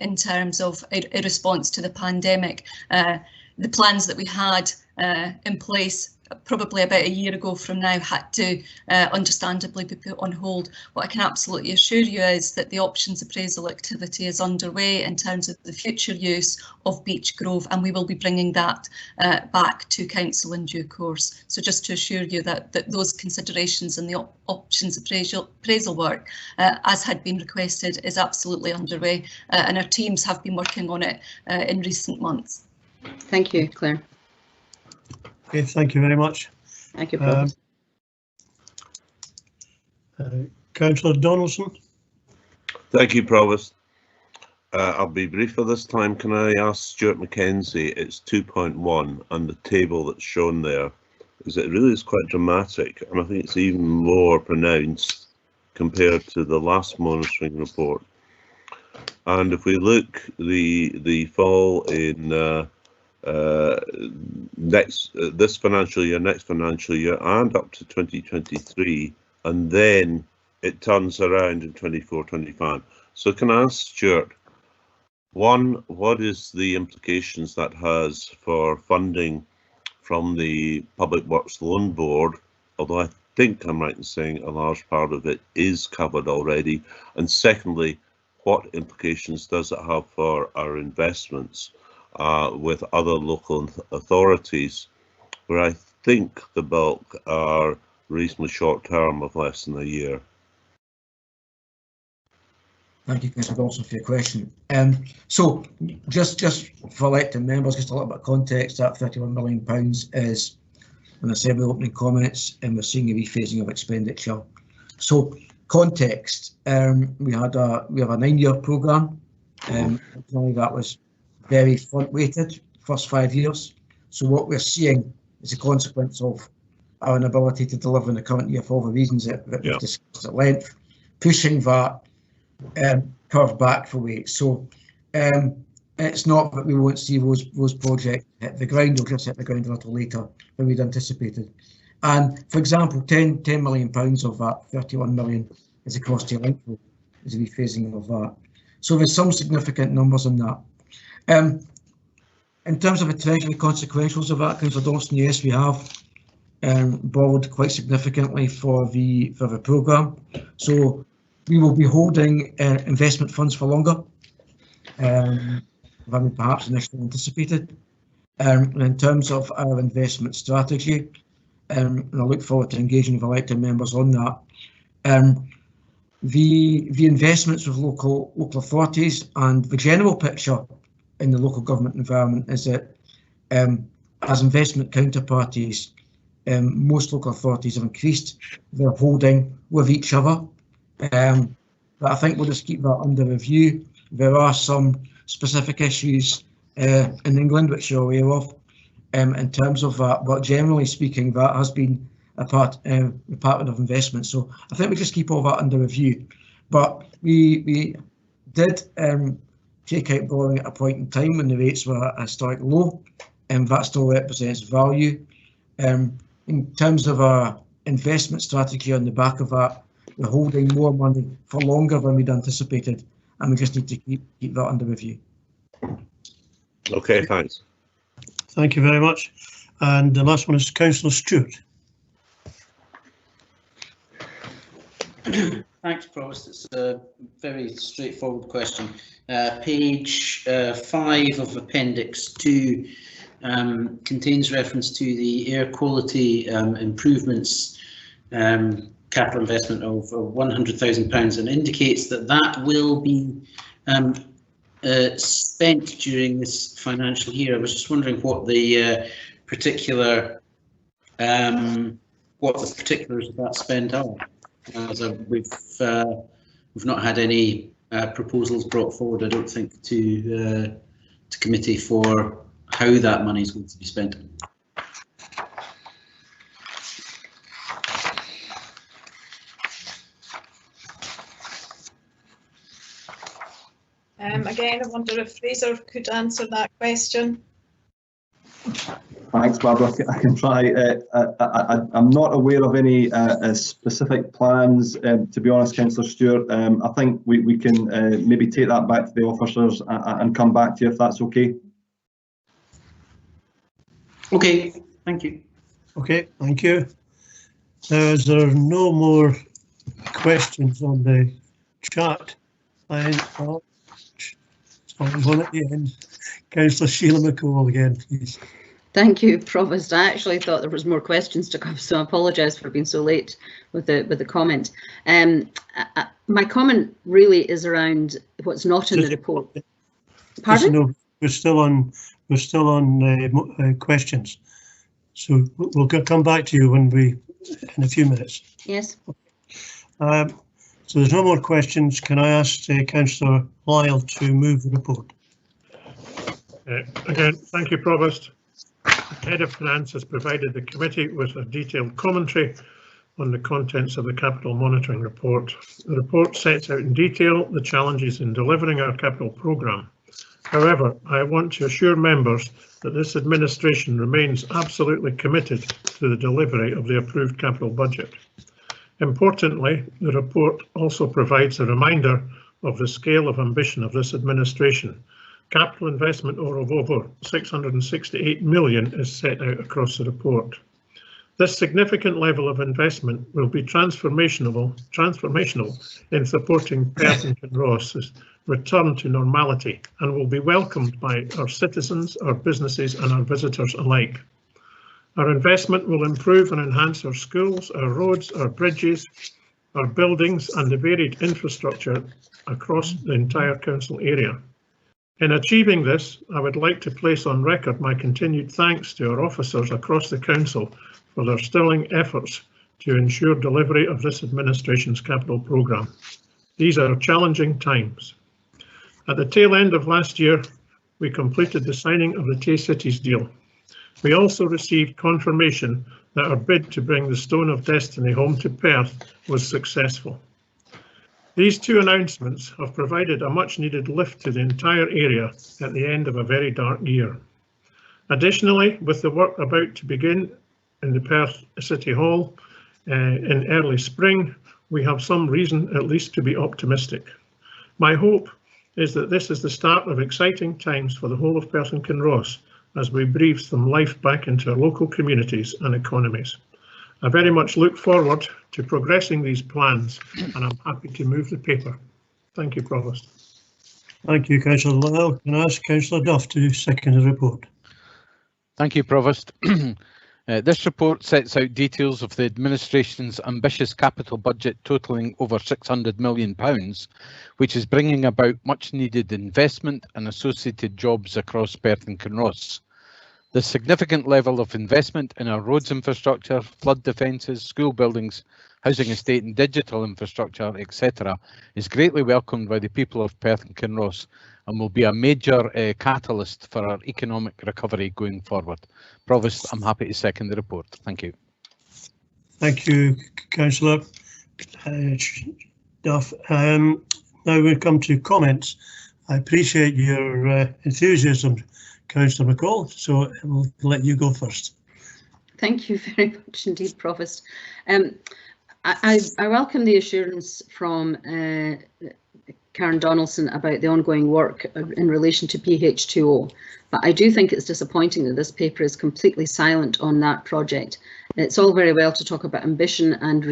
in terms of a response to the pandemic. The plans that we had in place probably about a year ago from now had to understandably be put on hold. What I can absolutely assure you is that the options appraisal activity is underway in terms of the future use of Beech Grove, and we will be bringing that back to Council in due course. So just to assure you that those considerations and the options appraisal work, as had been requested, is absolutely underway, and our teams have been working on it in recent months. Thank you, Claire. Okay, thank you very much. Thank you, Provost. Councillor Donaldson. Thank you, Provost. I'll be brief for this time. Can I ask Stuart Mackenzie, it's 2.1 and the table that's shown there, because it really is quite dramatic, and I think it's even more pronounced compared to the last monitoring report. And if we look, the fall in this financial year, next financial year, and up to 2023, and then it turns around in 24-25. So can I ask Stuart, one, what is the implications that has for funding from the Public Works Loan Board, although I think I'm right in saying a large part of it is covered already, and secondly, what implications does it have for our investments with other local authorities, where I think the bulk are reasonably short term of less than a year? Thank you, Councillor Dawson, for your question. So just for elected members, just a little bit of context, that £31 million is, when I said in the opening comments, and we're seeing a rephasing of expenditure. So context, we have a 9-year programme. That was very front weighted, first 5 years. So what we're seeing is a consequence of our inability to deliver in the current year for all the reasons that we've discussed at length, pushing that curve back for weight. So it's not that we won't see those projects hit the ground, they'll just hit the ground a little later than we'd anticipated. And for example, £10 million of that 31 million is a cost to link, is a rephasing of that. So there's some significant numbers in that. In terms of the Treasury consequentials of that, Councillor Dawson, yes, we have borrowed quite significantly for the programme. So we will be holding investment funds for longer than we perhaps initially anticipated. And in terms of our investment strategy, and I look forward to engaging with elected members on that. The investments with local authorities and the general picture in the local government environment is that as investment counterparties, most local authorities have increased their holding with each other. But I think we'll just keep that under review. There are some specific issues in England which you're aware of in terms of that, but generally speaking, that has been a part of investment. So I think we just keep all that under review. But we did take out borrowing at a point in time when the rates were at a historic low, and that still represents value. In terms of our investment strategy on the back of that, we're holding more money for longer than we'd anticipated, and we just need to keep that under review. Okay, thanks. Thank you very much. And the last one is Councillor Stewart. Thanks, Provost. It's a very straightforward question. Page 5 of Appendix 2 contains reference to the air quality improvements capital investment of £100,000 and indicates that that will be spent during this financial year. I was just wondering what the particulars of that spend are. As we've not had any proposals brought forward, I don't think, to committee for how that money is going to be spent. Again, I wonder if Fraser could answer that question. Thanks, Barbara. I can try. I'm not aware of any specific plans, to be honest, Councillor Stewart. I think we can maybe take that back to the officers and come back to you if that's okay. Okay, Thank you. Okay, thank you. As there are no more questions on the chat, one at the end. Councillor Sheila McCall again, please. Thank you, Provost. I actually thought there was more questions to come, so I apologise for being so late with the comment. My comment really is around what's not in the report. Pardon? No, we're still on questions, so we'll come back to you in a few minutes. Yes. So there's no more questions. Can I ask Councillor Lyle to move the report? Again, thank you, Provost. The Head of Finance has provided the committee with a detailed commentary on the contents of the capital monitoring report. The report sets out in detail the challenges in delivering our capital programme. However, I want to assure members that this administration remains absolutely committed to the delivery of the approved capital budget. Importantly, the report also provides a reminder of the scale of ambition of this administration. Capital investment of over 668 million is set out across the report. This significant level of investment will be transformational in supporting Perth and Kinross's return to normality and will be welcomed by our citizens, our businesses and our visitors alike. Our investment will improve and enhance our schools, our roads, our bridges, our buildings and the varied infrastructure across the entire council area. In achieving this, I would like to place on record my continued thanks to our officers across the council for their sterling efforts to ensure delivery of this administration's capital programme. These are challenging times. At the tail end of last year, we completed the signing of the Tay Cities deal. We also received confirmation that our bid to bring the Stone of Destiny home to Perth was successful. These two announcements have provided a much needed lift to the entire area at the end of a very dark year. Additionally, with the work about to begin in the Perth City Hall in early spring, we have some reason at least to be optimistic. My hope is that this is the start of exciting times for the whole of Perth and Kinross as we breathe some life back into our local communities and economies. I very much look forward to progressing these plans and I'm happy to move the paper. Thank you, Provost. Thank you, Councillor Lyle. Can I ask Councillor Duff to second the report? Thank you, Provost. This report sets out details of the administration's ambitious capital budget totalling over £600 million, which is bringing about much needed investment and associated jobs across Perth and Kinross. The significant level of investment in our roads infrastructure, flood defences, school buildings, housing estate and digital infrastructure, etc. is greatly welcomed by the people of Perth and Kinross and will be a major catalyst for our economic recovery going forward. Provost, I'm happy to second the report. Thank you. Thank you, Councillor Duff. Now we come to comments. I appreciate your enthusiasm, Councillor McCall, so we'll let you go first. Thank you very much indeed, Provost. I welcome the assurance from Karen Donaldson about the ongoing work in relation to PH2O, but I do think it's disappointing that this paper is completely silent on that project. It's all very well to talk about ambition and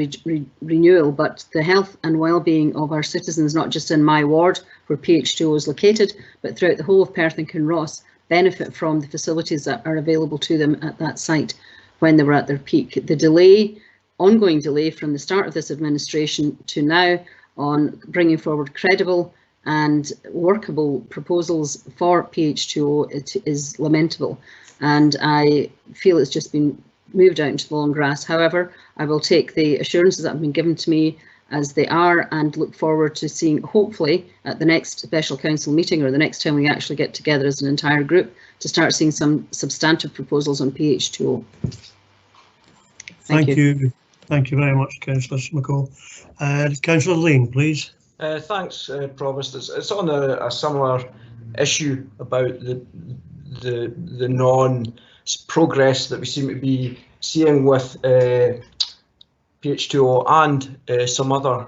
renewal, but the health and well-being of our citizens, not just in my ward where PH2O is located, but throughout the whole of Perth and Kinross, benefit from the facilities that are available to them at that site when they were at their peak. The delay, ongoing delay from the start of this administration to now on bringing forward credible and workable proposals for PH2O is lamentable, and I feel it's just been moved out into the long grass. However, I will take the assurances that have been given to me as they are and look forward to seeing, hopefully at the next special council meeting or the next time we actually get together as an entire group, to start seeing some substantive proposals on PH2O. Thank you. Thank you very much, Councillor McCall. Councillor Lane, please. Thanks, Provost. It's on a similar issue about the non-progress that we seem to be seeing with PH2O and some other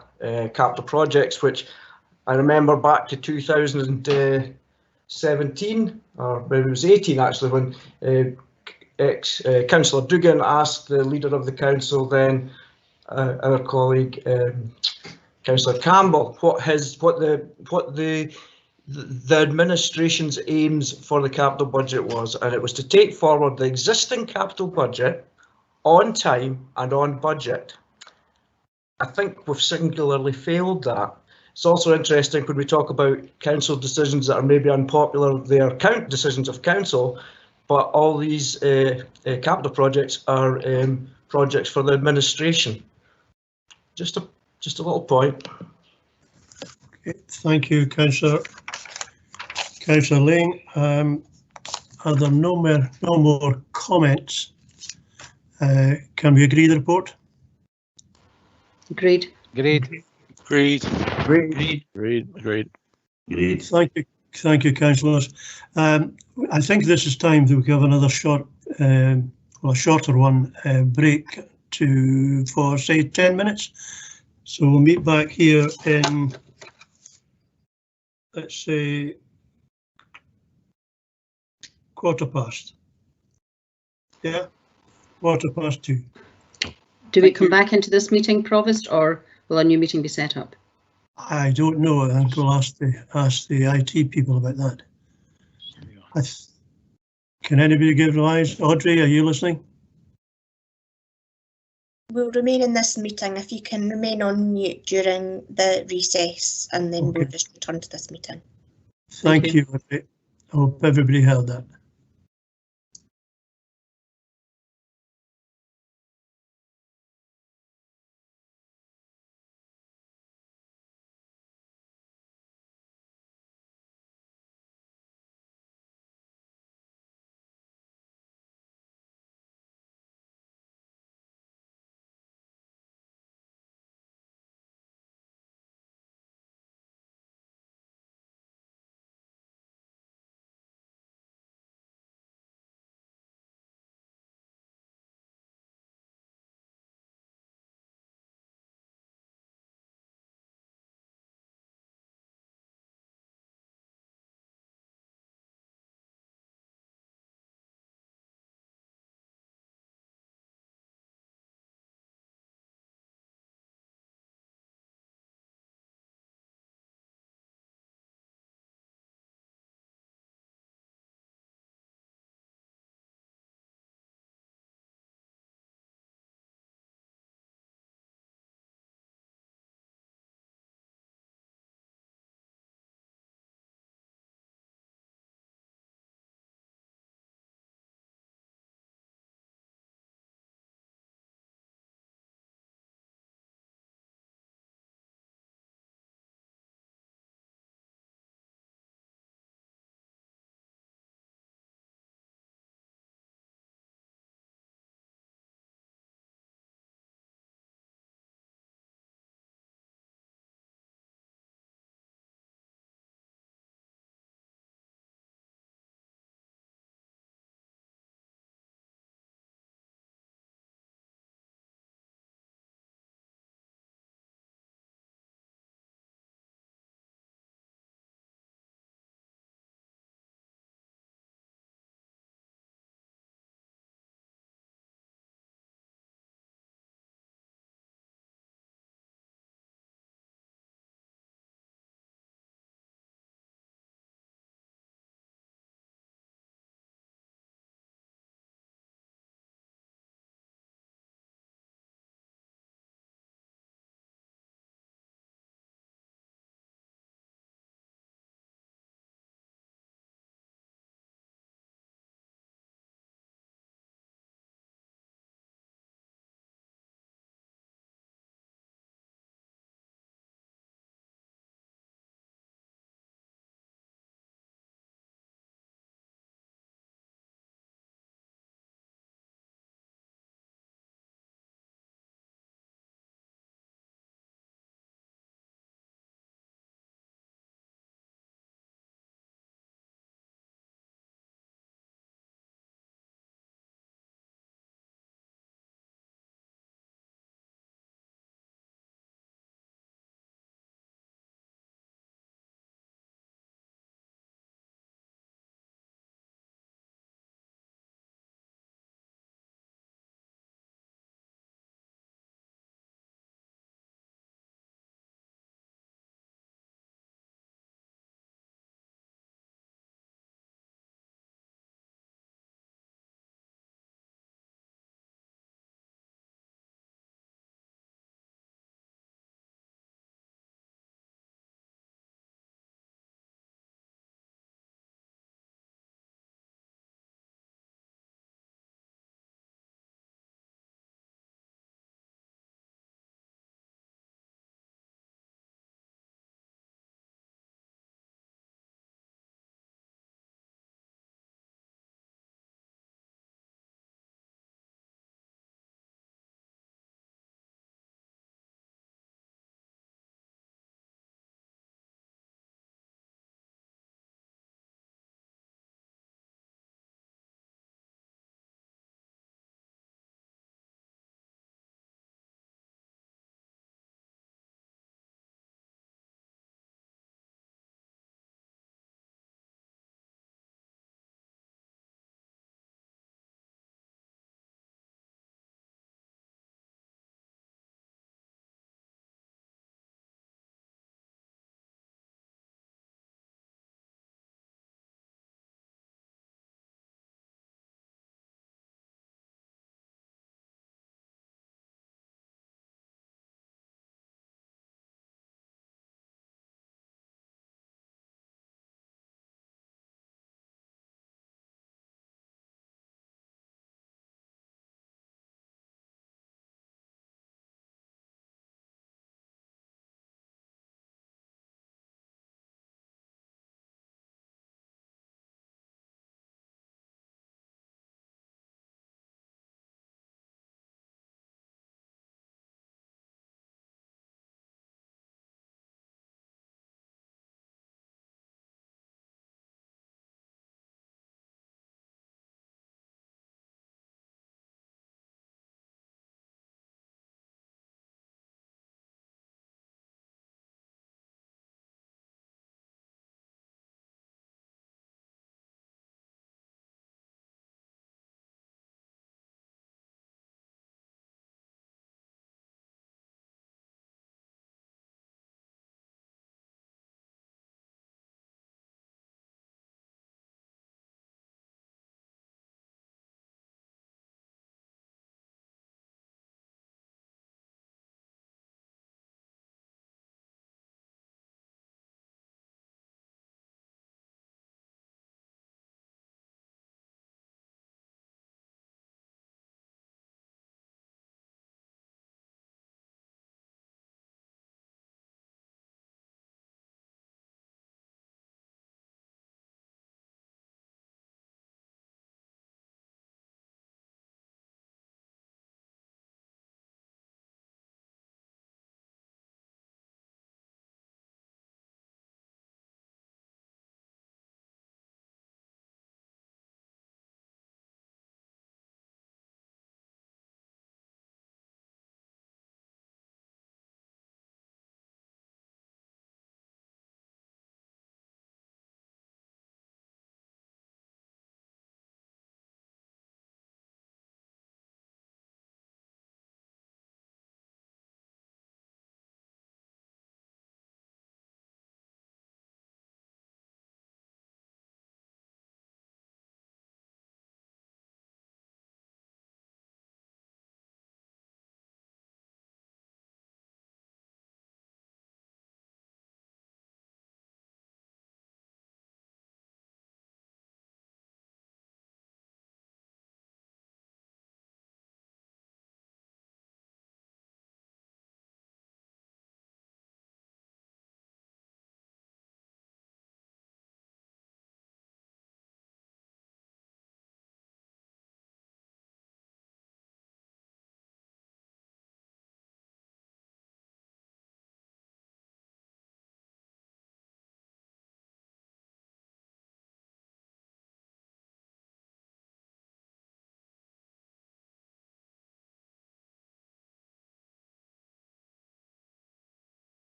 capital projects, which I remember back to 2017, or maybe it was 18 actually, when Councillor Dugan asked the Leader of the Council then, our colleague Councillor Campbell, what the administration's aims for the capital budget was, and it was to take forward the existing capital budget on time and on budget. I think we've singularly failed that. It's also interesting when we talk about council decisions that are maybe unpopular, they are decisions of council, but all these capital projects are projects for the administration. Just a little point. Okay, thank you, Councillor Lane. Are there no more comments? Can we agree the report? Agreed. Agreed. Agreed. Thank you, councillors. I think this is time that we have another short, well, a shorter one break for say 10 minutes. So we'll meet back here in, let's say, 2:15. Yeah, 2:15. Do we come back into this meeting, Provost, or will a new meeting be set up? I don't know. I think we'll ask the IT people about that. Can anybody give advice? Audrey, are you listening? We'll remain in this meeting. If you can remain on mute during the recess, and then we'll just return to this meeting. Thank you. I hope everybody heard that.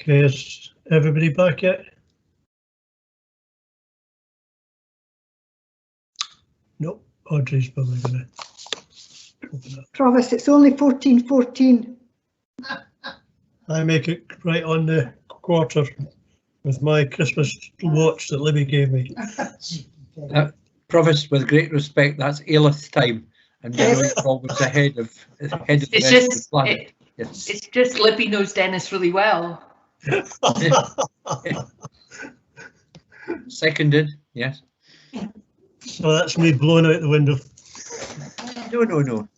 Okay, is everybody back yet? Nope, Audrey's probably going to. Provost, it's only 14:14. I make it right on the quarter with my Christmas watch that Libby gave me. Provost, with great respect, that's Ailith time, and we're always ahead of the rest of the planet. Yes. It's just Libby knows Dennis really well. Seconded, yes. So that's me blowing out the window.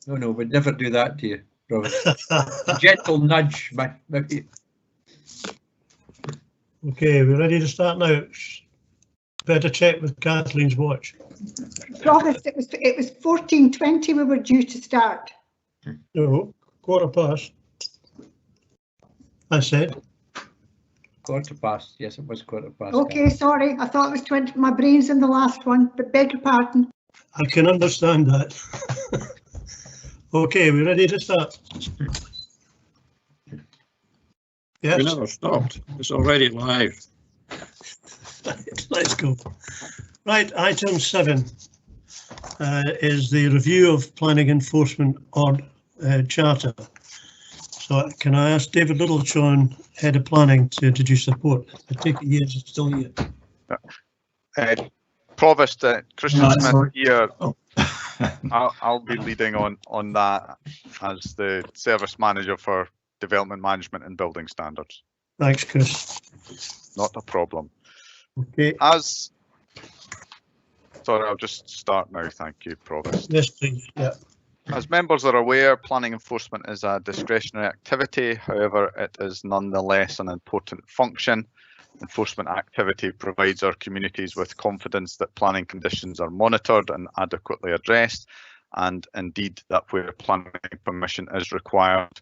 No, we'd never do that to you, Provost. A gentle nudge, maybe. Okay, we're ready to start now. Better check with Kathleen's watch. Provost, it was 14:20 we were due to start. No, quarter past. I said. Quarter past, yes, it was quarter past. Okay, sorry, I thought it was 20. My brain's in the last one, but beg your pardon. I can understand that. Okay, we're ready to start. Yes. We never stopped. It's already live. Let's go. Right, item 7 is the review of planning enforcement on charter. So can I ask David Littlejohn, Head of Planning, to introduce the report? I take it he is still here. Provost, Christian Smith here. I'll be leading on that as the Service Manager for Development Management and Building Standards. Thanks, Chris. Not a problem. Okay. Sorry, I'll just start now. Thank you, Provost. Yes, please. Yeah. As members are aware, planning enforcement is a discretionary activity. However, it is nonetheless an important function. Enforcement activity provides our communities with confidence that planning conditions are monitored and adequately addressed, and indeed that where planning permission is required,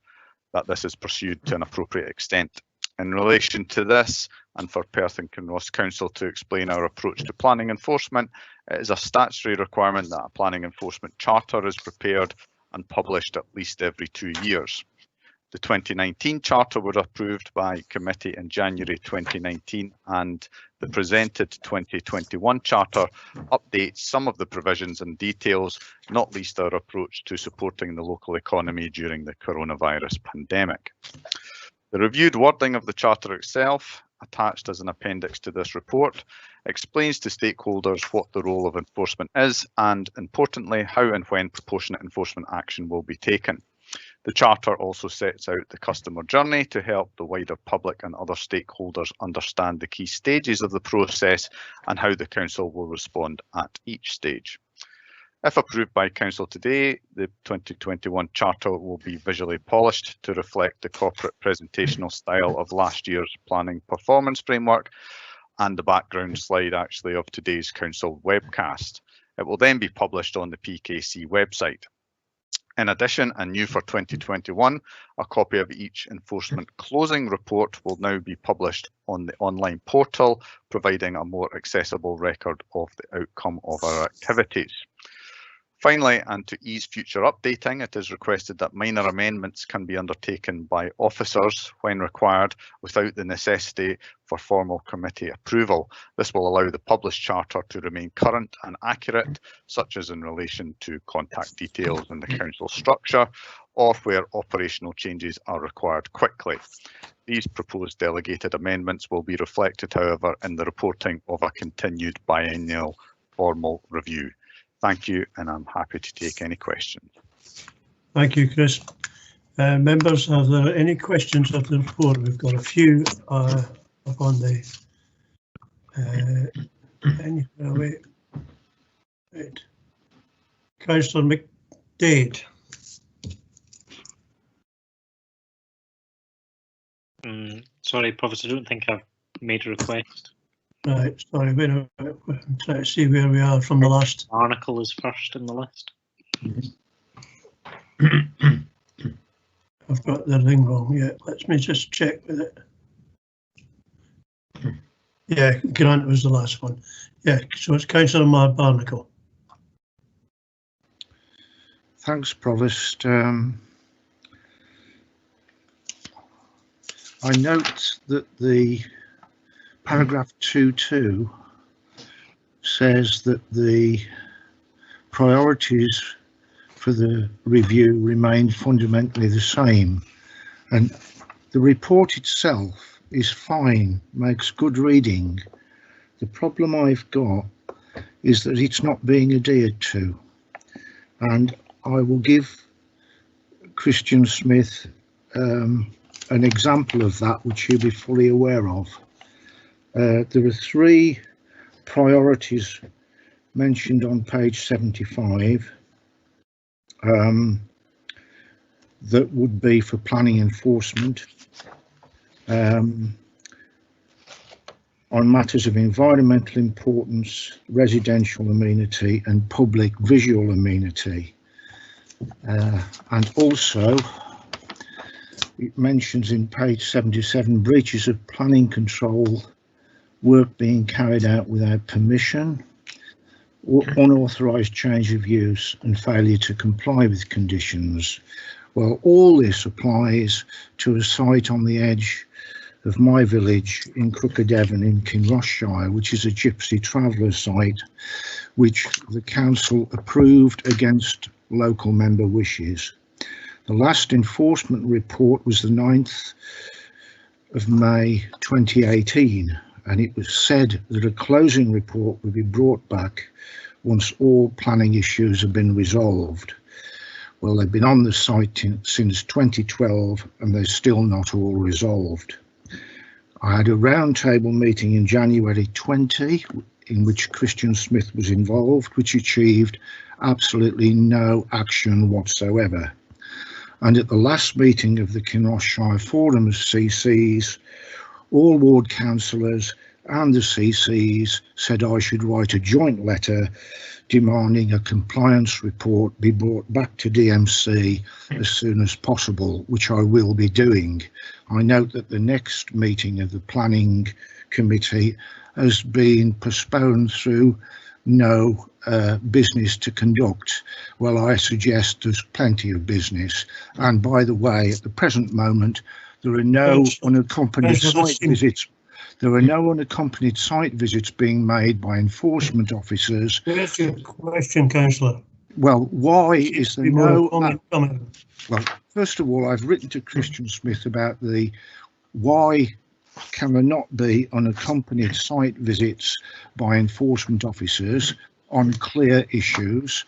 that this is pursued to an appropriate extent. In relation to this, and for Perth and Kinross Council to explain our approach to planning enforcement, it is a statutory requirement that a planning enforcement charter is prepared and published at least every 2 years. The 2019 charter was approved by committee in January 2019, and the presented 2021 charter updates some of the provisions and details, not least our approach to supporting the local economy during the coronavirus pandemic. The reviewed wording of the charter itself, attached as an appendix to this report, explains to stakeholders what the role of enforcement is and, importantly, how and when proportionate enforcement action will be taken. The charter also sets out the customer journey to help the wider public and other stakeholders understand the key stages of the process and how the Council will respond at each stage. If approved by Council today, the 2021 Charter will be visually polished to reflect the corporate presentational style of last year's planning performance framework and the background slide actually of today's Council webcast. It will then be published on the PKC website. In addition, and new for 2021, a copy of each enforcement closing report will now be published on the online portal, providing a more accessible record of the outcome of our activities. Finally, and to ease future updating, it is requested that minor amendments can be undertaken by officers when required without the necessity for formal committee approval. This will allow the published charter to remain current and accurate, such as in relation to contact details in the council structure, or where operational changes are required quickly. These proposed delegated amendments will be reflected, however, in the reporting of a continued biennial formal review. Thank you, and I'm happy to take any questions. Thank you, Chris. Members, are there any questions of the report? We've got a few up on the right. Councillor McDade. Sorry, Provost, I don't think I've made a request. Right, sorry, wait a minute. I'm trying to see where we are from the last. Article is first in the list. I've got the thing wrong. Yeah, let me just check with it. Yeah, Grant was the last one. Yeah, so it's Councillor Barnacle. Thanks, Provost. I note that the paragraph 2.2 says that the priorities for the review remain fundamentally the same, and the report itself is fine, makes good reading. The problem I've got is that it's not being adhered to, and I will give Christian Smith an example of that, which he'll be fully aware of. There are 3 priorities mentioned on page 75 that would be for planning enforcement on matters of environmental importance, residential amenity and public visual amenity. And also it mentions in page 77 breaches of planning control, work being carried out without permission, or unauthorised change of use and failure to comply with conditions. Well, all this applies to a site on the edge of my village in Crooked Devon in Kinross, which is a gypsy traveller site, which the council approved against local member wishes. The last enforcement report was the 9th of May 2018, and it was said that a closing report would be brought back once all planning issues have been resolved. Well, they've been on the site since 2012 and they're still not all resolved. I had a roundtable meeting in January 20 in which Christian Smith was involved, which achieved absolutely no action whatsoever. And at the last meeting of the Kinross Shire Forum of CCs, all ward councillors and the CCs said I should write a joint letter demanding a compliance report be brought back to DMC as soon as possible, which I will be doing. I note that the next meeting of the planning committee has been postponed through no business to conduct. Well, I suggest there's plenty of business, and by the way, at the present moment there are no unaccompanied site visits. There are no unaccompanied site visits being made by enforcement officers. Where's your question, councillor? Well, why is there no... Well, first of all, I've written to Christian Smith about the why can there not be unaccompanied site visits by enforcement officers on clear issues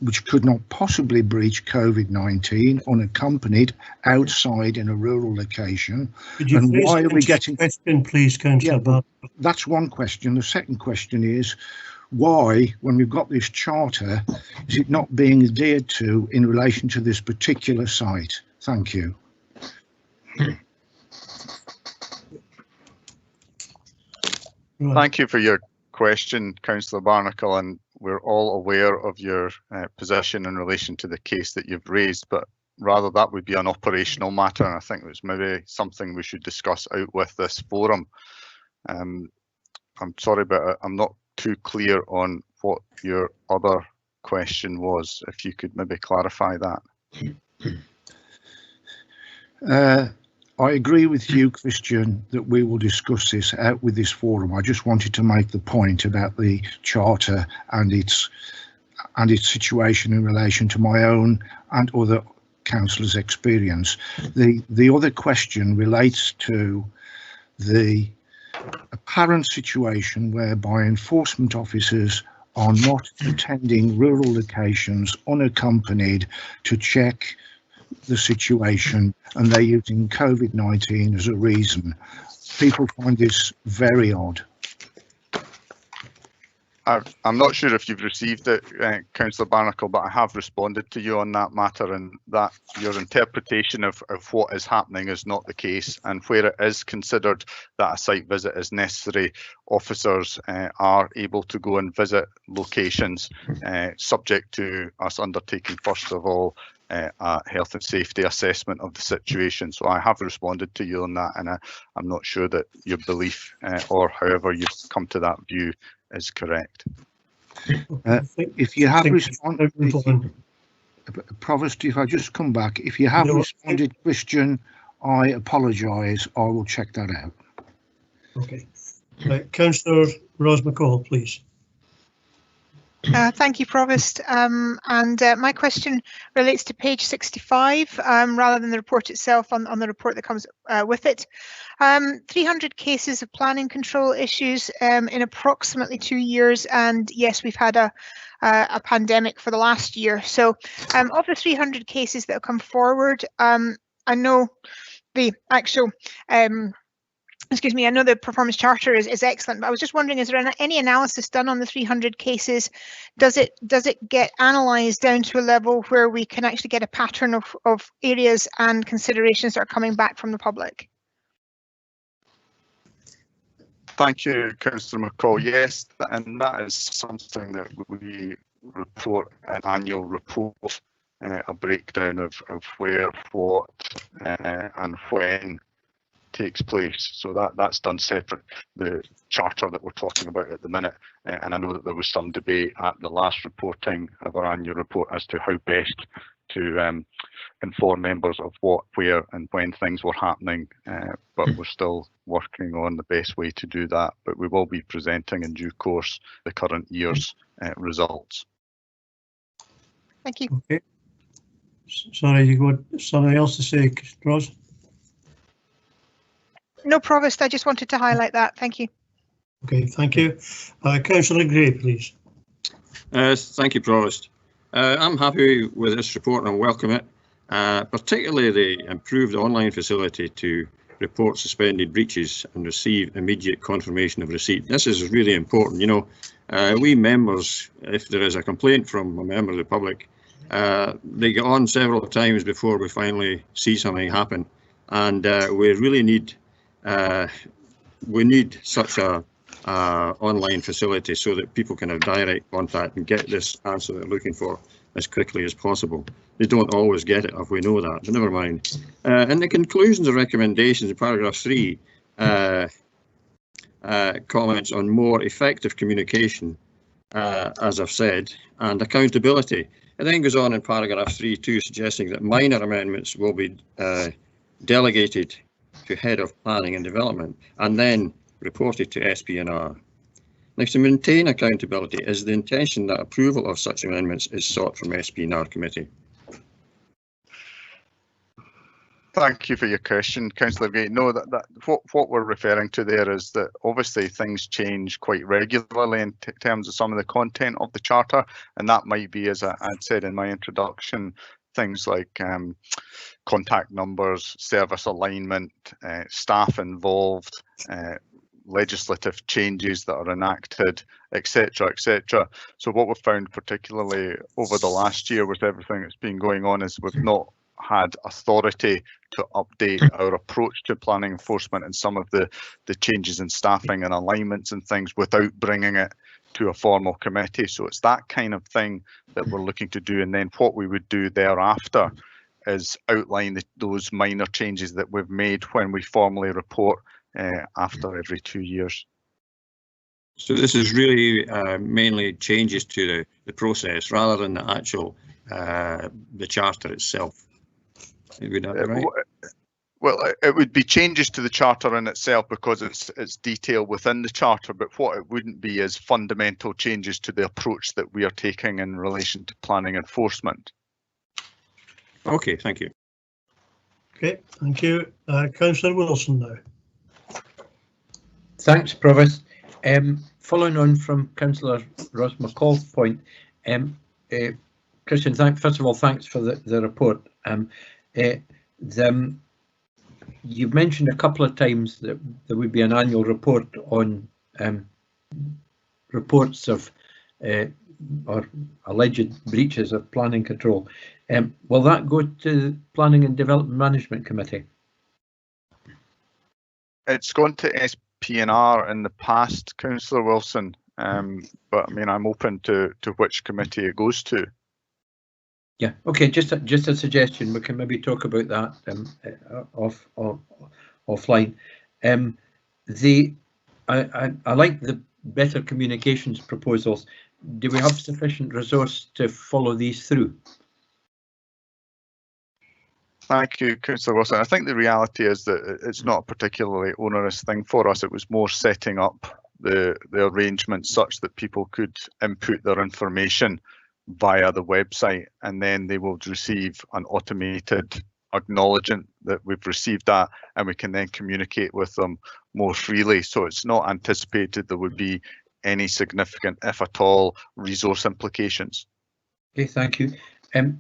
which could not possibly breach COVID-19 unaccompanied outside in a rural location. And why are we getting... Question, please, councillor. Yeah, that's one question. The second question is why, when we've got this charter, is it not being adhered to in relation to this particular site? Thank you. Thank you for your question, Councillor Barnacle, and we're all aware of your position in relation to the case that you've raised, but rather that would be an operational matter, and I think it's maybe something we should discuss out with this forum. I'm sorry, but I'm not too clear on what your other question was. If you could maybe clarify that. I agree with you, Christian, that we will discuss this out with this forum. I just wanted to make the point about the charter and its situation in relation to my own and other councillors' experience. The other question relates to the apparent situation whereby enforcement officers are not attending rural locations unaccompanied to check the situation, and they're using COVID-19 as a reason. People find this very odd. I'm not sure if you've received it, Councillor Barnacle, but I have responded to you on that matter, and that your interpretation of what is happening is not the case, and where it is considered that a site visit is necessary, officers are able to go and visit locations subject to us undertaking, first of all, a health and safety assessment of the situation. So I have responded to you on that, and I'm not sure that your belief or however you've come to that view is correct. If you have responded, Provost, if I just come back, if you have responded, Christian, I apologise. I will check that out. Okay. Councillor Ros McCall, please. Thank you, Provost. My question relates to page 65 rather than the report itself, on the report that comes with it. 300 cases of planning control issues in approximately 2 years, and yes, we've had a pandemic for the last year. So of the 300 cases that have come forward, I know the actual I know the performance charter is excellent, but I was just wondering, is there any analysis done on the 300 cases? Does it get analysed down to a level where we can actually get a pattern of areas and considerations that are coming back from the public? Thank you, Councillor McCall. Yes, and that is something that we report an annual report, a breakdown of where, what, and when takes place. So that's done separate. The charter that we're talking about at the minute, and I know that there was some debate at the last reporting of our annual report as to how best to inform members of what, where and when things were happening, but we're still working on the best way to do that. But we will be presenting in due course the current year's results. Thank you. Okay. Sorry, you got something else to say, Ros? No, Provost, I just wanted to highlight that. Thank you. Okay, thank you. Councillor Gray, please. Thank you, Provost. I'm happy with this report and I welcome it, particularly the improved online facility to report suspended breaches and receive immediate confirmation of receipt. This is really important. You know, we members, if there is a complaint from a member of the public, they get on several times before we finally see something happen, and we really need such a online facility so that people can have direct contact and get this answer they're looking for as quickly as possible. They don't always get it, if we know that, but never mind. In the conclusions of recommendations in paragraph 3, comments on more effective communication, as I've said, and accountability. It then goes on in paragraph 3.2, suggesting that minor amendments will be delegated to Head of Planning and Development and then reported to SPNR. Now, to maintain accountability, is the intention that approval of such amendments is sought from SPNR committee? Thank you for your question, Councillor Gate. No, what we're referring to there is that obviously things change quite regularly in terms of some of the content of the charter, and that might be, as I'd said in my introduction, things like contact numbers, service alignment, staff involved, legislative changes that are enacted, etc., etc. So what we've found particularly over the last year with everything that's been going on is we've not had authority to update our approach to planning enforcement and some of the changes in staffing and alignments and things without bringing it to a formal committee. So it's that kind of thing that we're looking to do, and then what we would do thereafter is outline those minor changes that we've made when we formally report after every 2 years. So this is really mainly changes to the process rather than the actual the charter itself. Would that be right? Well, it would be changes to the charter in itself because it's detailed within the charter, but what it wouldn't be is fundamental changes to the approach that we are taking in relation to planning enforcement. Okay, thank you. Okay, thank you. Councillor Wilson now. Thanks, Provost. Following on from Councillor Ros McCall's point, Christian, first of all, thanks for the report. You've mentioned a couple of times that there would be an annual report on reports of or alleged breaches of planning control. Will that go to Planning and Development Management Committee? It's gone to SPNR in the past, Councillor Wilson, but I mean, I'm open to which committee it goes to. Yeah, okay, just a suggestion. We can maybe talk about that offline. I like the better communications proposals. Do we have sufficient resource to follow these through? Thank you, Councillor Wilson. I think the reality is that it's not a particularly onerous thing for us. It was more setting up the arrangement such that people could input their information via the website, and then they will receive an automated acknowledgement that we've received that, and we can then communicate with them more freely. So it's not anticipated there would be any significant, if at all, resource implications. Okay, thank you.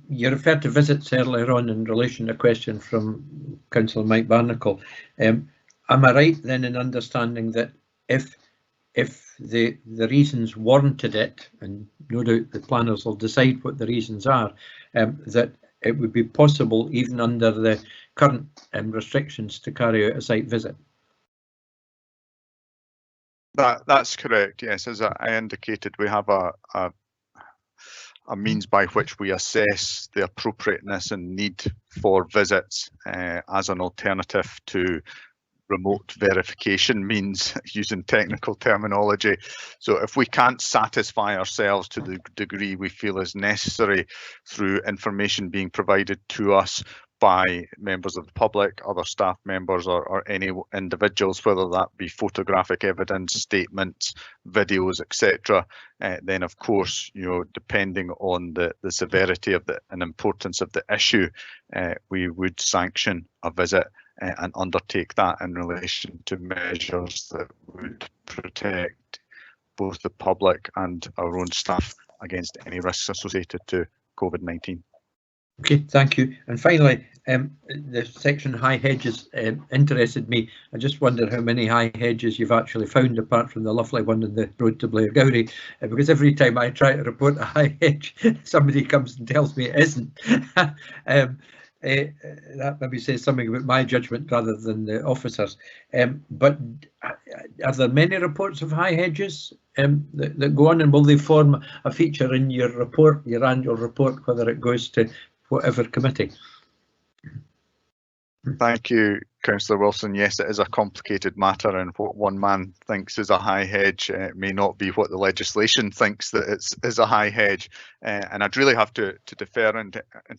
You referred to visits earlier on in relation to a question from Councillor Mike Barnacle. Am I right then in understanding that if the reasons warranted it, and no doubt the planners will decide what the reasons are, that it would be possible even under the current restrictions to carry out a site visit? That's correct, yes. As I indicated, we have a means by which we assess the appropriateness and need for visits as an alternative to remote verification means, using technical terminology. So if we can't satisfy ourselves to the degree we feel is necessary through information being provided to us by members of the public, other staff members, or any individuals, whether that be photographic evidence, statements, videos, etc., then of course, depending on the severity of and importance of the issue, we would sanction a visit and undertake that in relation to measures that would protect both the public and our own staff against any risks associated to COVID-19. Okay, thank you. And finally, the section high hedges interested me. I just wonder how many high hedges you've actually found apart from the lovely one on the road to Blairgowrie, because every time I try to report a high hedge, somebody comes and tells me it isn't. That maybe says something about my judgment rather than the officers. But are there many reports of high hedges that go on, and will they form a feature in your report, your annual report, whether it goes to whatever committee? Thank you, Councillor Wilson. Yes, it is a complicated matter, and what one man thinks is a high hedge may not be what the legislation thinks that is a high hedge. And I'd really have to defer in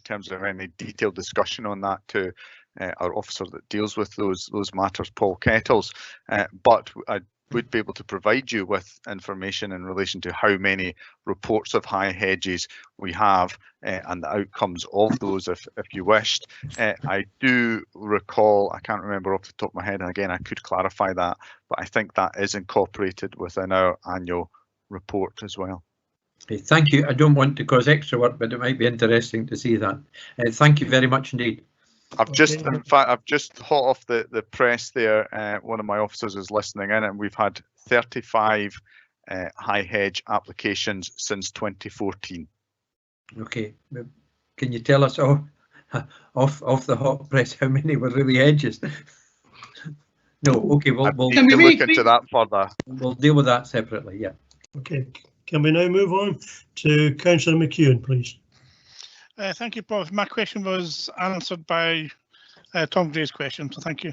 terms of any detailed discussion on that to our officer that deals with those matters, Paul Kettles. But I would be able to provide you with information in relation to how many reports of high hedges we have and the outcomes of those if you wished. I do recall, I can't remember off the top of my head, and again I could clarify that, but I think that is incorporated within our annual report as well. Okay, thank you. I don't want to cause extra work, but it might be interesting to see that. Thank you very much indeed. I've just, in fact, I've just hot off the press there. One of my officers is listening in, and we've had 35 high hedge applications since 2014. Okay, can you tell us off the hot press how many were really hedges? No, okay, we'll look into that further. We'll deal with that separately. Yeah. Okay, can we now move on to Councillor McEwen, please? Thank you, Prof. My question was answered by Tom Gray's question, so thank you.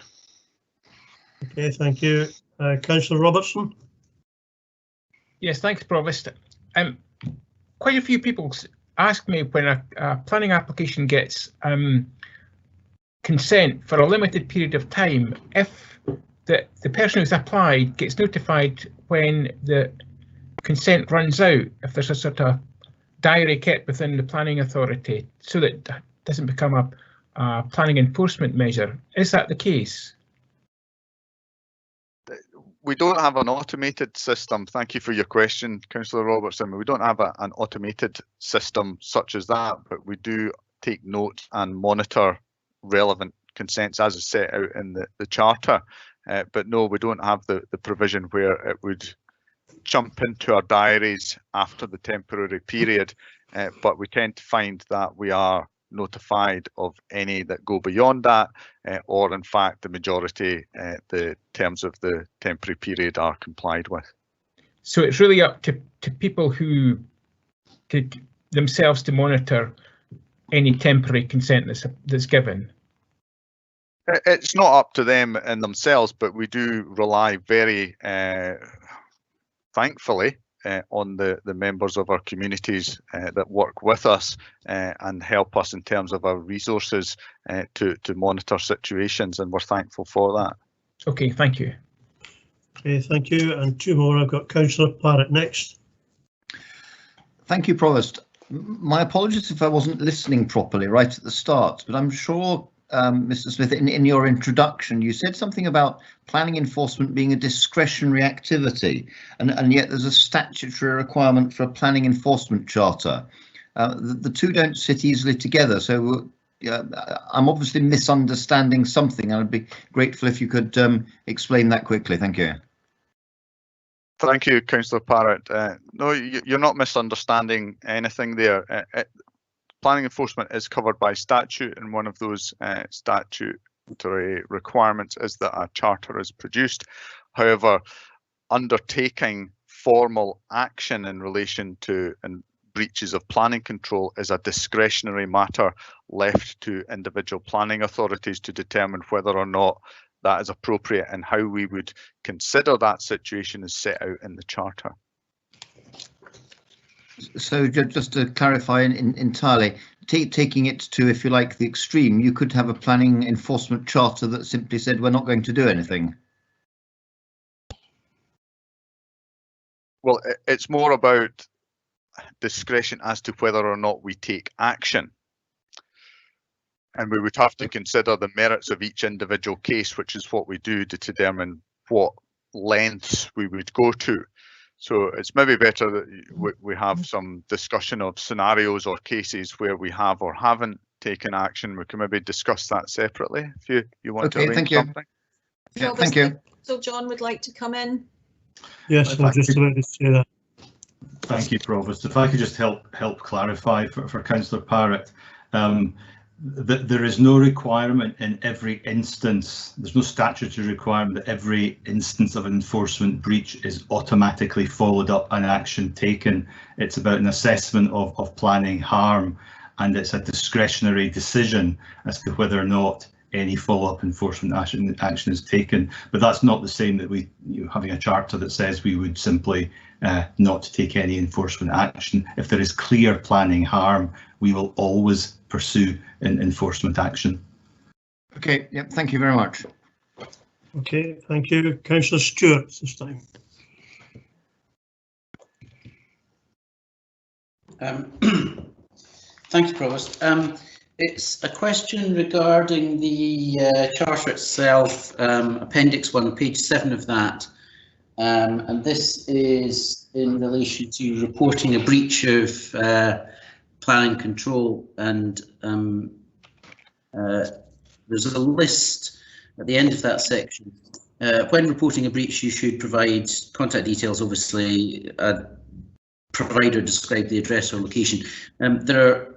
Okay, thank you. Councillor Robertson? Yes, thanks, Provost. Quite a few people ask me when a planning application gets consent for a limited period of time, if the person who's applied gets notified when the consent runs out, if there's a sort of diary kept within the planning authority so that it doesn't become a planning enforcement measure. Is that the case? We don't have an automated system. Thank you for your question, Councillor Robertson. We don't have an automated system such as that, but we do take note and monitor relevant consents as is set out in the charter. But no, we don't have the provision where it would jump into our diaries after the temporary period, but we tend to find that we are notified of any that go beyond that, or in fact the majority, the terms of the temporary period are complied with. So it's really up to people who themselves to monitor any temporary consent that's given. It's not up to them in themselves, but we do rely very thankfully on the members of our communities that work with us and help us in terms of our resources to monitor situations, and we're thankful for that. Okay, thank you. Okay, thank you. And two more. I've got Councillor Parrott next. Thank you, Provost. My apologies if I wasn't listening properly right at the start, but I'm sure, Mr. Smith, in your introduction, you said something about planning enforcement being a discretionary activity, and yet there's a statutory requirement for a planning enforcement charter. The two don't sit easily together, so I'm obviously misunderstanding something. I'd be grateful if you could explain that quickly. Thank you. Thank you, Councillor Parrott. No, you're not misunderstanding anything there. Planning enforcement is covered by statute, and one of those statutory requirements is that a charter is produced. However, undertaking formal action in relation to breaches of planning control is a discretionary matter left to individual planning authorities to determine whether or not that is appropriate, and how we would consider that situation is set out in the charter. So just to clarify entirely, taking it to, if you like, the extreme, you could have a planning enforcement charter that simply said we're not going to do anything. Well, it's more about discretion as to whether or not we take action. And we would have to consider the merits of each individual case, which is what we do to determine what lengths we would go to. So it's maybe better that we have some discussion of scenarios or cases where we have or haven't taken action. We can maybe discuss that separately if you want to arrange something. Yeah, thank you. So John would like to come in. Yes, I was just about to say that. Thank you, Provost. If I could just help clarify for Councillor Parrott. There is no requirement in every instance, there's no statutory requirement that every instance of an enforcement breach is automatically followed up and action taken. It's about an assessment of planning harm, and it's a discretionary decision as to whether or not any follow-up enforcement action is taken. But that's not the same that having a charter that says we would simply not take any enforcement action. If there is clear planning harm, we will always pursue enforcement action. Okay, yep, thank you very much. Okay, thank you. Councillor Stewart this time. Thank you, Provost. It's a question regarding the charter itself, Appendix 1, page 7 of that. And this is in relation to reporting a breach of planning control, and there's a list at the end of that section. When reporting a breach, you should provide contact details, obviously, provider, describe the address or location. There are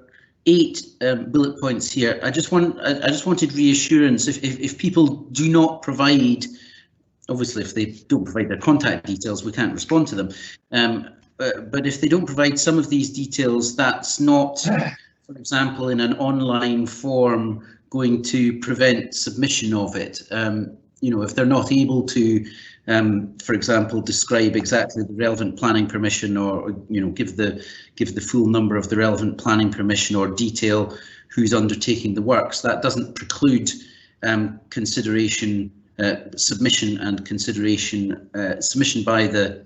8 bullet points here. I just wanted reassurance if people do not provide, obviously if they don't provide their contact details, we can't respond to them. But if they don't provide some of these details, that's not, for example, in an online form going to prevent submission of it. You know, if they're not able to, for example, describe exactly the relevant planning permission, or give the full number of the relevant planning permission, or detail who's undertaking the works, that doesn't preclude consideration, submission and consideration, submission by the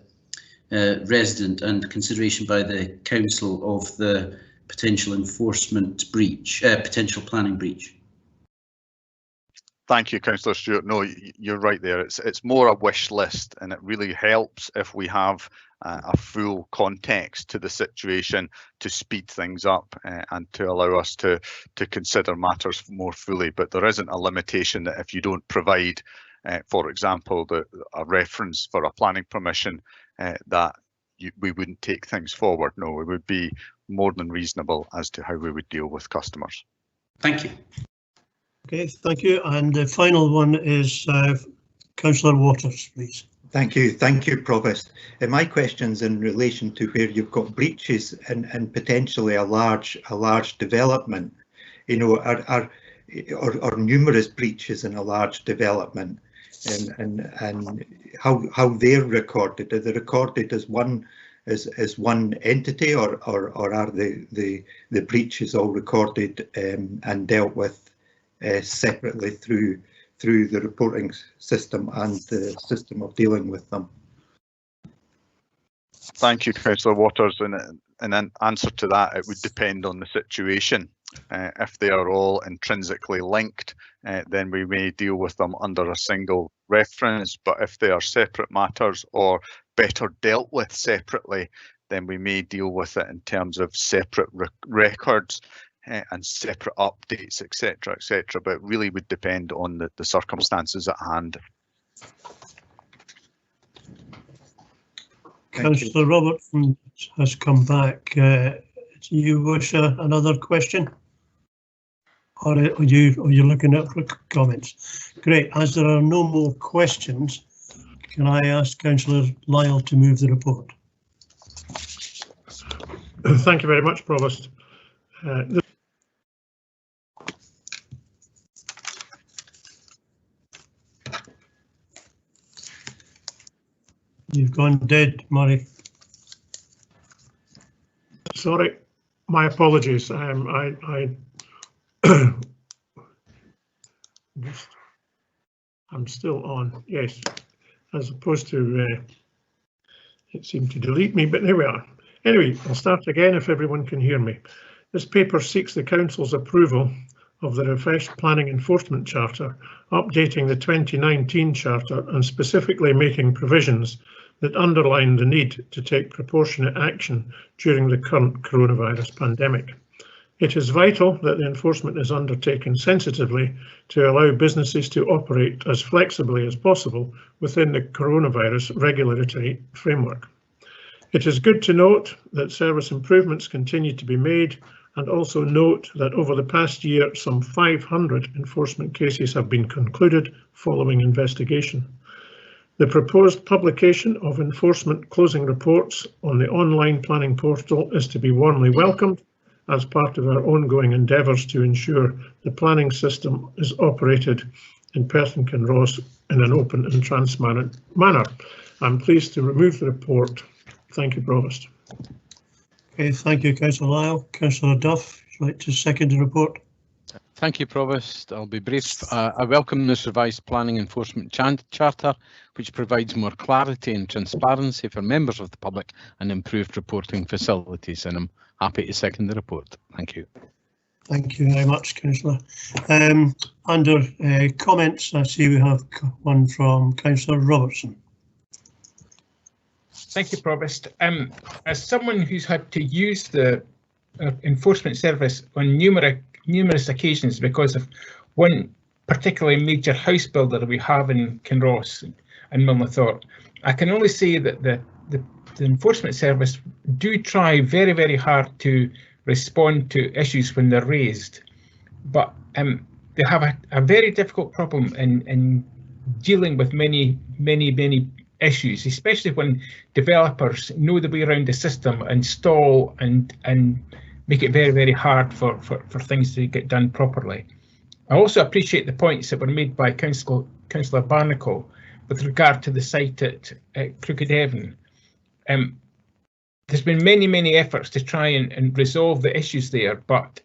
resident and consideration by the council of the potential enforcement breach, potential planning breach. Thank you, Councillor Stewart. No, you're right there. It's more a wish list, and it really helps if we have a full context to the situation to speed things up and to allow us to consider matters more fully. But there isn't a limitation that if you don't provide, for example, a reference for a planning permission, that we wouldn't take things forward. No, it would be more than reasonable as to how we would deal with customers. Thank you. Okay, thank you. And the final one is Councillor Waters, please. Thank you, Provost. My question's in relation to where you've got breaches and potentially a large development, or numerous breaches in a large development, and how they're recorded. Are they recorded as one as one entity, or are the breaches all recorded and dealt with separately through the reporting system and the system of dealing with them? Thank you, Councillor Waters. And in answer to that, it would depend on the situation. If they are all intrinsically linked, then we may deal with them under a single reference. But if they are separate matters or better dealt with separately, then we may deal with it in terms of separate records and separate updates, etc., etc. But it really would depend on the circumstances at hand. Councillor Robertson has come back. Do you wish another question? Or are you looking at comments? Great. As there are no more questions, can I ask Councillor Lyle to move the report? Thank you very much, Provost. You've gone dead, Murray. Sorry, my apologies. I'm still on, yes, as opposed to it seemed to delete me, but here we are. Anyway, I'll start again if everyone can hear me. This paper seeks the Council's approval of the refreshed Planning Enforcement Charter, updating the 2019 Charter and specifically making provisions that underline the need to take proportionate action during the current coronavirus pandemic. It is vital that the enforcement is undertaken sensitively to allow businesses to operate as flexibly as possible within the coronavirus regulatory framework. It is good to note that service improvements continue to be made, and also note that over the past year, some 500 enforcement cases have been concluded following investigation. The proposed publication of enforcement closing reports on the online planning portal is to be warmly welcomed as part of our ongoing endeavours to ensure the planning system is operated in Perth and Kinross in an open and transparent manner. I'm pleased to remove the report. Thank you, Provost. Okay, thank you, Councillor Lyle. Councillor Duff, would you like to second the report? Thank you, Provost. I'll be brief. I welcome this revised planning enforcement charter, which provides more clarity and transparency for members of the public and improved reporting facilities, and I'm happy to second the report. Thank you. Thank you very much, Councillor. Under comments, I see we have one from Councillor Robertson. Thank you, Provost. As someone who's had to use the enforcement service on numerous occasions because of one particularly major house builder that we have in Kinross and Milnathorpe, I can only say that the enforcement service do try very, very hard to respond to issues when they're raised, but they have a very difficult problem in dealing with many issues, especially when developers know the way around the system and stall and make it very, very hard for things to get done properly. I also appreciate the points that were made by Councillor Barnacle with regard to the site at Crooked Heaven. There's been many efforts to try and resolve the issues there, but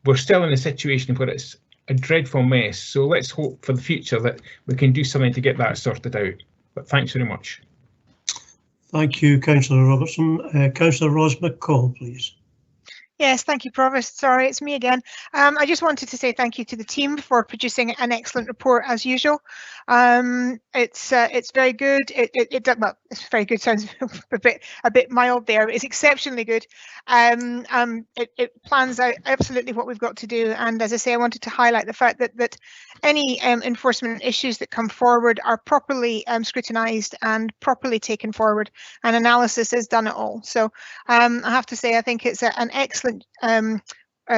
we're still in a situation where it's a dreadful mess. So let's hope for the future that we can do something to get that sorted out. But thanks very much. Thank you, Councillor Robertson. Councillor Ros McCall, please. Yes, thank you, Provost. Sorry, it's me again. I just wanted to say thank you to the team for producing an excellent report as usual. It's very good. Well, it's very good sounds a bit mild there. It's exceptionally good. It plans out absolutely what we've got to do. And as I say, I wanted to highlight the fact that any enforcement issues that come forward are properly scrutinised and properly taken forward, and analysis is done at all. So I have to say, I think it's an excellent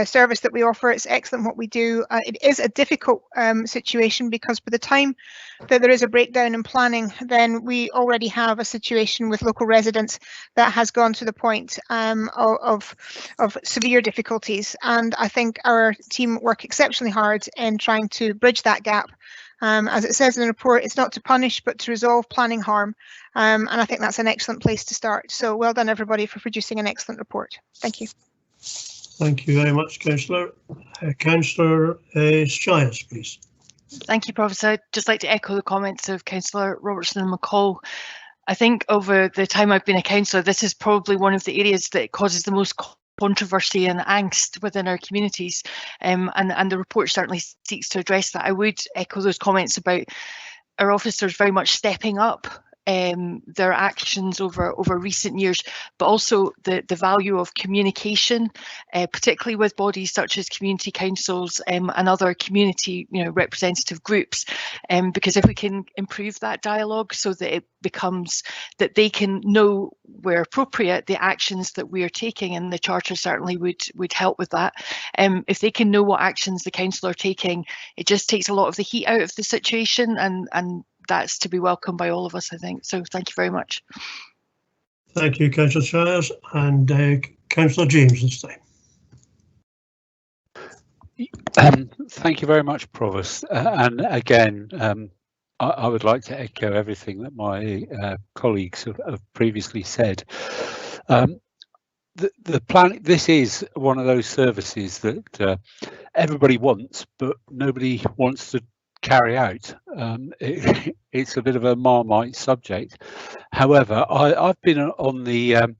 service that we offer. It's excellent what we do. It is a difficult situation because by the time that there is a breakdown in planning, then we already have a situation with local residents that has gone to the point of severe difficulties. And I think our team work exceptionally hard in trying to bridge that gap As it says in the report, it's not to punish but to resolve planning harm, and I think that's an excellent place to start. So well done everybody for producing an excellent report. Thank you. Thank you very much, Councillor. Councillor Shiers, please. Thank you, Provost. I'd just like to echo the comments of Councillor Robertson and McCall. I think over the time I've been a councillor, this is probably one of the areas that causes the most controversy and angst within our communities, and the report certainly seeks to address that. I would echo those comments about our officers very much stepping up their actions over recent years, but also the value of communication, particularly with bodies such as community councils and other community representative groups, because if we can improve that dialogue so that it becomes that they can know where appropriate the actions that we are taking, and the charter certainly would help with that. If they can know what actions the council are taking, it just takes a lot of the heat out of the situation, and that's to be welcomed by all of us, I think. So thank you very much. Thank you, Councillor Shiers, and Councillor James this time. Thank you very much, Provost. And again, I would like to echo everything that my colleagues have previously said. The plan. This is one of those services that everybody wants, but nobody wants to carry out. It's a bit of a Marmite subject. However, I've been on the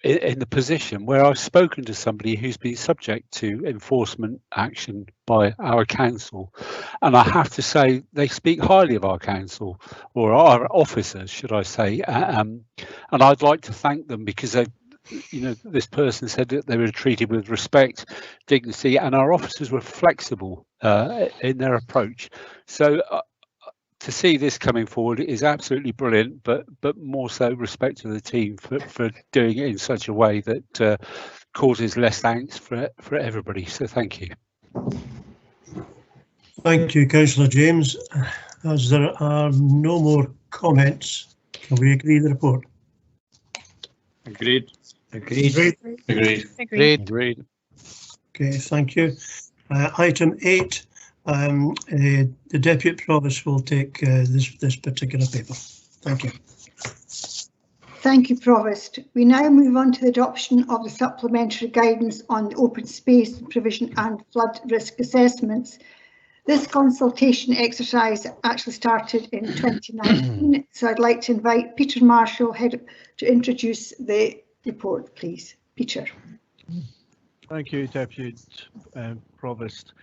in the position where I've spoken to somebody who's been subject to enforcement action by our council, and I have to say they speak highly of our council, or our officers, should I say, and I'd like to thank them because they, this person said that they were treated with respect, dignity, and our officers were flexible in their approach. So to see this coming forward is absolutely brilliant, but more so respect to the team for doing it in such a way that causes less angst for everybody. So thank you. Thank you, Councillor James. As there are no more comments, can we agree the report? Agreed. Agreed. Agreed. Agreed. Okay, thank you. Item 8, the Deputy Provost will take this particular paper. Thank you. Thank you, Provost. We now move on to the adoption of the supplementary guidance on the open space provision and flood risk assessments. This consultation exercise actually started in 2019, so I'd like to invite Peter Marshall to introduce the report, please. Peter. Thank you, Deputy Provost.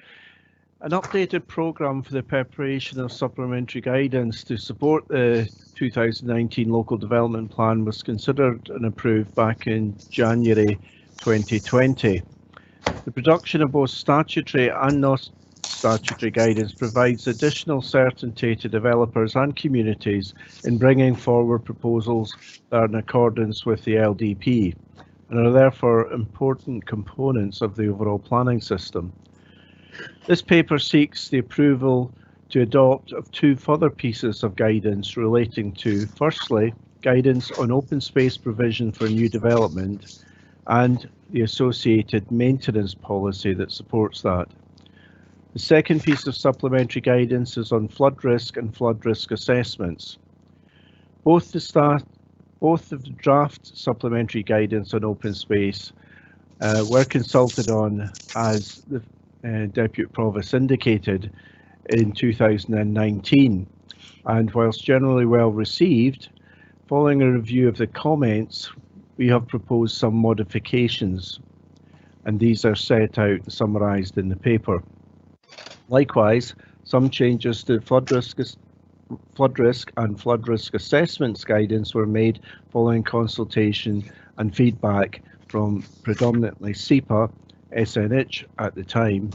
An updated programme for the preparation of supplementary guidance to support the 2019 Local Development Plan was considered and approved back in January 2020. The production of both statutory and non-statutory guidance provides additional certainty to developers and communities in bringing forward proposals that are in accordance with the LDP and are therefore important components of the overall planning system. This paper seeks the approval to adopt of two further pieces of guidance relating to, firstly, guidance on open space provision for new development and the associated maintenance policy that supports that. The second piece of supplementary guidance is on flood risk and flood risk assessments. Both of the draft supplementary guidance on open space were consulted on, as the Deputy Provost indicated, in 2019, and whilst generally well received, following a review of the comments, we have proposed some modifications, and these are set out and summarised in the paper. Likewise, some changes to flood risk and flood risk assessments guidance were made following consultation and feedback from predominantly SEPA, SNH at the time.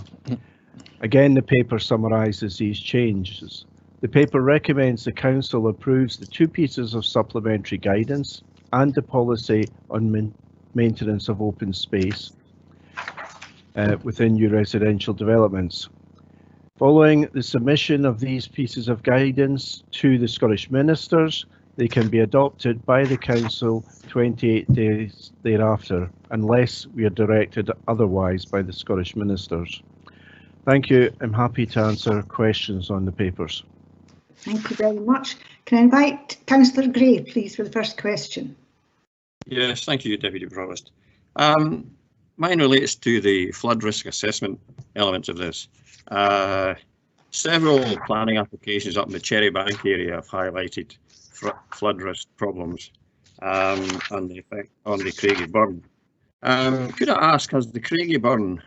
Again, the paper summarises these changes. The paper recommends the Council approves the two pieces of supplementary guidance and the policy on maintenance of open space within new residential developments. Following the submission of these pieces of guidance to the Scottish Ministers, they can be adopted by the Council 28 days thereafter, unless we are directed otherwise by the Scottish Ministers. Thank you. I'm happy to answer questions on the papers. Thank you very much. Can I invite Councillor Gray, please, for the first question? Yes, thank you, Deputy Provost. Mine relates to the flood risk assessment elements of this. Several planning applications up in the Cherry Bank area have highlighted flood risk problems and the effect on the Craigie Burn. Could I ask, has the Craigie Burn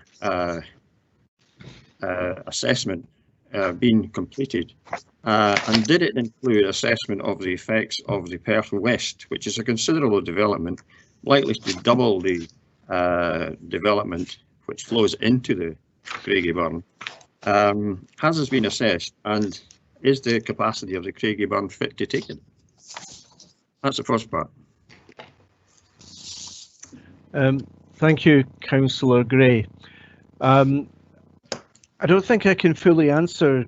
assessment been completed, and did it include assessment of the effects of the Perth West, which is a considerable development, likely to double the development which flows into the Craigie Burn? Has this been assessed, and is the capacity of the Craigie Burn fit to take it? That's the first part. Thank you, Councillor Gray. I don't think I can fully answer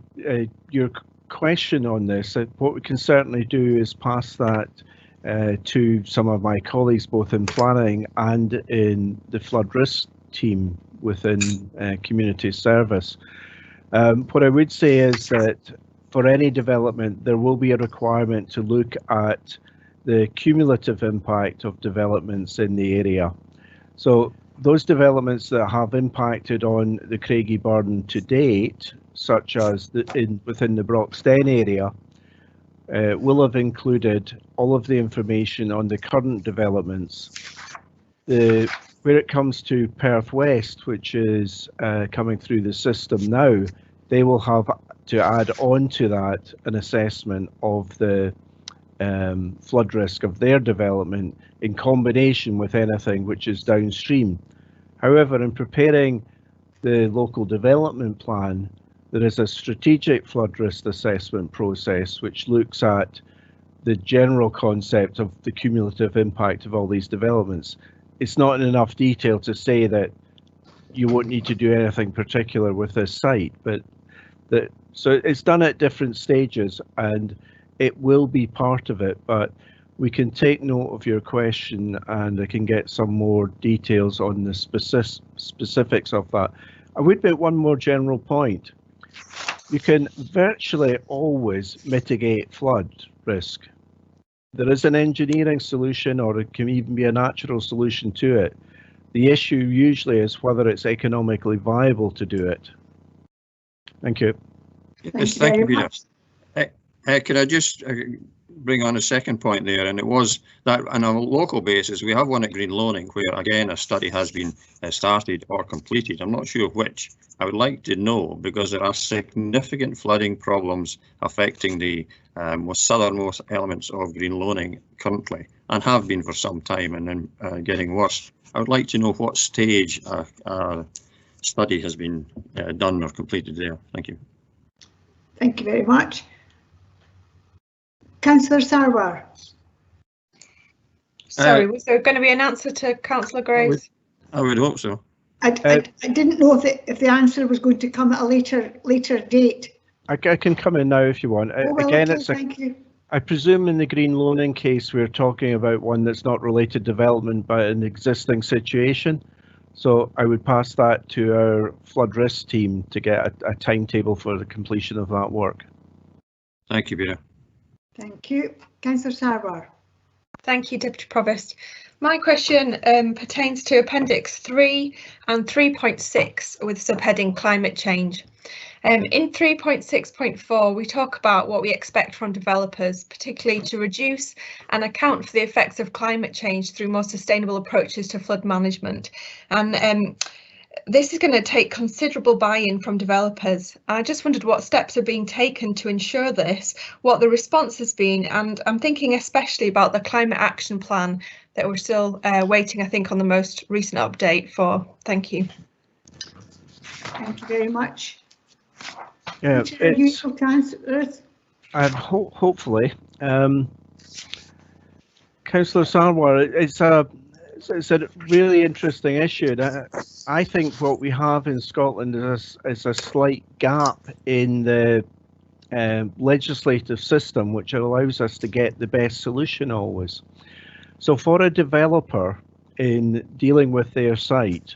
your question on this. What we can certainly do is pass that to some of my colleagues, both in planning and in the flood risk team within community service. What I would say is that for any development, there will be a requirement to look at the cumulative impact of developments in the area. So those developments that have impacted on the Craigie Burn to date, such as within the Broxden area, will have included all of the information on the current developments. Where it comes to Perth West, which is coming through the system now, they will have to add on to that an assessment of the flood risk of their development in combination with anything which is downstream. However, in preparing the local development plan, there is a strategic flood risk assessment process which looks at the general concept of the cumulative impact of all these developments. It's not in enough detail to say that you won't need to do anything particular with this site, but so it's done at different stages and it will be part of it, but we can take note of your question and I can get some more details on the specifics of that. I would make one more general point. You can virtually always mitigate flood risk. There is an engineering solution, or it can even be a natural solution to it. The issue usually is whether it's economically viable to do it. Thank you. Yes, thank you, Peter. Could I just bring on a second point there, and it was that on a local basis we have one at Green Loaning where again a study has been started or completed. I'm not sure which. I would like to know, because there are significant flooding problems affecting the most southernmost elements of Green Loaning currently, and have been for some time, and then getting worse. I would like to know what stage a study has been done or completed there. Thank you. Thank you very much. Councillor Sarwar. Sorry, was there going to be an answer to Councillor Gray's? I would hope so. I didn't know if the answer was going to come at a later date. I can come in now if you want. Oh, well, again, okay, thank you. I presume in the Green Loaning case we're talking about one that's not related development but an existing situation. So I would pass that to our flood risk team to get a timetable for the completion of that work. Thank you, Peter. Thank you. Councillor Sarwar. Thank you, Deputy Provost. My question pertains to Appendix 3 and 3.6 with subheading Climate Change. In 3.6.4, we talk about what we expect from developers, particularly to reduce and account for the effects of climate change through more sustainable approaches to flood management. And this is going to take considerable buy-in from developers. I just wondered what steps are being taken to ensure this, what the response has been, and I'm thinking especially about the climate action plan that we're still waiting, I think, on the most recent update for. Thank you. Thank you very much. Yeah, hopefully. Councillor Sarwar, it's a really interesting issue. I think what we have in Scotland is a slight gap in the legislative system, which allows us to get the best solution always. So for a developer in dealing with their site,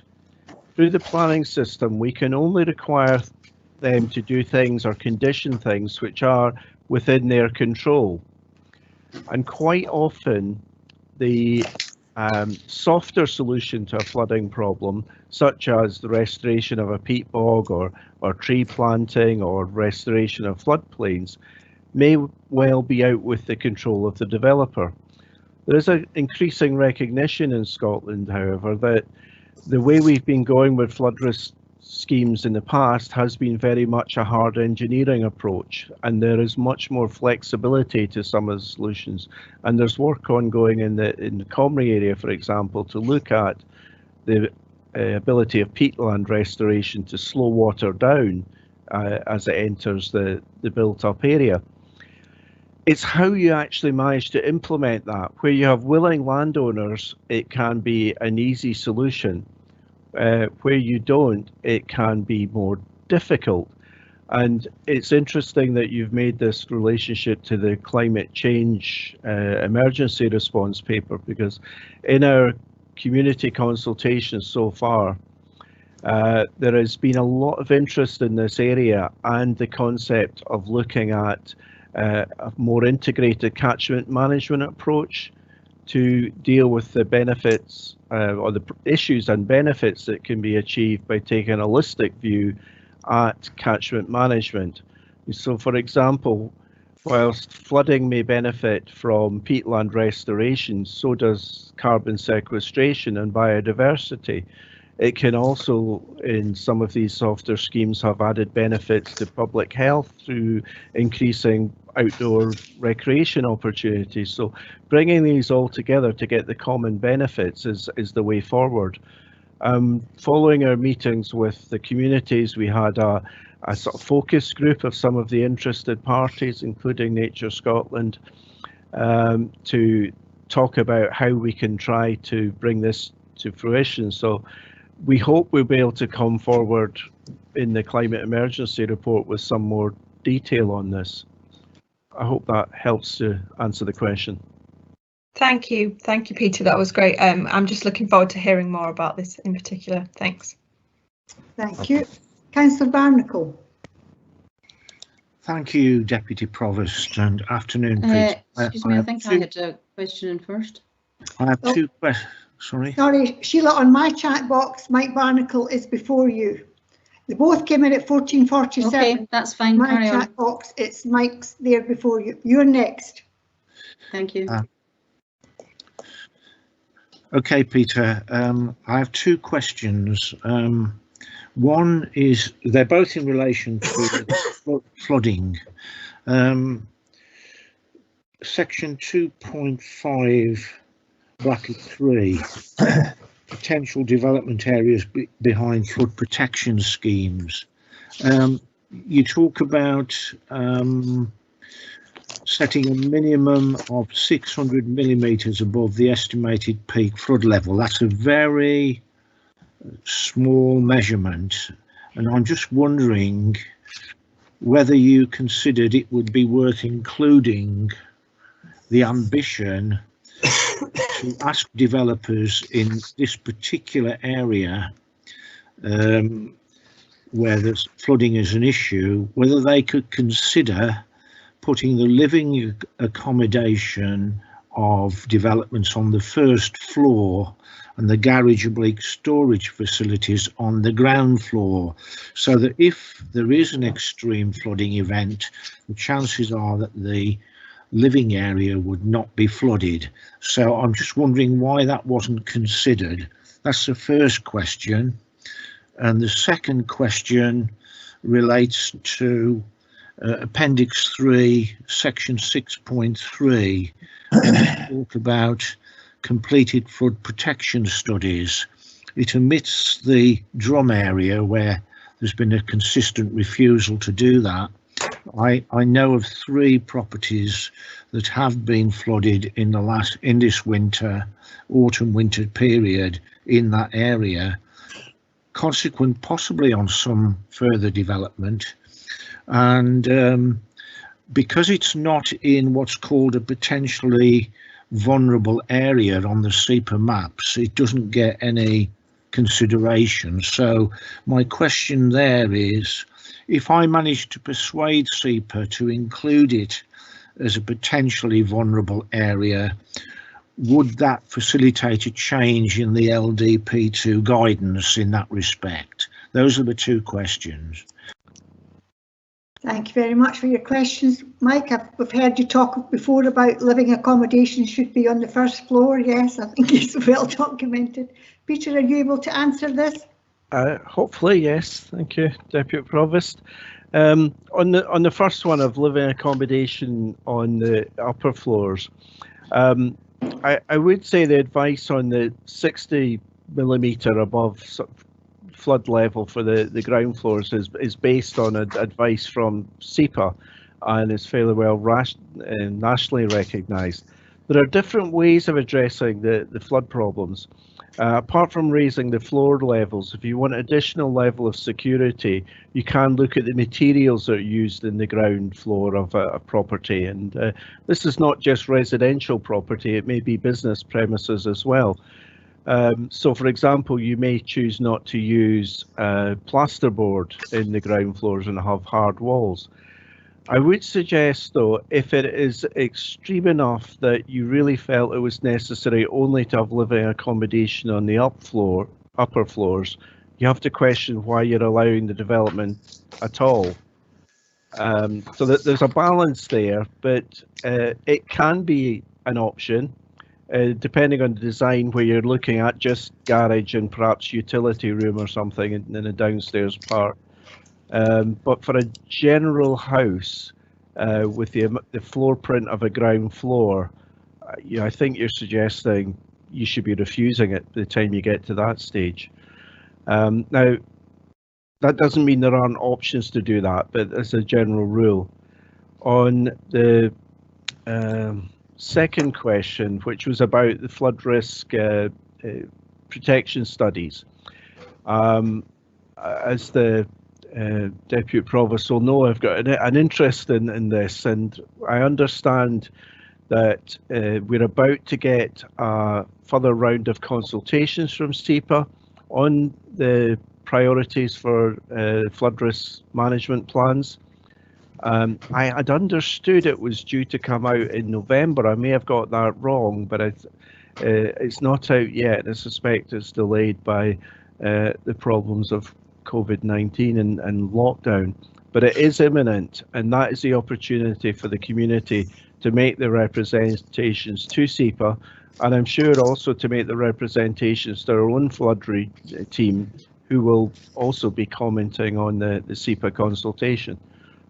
through the planning system, we can only require them to do things or condition things which are within their control. And quite often, the softer solution to a flooding problem, such as the restoration of a peat bog or tree planting or restoration of floodplains, may well be out with the control of the developer. There is an increasing recognition in Scotland, however, that the way we've been going with flood risk schemes in the past has been very much a hard engineering approach, and there is much more flexibility to some of the solutions. And there's work ongoing in the Comrie area, for example, to look at the ability of peatland restoration to slow water down as it enters the built-up area. It's how you actually manage to implement that. Where you have willing landowners, it can be an easy solution. Where you don't, it can be more difficult. And it's interesting that you've made this relationship to the climate change emergency response paper, because in our community consultations so far, there has been a lot of interest in this area and the concept of looking at a more integrated catchment management approach to deal with the benefits or the issues and benefits that can be achieved by taking a holistic view at catchment management. So, for example, whilst flooding may benefit from peatland restoration, so does carbon sequestration and biodiversity. It can also, in some of these softer schemes, have added benefits to public health through increasing outdoor recreation opportunities. So bringing these all together to get the common benefits is the way forward. Following our meetings with the communities, we had a sort of focus group of some of the interested parties, including Nature Scotland, to talk about how we can try to bring this to fruition. So we hope we'll be able to come forward in the climate emergency report with some more detail on this. I hope that helps to answer the question. Thank you, Peter. That was great. I'm just looking forward to hearing more about this in particular. Thanks. Thank you. Councillor Barnacle. Thank you, Deputy Provost, and afternoon, Peter. Excuse me, I think I had a question in first. I have two questions. Sorry, Sheila, on my chat box, Mike Barnacle is before you. They both came in at 14:47. Okay, that's fine. My Carry chat on. box, it's Mike's there before you. You're next. Thank you. Okay, Peter. I have two questions. One is, they're both in relation to flooding. Section 2.5, bracket 3, potential development areas behind flood protection schemes. You talk about setting a minimum of 600 millimetres above the estimated peak flood level. That's a very small measurement, and I'm just wondering whether you considered it would be worth including the ambition to ask developers in this particular area where there's flooding is an issue, whether they could consider putting the living accommodation of developments on the first floor and the garage oblique storage facilities on the ground floor, so that if there is an extreme flooding event, the chances are that the living area would not be flooded. So I'm just wondering why that wasn't considered. That's the first question. And the second question relates to Appendix 3, Section 6.3, talk about completed flood protection studies. It omits the drum area where there's been a consistent refusal to do that. I know of 3 properties that have been flooded in this winter, autumn-winter period in that area, consequent possibly on some further development. And because it's not in what's called a potentially vulnerable area on the SEPA maps, it doesn't get any consideration. So my question there is, if I manage to persuade SEPA to include it as a potentially vulnerable area, would that facilitate a change in the LDP2 guidance in that respect? Those are the two questions. Thank you very much for your questions. Mike, we've heard you talk before about living accommodation should be on the first floor. Yes, I think it's well documented. Peter, are you able to answer this? Hopefully, yes. Thank you, Deputy Provost. On the first one of living accommodation on the upper floors, I would say the advice on the 60mm above flood level for the ground floors is based on advice from SEPA and is fairly well nationally recognised. There are different ways of addressing the flood problems. Apart from raising the floor levels, if you want additional level of security, you can look at the materials that are used in the ground floor of a property. And this is not just residential property, it may be business premises as well. So, for example, you may choose not to use plasterboard in the ground floors and have hard walls. I would suggest, though, if it is extreme enough that you really felt it was necessary only to have living accommodation on the upper floors, you have to question why you're allowing the development at all. So that there's a balance there, but it can be an option. Depending on the design, where you're looking at just garage and perhaps utility room or something in a downstairs part. But for a general house with the floor print of a ground floor, I think you're suggesting you should be refusing it by the time you get to that stage. Now, that doesn't mean there aren't options to do that, but as a general rule. On the second question, which was about the flood risk protection studies, as the Deputy Provost will know, I've got an interest in this, and I understand that we're about to get a further round of consultations from SEPA on the priorities for flood risk management plans. I had understood it was due to come out in November. I may have got that wrong, but it's not out yet. I suspect it's delayed by the problems of COVID-19 and lockdown. But it is imminent, and that is the opportunity for the community to make the representations to SEPA, and I'm sure also to make the representations to our own flood team, who will also be commenting on the SEPA consultation.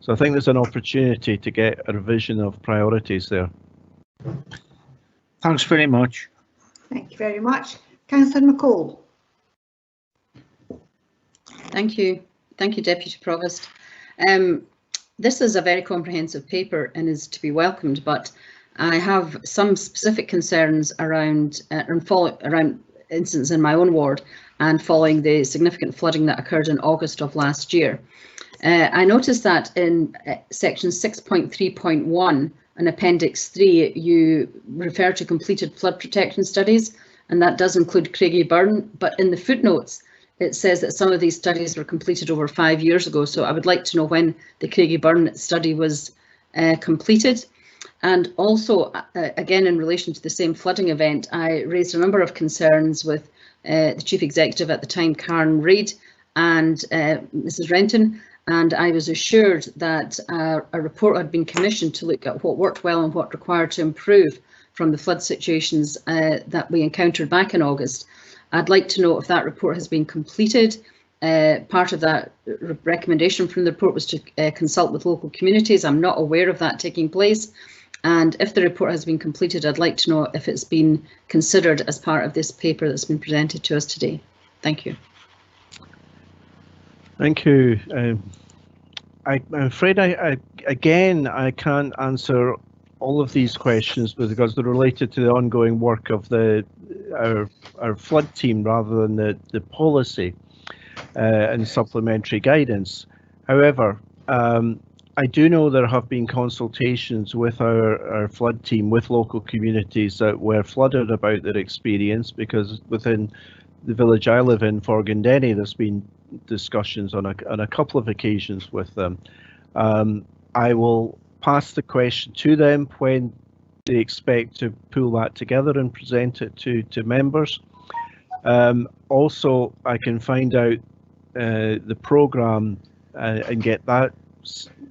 So I think there's an opportunity to get a revision of priorities there. Thanks very much. Thank you very much. Councillor McCall. Thank you. Thank you, Deputy Provost. This is a very comprehensive paper and is to be welcomed, but I have some specific concerns around incidents in my own ward and following the significant flooding that occurred in August of last year. I noticed that in section 6.3.1 and Appendix 3, you refer to completed flood protection studies, and that does include Craigieburn, but in the footnotes, it says that some of these studies were completed over 5 years ago. So I would like to know when the Craigieburn study was completed. And also, again, in relation to the same flooding event, I raised a number of concerns with the Chief Executive at the time, Karen Reid, and Mrs. Renton, and I was assured that a report had been commissioned to look at what worked well and what required to improve from the flood situations that we encountered back in August. I'd like to know if that report has been completed. Part of that recommendation from the report was to consult with local communities. I'm not aware of that taking place. And if the report has been completed, I'd like to know if it's been considered as part of this paper that's been presented to us today. Thank you. Thank you. I'm afraid I can't answer all of these questions because they're related to the ongoing work of our flood team rather than the policy and supplementary guidance. However, I do know there have been consultations with our flood team with local communities that were flooded about their experience, because within the village I live in, Forgandenny, there's been discussions on a couple of occasions with them. I will pass the question to them when they expect to pull that together and present it to members. Also, I can find out the programme and get that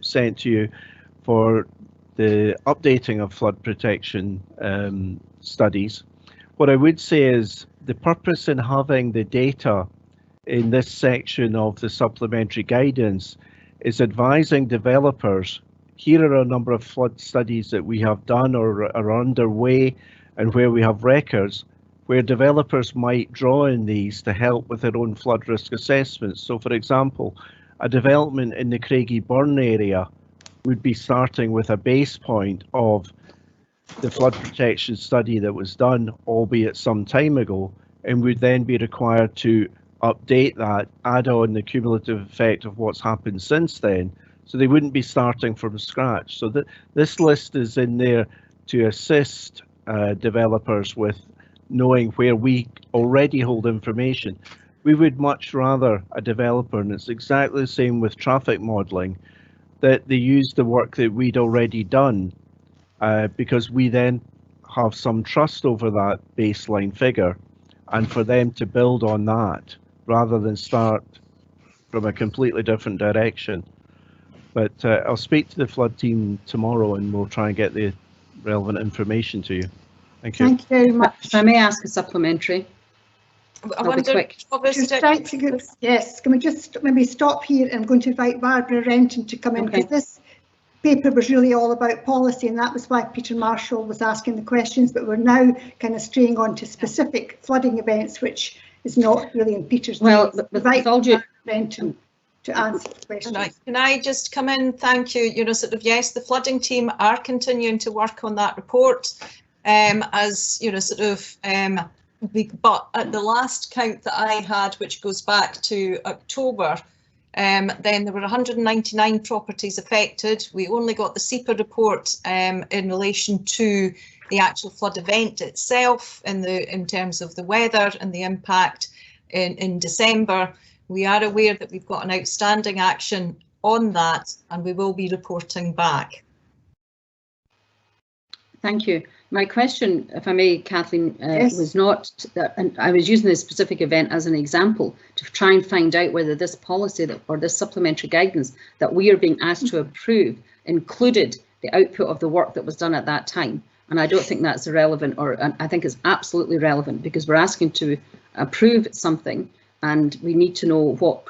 sent to you for the updating of flood protection studies. What I would say is the purpose in having the data in this section of the supplementary guidance is advising developers, here are a number of flood studies that we have done or are underway and where we have records, where developers might draw in these to help with their own flood risk assessments. So for example, a development in the Craigie Burn area would be starting with a base point of the flood protection study that was done, albeit some time ago, and would then be required to update that, add on the cumulative effect of what's happened since then. So they wouldn't be starting from scratch. So this list is in there to assist developers with knowing where we already hold information. We would much rather a developer, and it's exactly the same with traffic modelling, that they use the work that we'd already done because we then have some trust over that baseline figure, and for them to build on that rather than start from a completely different direction. But I'll speak to the flood team tomorrow and we'll try and get the relevant information to you. Thank you. Thank you very much. If I may ask a supplementary. I wonder, yes, can we just maybe stop here? I'm going to invite Barbara Renton to come in, because this paper was really all about policy, and that was why Peter Marshall was asking the questions, but we're now kind of straying on to specific flooding events, which is not really in Peter's well, days. with all due Renton to answer the questions. Can I just come in? Thank you. You know, sort of, yes, the flooding team are continuing to work on that report, as you know, sort of, but at the last count that I had, which goes back to October, then there were 199 properties affected. We only got the SEPA report in relation to the actual flood event itself, in terms of the weather and the impact in December. We are aware that we've got an outstanding action on that, and we will be reporting back. Thank you. My question, if I may, Kathleen, was not, and I was using this specific event as an example to try and find out whether this policy or this supplementary guidance that we are being asked to approve included the output of the work that was done at that time. And I don't think that's irrelevant, or I think it's absolutely relevant, because we're asking to approve something and we need to know what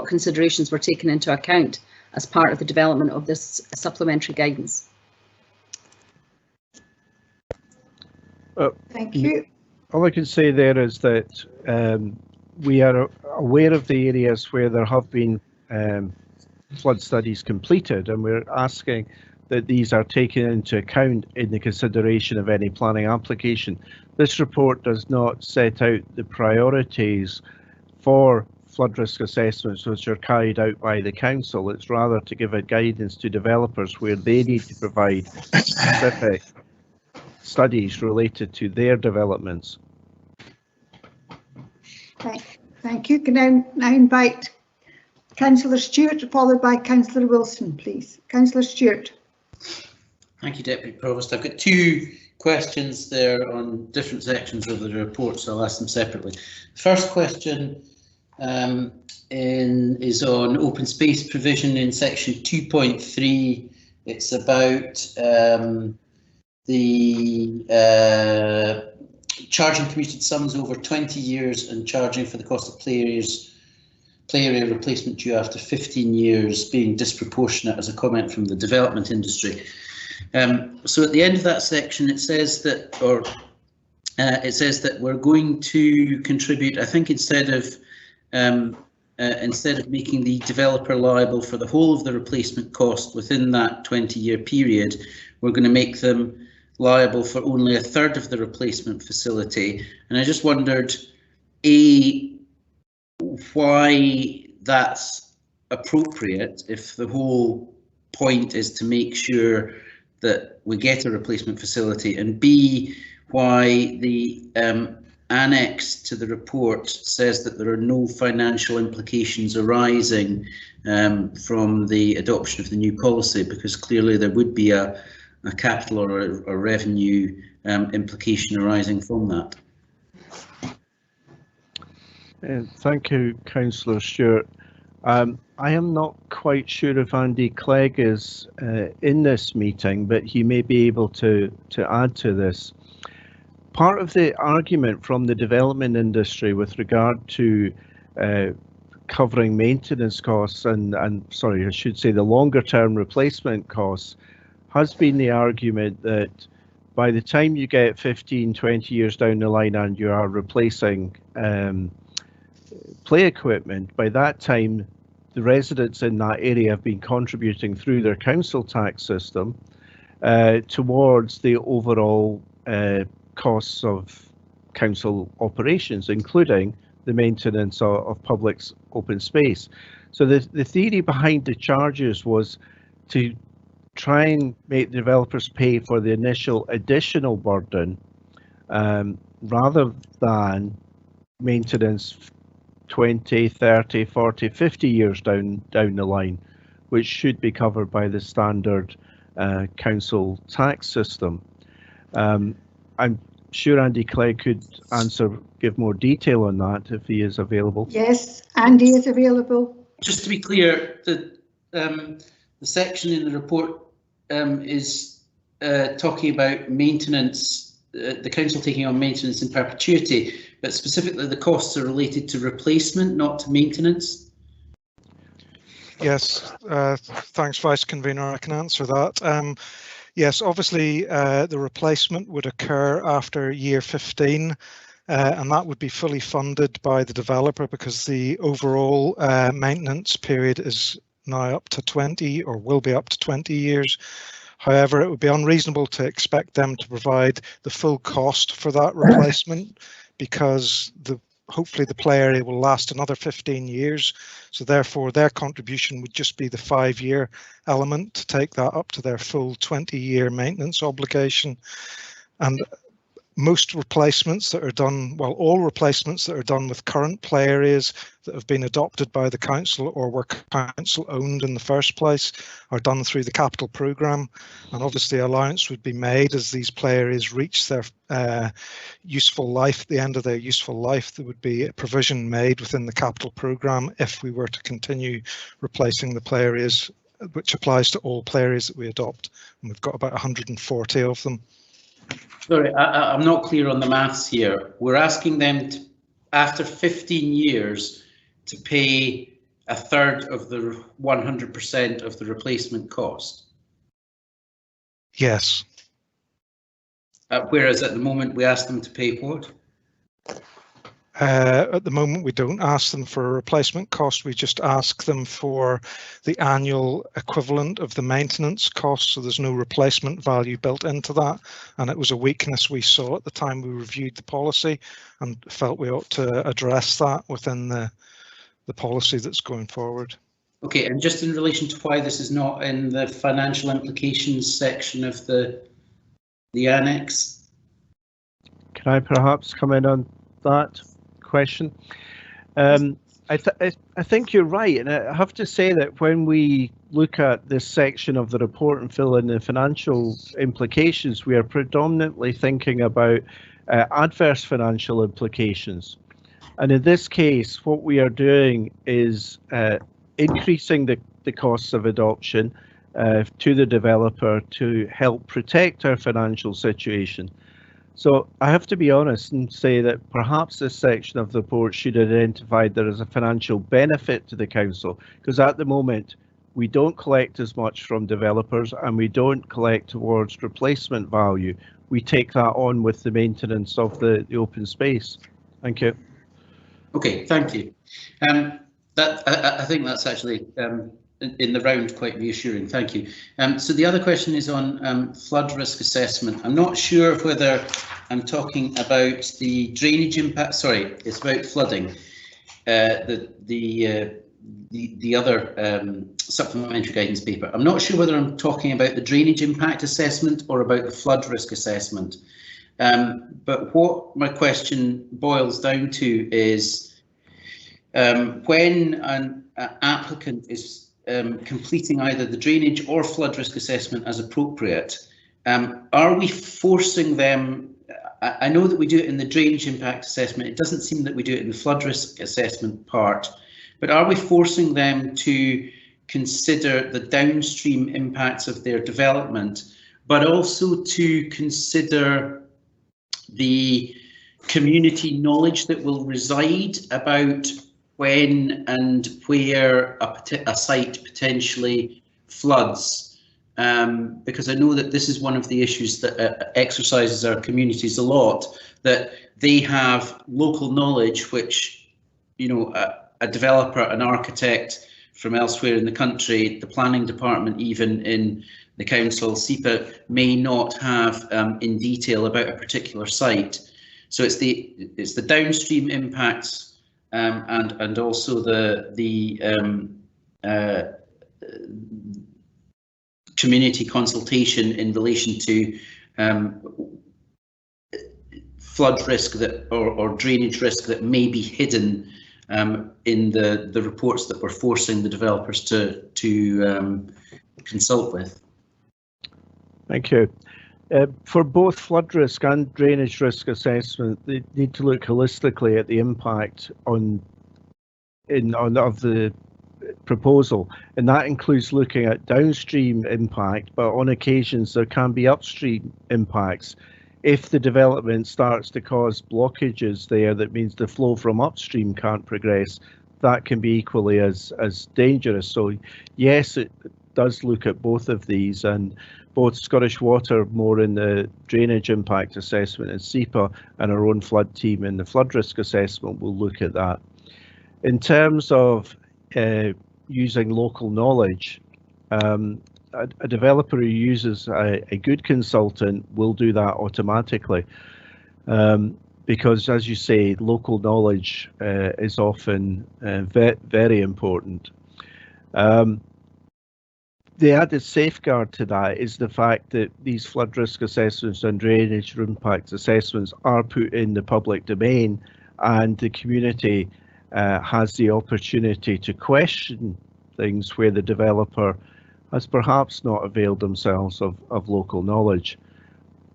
considerations were taken into account as part of the development of this supplementary guidance. Thank you. All I can say there is that we are aware of the areas where there have been flood studies completed, and we're asking that these are taken into account in the consideration of any planning application. This report does not set out the priorities for flood risk assessments which are carried out by the council. It's rather to give a guidance to developers where they need to provide specific studies related to their developments. Thank you. Can I now invite Councillor Stewart, followed by Councillor Wilson, please. Councillor Stewart. Thank you, Deputy Provost. I've got two questions there on different sections of the report, so I'll ask them separately. First question is on open space provision in section 2.3. It's about the charging commuted sums over 20 years and charging for the cost of play area replacement due after 15 years being disproportionate, as a comment from the development industry. So at the end of that section, it says that, we're going to contribute, I think, instead of making the developer liable for the whole of the replacement cost within that 20-year period, we're going to make them liable for only a third of the replacement facility. And I just wondered, A, why that's appropriate if the whole point is to make sure that we get a replacement facility, and B, why the annex to the report says that there are no financial implications arising from the adoption of the new policy, because clearly there would be a capital or a revenue implication arising from that. Thank you, Councillor Stewart. I am not quite sure if Andy Clegg is in this meeting, but he may be able to add to this. Part of the argument from the development industry with regard to covering maintenance costs and sorry, I should say the longer term replacement costs has been the argument that by the time you get 15, 20 years down the line and you are replacing play equipment, by that time the residents in that area have been contributing through their council tax system towards the overall costs of council operations, including the maintenance of public open space. So the theory behind the charges was to try and make developers pay for the initial additional burden rather than maintenance 20, 30, 40, 50 years down the line, which should be covered by the standard council tax system. I'm sure Andy Clegg could give more detail on that if he is available. Yes, Andy is available. Just to be clear, the section in the report is talking about maintenance, the council taking on maintenance in perpetuity, but specifically the costs are related to replacement, not to maintenance. Yes, thanks, Vice Convener. I can answer that. Yes, obviously the replacement would occur after year 15, and that would be fully funded by the developer because the overall maintenance period is now up to 20 or will be up to 20 years. However, it would be unreasonable to expect them to provide the full cost for that replacement because hopefully the play area will last another 15 years. So therefore their contribution would just be the 5-year element to take that up to their full 20-year maintenance obligation. And most replacements that are done, well, all replacements that are done with current play areas that have been adopted by the council or were council owned in the first place are done through the capital programme, and obviously allowance would be made as these play areas reach their useful life, the end of their useful life. There would be a provision made within the capital programme if we were to continue replacing the play areas, which applies to all play areas that we adopt, and we've got about 140 of them. Sorry, I'm not clear on the maths here. We're asking them to, after 15 years, to pay a third of the 100% of the replacement cost. Yes. Whereas at the moment we ask them to pay what? At the moment, we don't ask them for a replacement cost. We just ask them for the annual equivalent of the maintenance cost. So there's no replacement value built into that. And it was a weakness we saw at the time we reviewed the policy and felt we ought to address that within the policy that's going forward. Okay, and just in relation to why this is not in the financial implications section of the annex. Can I perhaps come in on that question? I think you're right, and I have to say that when we look at this section of the report and fill in the financial implications, we are predominantly thinking about adverse financial implications. And in this case, what we are doing is increasing the costs of adoption to the developer to help protect our financial situation. So I have to be honest and say that perhaps this section of the report should identify there is a financial benefit to the council, because at the moment we don't collect as much from developers and we don't collect towards replacement value. We take that on with the maintenance of the open space. Thank you. Okay, thank you. I think that's actually in the round quite reassuring. Thank you. So the other question is on flood risk assessment. I'm not sure whether I'm talking about the drainage impact. Sorry, it's about flooding. The other supplementary guidance paper. I'm not sure whether I'm talking about the drainage impact assessment or about the flood risk assessment. But what my question boils down to is when an applicant is completing either the drainage or flood risk assessment as appropriate, are we forcing them? I know that we do it in the drainage impact assessment. It doesn't seem that we do it in the flood risk assessment part, but are we forcing them to consider the downstream impacts of their development, but also to consider the community knowledge that will reside about when and where a site potentially floods? Because I know that this is one of the issues that exercises our communities a lot, that they have local knowledge which, you know, a developer, an architect from elsewhere in the country, the planning department, even in the council, SEPA, may not have in detail about a particular site. So it's the downstream impacts and also the community consultation in relation to flood risk that or drainage risk that may be hidden in the reports that we're forcing the developers to consult with. Thank you. For both flood risk and drainage risk assessment, they need to look holistically at the impact of the proposal, and that includes looking at downstream impact, but on occasions there can be upstream impacts. If the development starts to cause blockages there, that means the flow from upstream can't progress, that can be equally as dangerous. So yes, it does look at both of these, and both Scottish Water, more in the drainage impact assessment, and SEPA and our own flood team in the flood risk assessment will look at that. In terms of using local knowledge, a developer who uses a good consultant will do that automatically, because, as you say, local knowledge is often very important. The added safeguard to that is the fact that these flood risk assessments and drainage impact assessments are put in the public domain, and the community has the opportunity to question things where the developer has perhaps not availed themselves of local knowledge.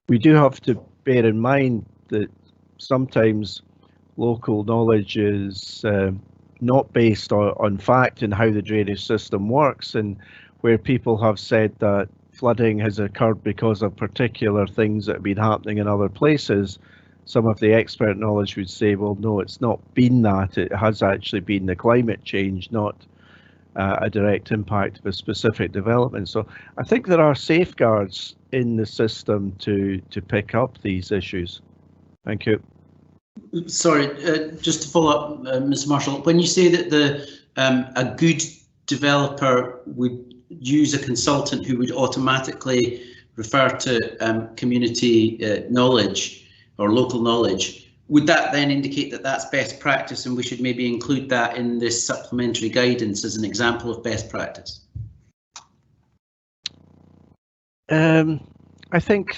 We do have to bear in mind that sometimes local knowledge is not based on fact and how the drainage system works, and where people have said that flooding has occurred because of particular things that have been happening in other places, some of the expert knowledge would say, well, no, it's not been that. It has actually been the climate change, not a direct impact of a specific development. So I think there are safeguards in the system to pick up these issues. Thank you. Sorry, just to follow up, Mr. Marshall, when you say that a good developer would use a consultant who would automatically refer to community knowledge or local knowledge, would that then indicate that that's best practice and we should maybe include that in this supplementary guidance as an example of best practice? I think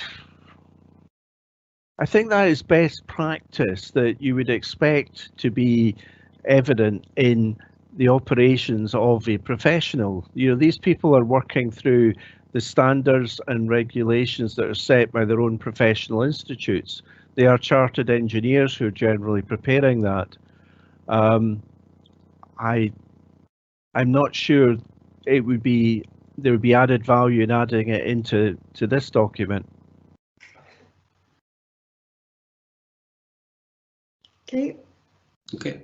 that is best practice that you would expect to be evident in the operations of a professional. You know, these people are working through the standards and regulations that are set by their own professional institutes. They are chartered engineers who are generally preparing that. I'm not sure there would be added value in adding it into this document. Okay. Okay.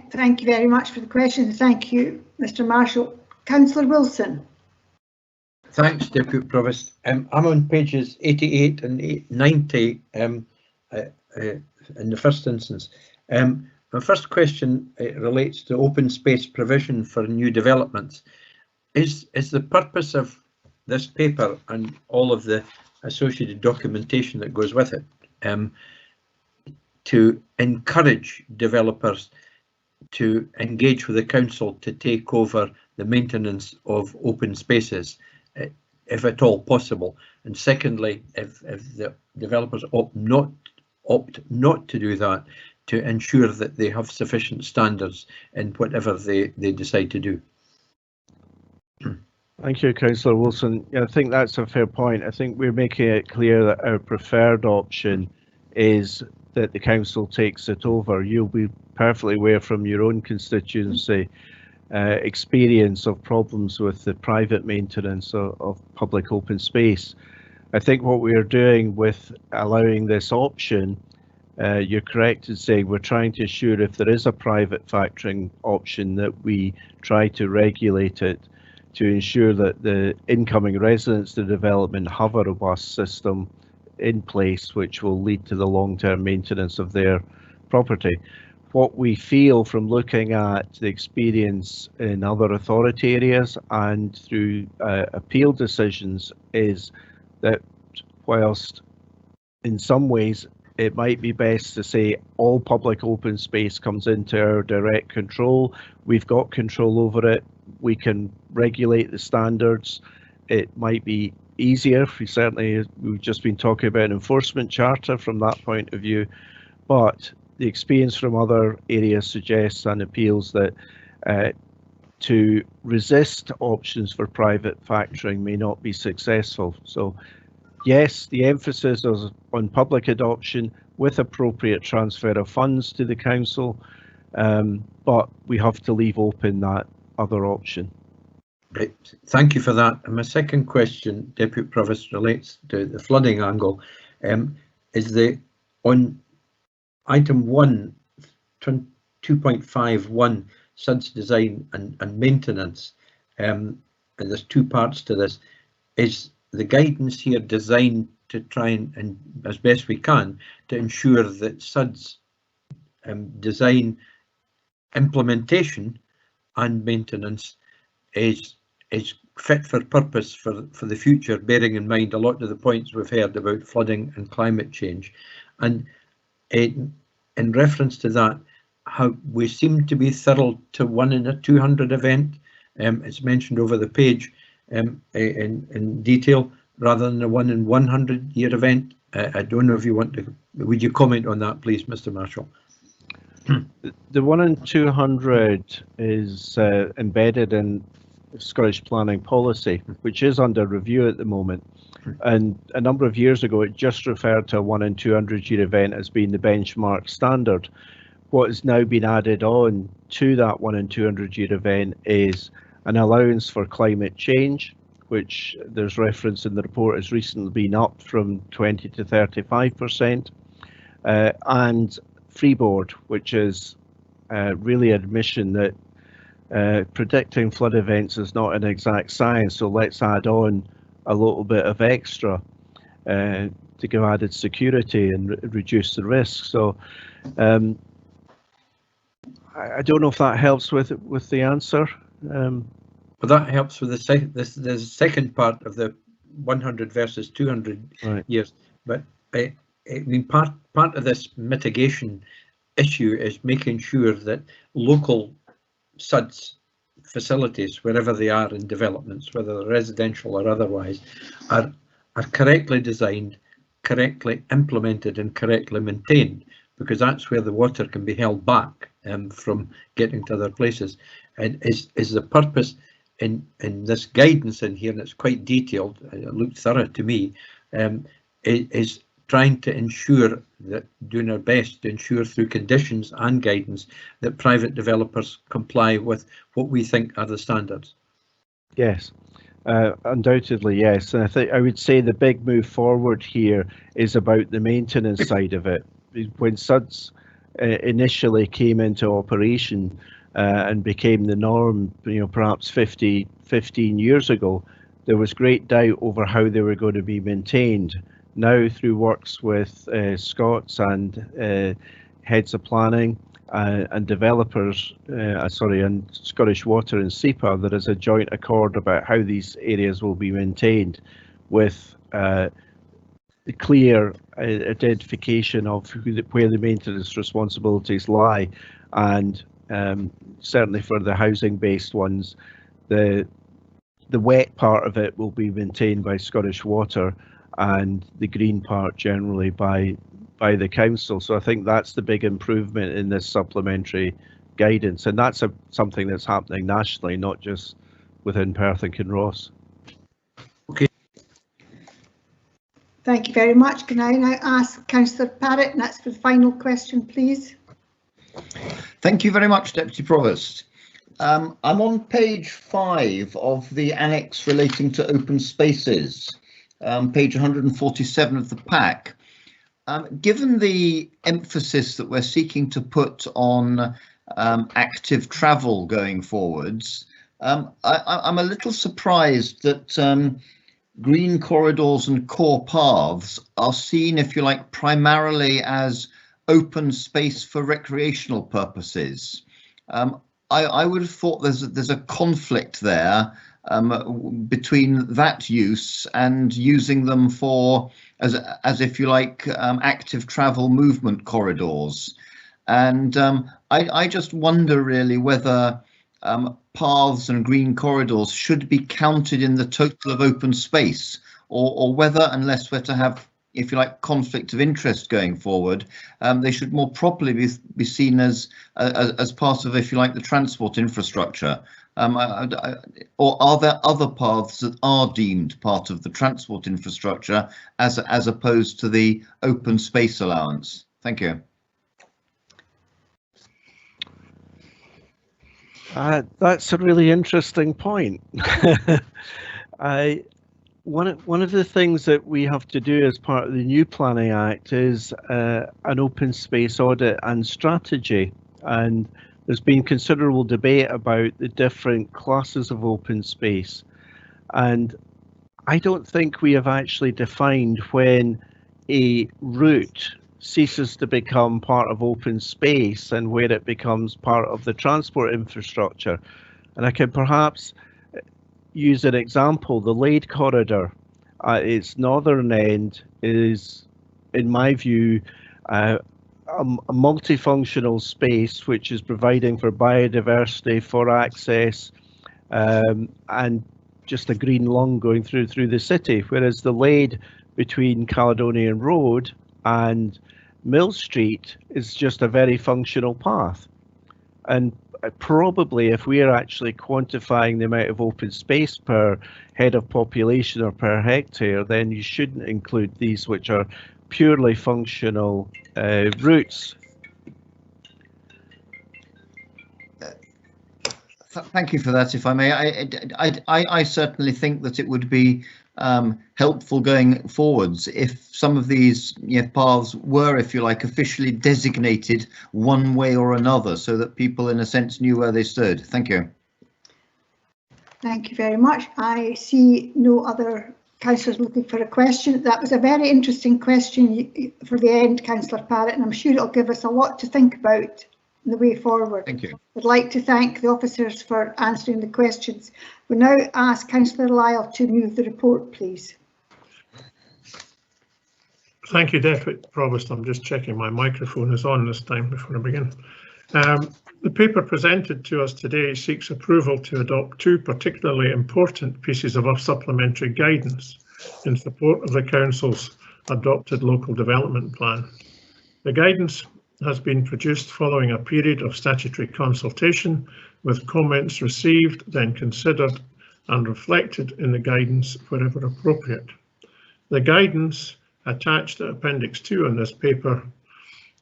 Thank you very much for the question. Thank you, Mr. Marshall. Councillor Wilson. Thanks, Deputy Provost. I'm on pages 88 and 90 in the first instance. My first question relates to open space provision for new developments. Is the purpose of this paper and all of the associated documentation that goes with it to encourage developers to engage with the council to take over the maintenance of open spaces? if at all possible. And secondly, if the developers opt not to do that, to ensure that they have sufficient standards in whatever they decide to do. Thank you, Councillor Wilson. Yeah, I think that's a fair point. I think we're making it clear that our preferred option is that the council takes it over. You'll be perfectly aware from your own constituency experience of problems with the private maintenance of public open space. I think what we are doing with allowing this option, you're correct in saying we're trying to ensure if there is a private factoring option that we try to regulate it to ensure that the incoming residents to the development have a robust system in place which will lead to the long-term maintenance of their property. What we feel from looking at the experience in other authority areas and through appeal decisions is that whilst in some ways it might be best to say all public open space comes into our direct control, we've got control over it, we can regulate the standards, it might be easier. We've just been talking about an enforcement charter from that point of view, but the experience from other areas suggests and appeals that to resist options for private factoring may not be successful. So yes, the emphasis is on public adoption with appropriate transfer of funds to the council, but we have to leave open that other option. Right, thank you for that. And my second question, Deputy Provost, relates to the flooding angle. Is on item 1, 2.51, SUDS design and maintenance, and there's two parts to this. Is the guidance here designed to try and as best we can, to ensure that SUDS design, implementation and maintenance is fit for purpose for the future, bearing in mind a lot of the points we've heard about flooding and climate change? And in reference to that, how we seem to be thrilled to 1 in a 200 event. It's mentioned over the page in detail, rather than a 1 in 100 year event. I don't know if you want to, would you comment on that, please, Mr. Marshall? The 1 in 200 is embedded in Scottish planning policy, which is under review at the moment. And a number of years ago, it just referred to a 1 in 200 year event as being the benchmark standard. What has now been added on to that 1 in 200 year event is an allowance for climate change, which there's reference in the report has recently been upped from 20 to 35%, and freeboard, which is really an admission that predicting flood events is not an exact science, so let's add on a little bit of extra to give added security and reduce the risk. So I don't know if that helps with the answer. Well, that helps with the second part of the 100 versus 200 years. But I mean, part of this mitigation issue is making sure that local SUDS facilities, wherever they are in developments, whether they're residential or otherwise, are correctly designed, correctly implemented and correctly maintained, because that's where the water can be held back from getting to other places. And is the purpose in this guidance in here, and it's quite detailed, it looked thorough to me, is trying to ensure that, doing our best to ensure through conditions and guidance that private developers comply with what we think are the standards. Yes, undoubtedly, yes. And I think I would say the big move forward here is about the maintenance side of it. When SUDS initially came into operation and became the norm, perhaps 15 years ago, there was great doubt over how they were going to be maintained. Now, through works with Scots and heads of planning and developers, and Scottish Water and SEPA, there is a joint accord about how these areas will be maintained, with the clear identification of where the maintenance responsibilities lie, and certainly for the housing-based ones, the the wet part of it will be maintained by Scottish Water, and the green part generally by the council. So I think that's the big improvement in this supplementary guidance, and that's something that's happening nationally, not just within Perth and Kinross. Okay. Thank you very much. Can I now ask Councillor Parrott, and that's the final question, please. Thank you very much, Deputy Provost. I'm on page 5 of the annex relating to open spaces, page 147 of the pack. Given the emphasis that we're seeking to put on active travel going forwards, I'm a little surprised that green corridors and core paths are seen, if you like, primarily as open space for recreational purposes. I would have thought there's a conflict there between that use and using them for as if you like active travel movement corridors, and I just wonder really whether paths and green corridors should be counted in the total of open space, or whether, unless we're to have, if you like, conflict of interest going forward, they should more properly be seen as part of, if you like, the transport infrastructure. Or are there other paths that are deemed part of the transport infrastructure as opposed to the open space allowance? Thank you. That's a really interesting point. One of the things that we have to do as part of the new Planning Act is an open space audit and strategy, and there's been considerable debate about the different classes of open space, and I don't think we have actually defined when a route ceases to become part of open space and where it becomes part of the transport infrastructure. And I can perhaps use an example. The Lade corridor at its northern end is, in my view, a multifunctional space which is providing for biodiversity, for access, and just a green lung going through the city, whereas the Lade between Caledonian Road and Mill Street is just a very functional path. And probably if we are actually quantifying the amount of open space per head of population or per hectare, then you shouldn't include these which are purely functional routes. Thank you for that. If I may, I certainly think that it would be helpful going forwards if some of these paths were, if you like, officially designated one way or another, so that people in a sense knew where they stood. Thank you. Thank you very much. I see no other councillors looking for a question. That was a very interesting question for the end, Councillor Parrott, and I'm sure it'll give us a lot to think about in the way forward. Thank you. I'd like to thank the officers for answering the questions. We now ask Councillor Lyle to move the report, please. Thank you, Deputy Provost. I'm just checking my microphone is on this time before I begin. The paper presented to us today seeks approval to adopt two particularly important pieces of supplementary guidance in support of the Council's adopted local development plan. The guidance has been produced following a period of statutory consultation, with comments received, then considered and reflected in the guidance wherever appropriate. The guidance attached to Appendix 2 on this paper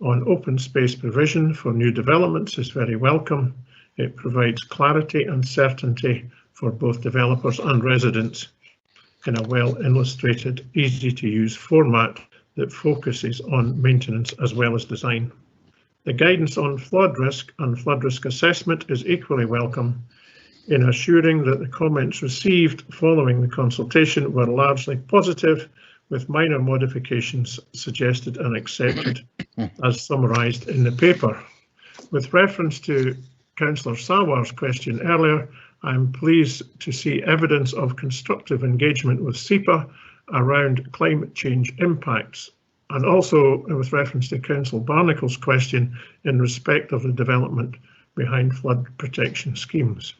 on open space provision for new developments is very welcome. It provides clarity and certainty for both developers and residents in a well illustrated, easy to use format that focuses on maintenance as well as design. The guidance on flood risk and flood risk assessment is equally welcome in assuring that the comments received following the consultation were largely positive, with minor modifications suggested and accepted as summarised in the paper. With reference to Councillor Sawar's question earlier, I'm pleased to see evidence of constructive engagement with SEPA around climate change impacts, and also with reference to Councillor Barnacle's question in respect of the development behind flood protection schemes.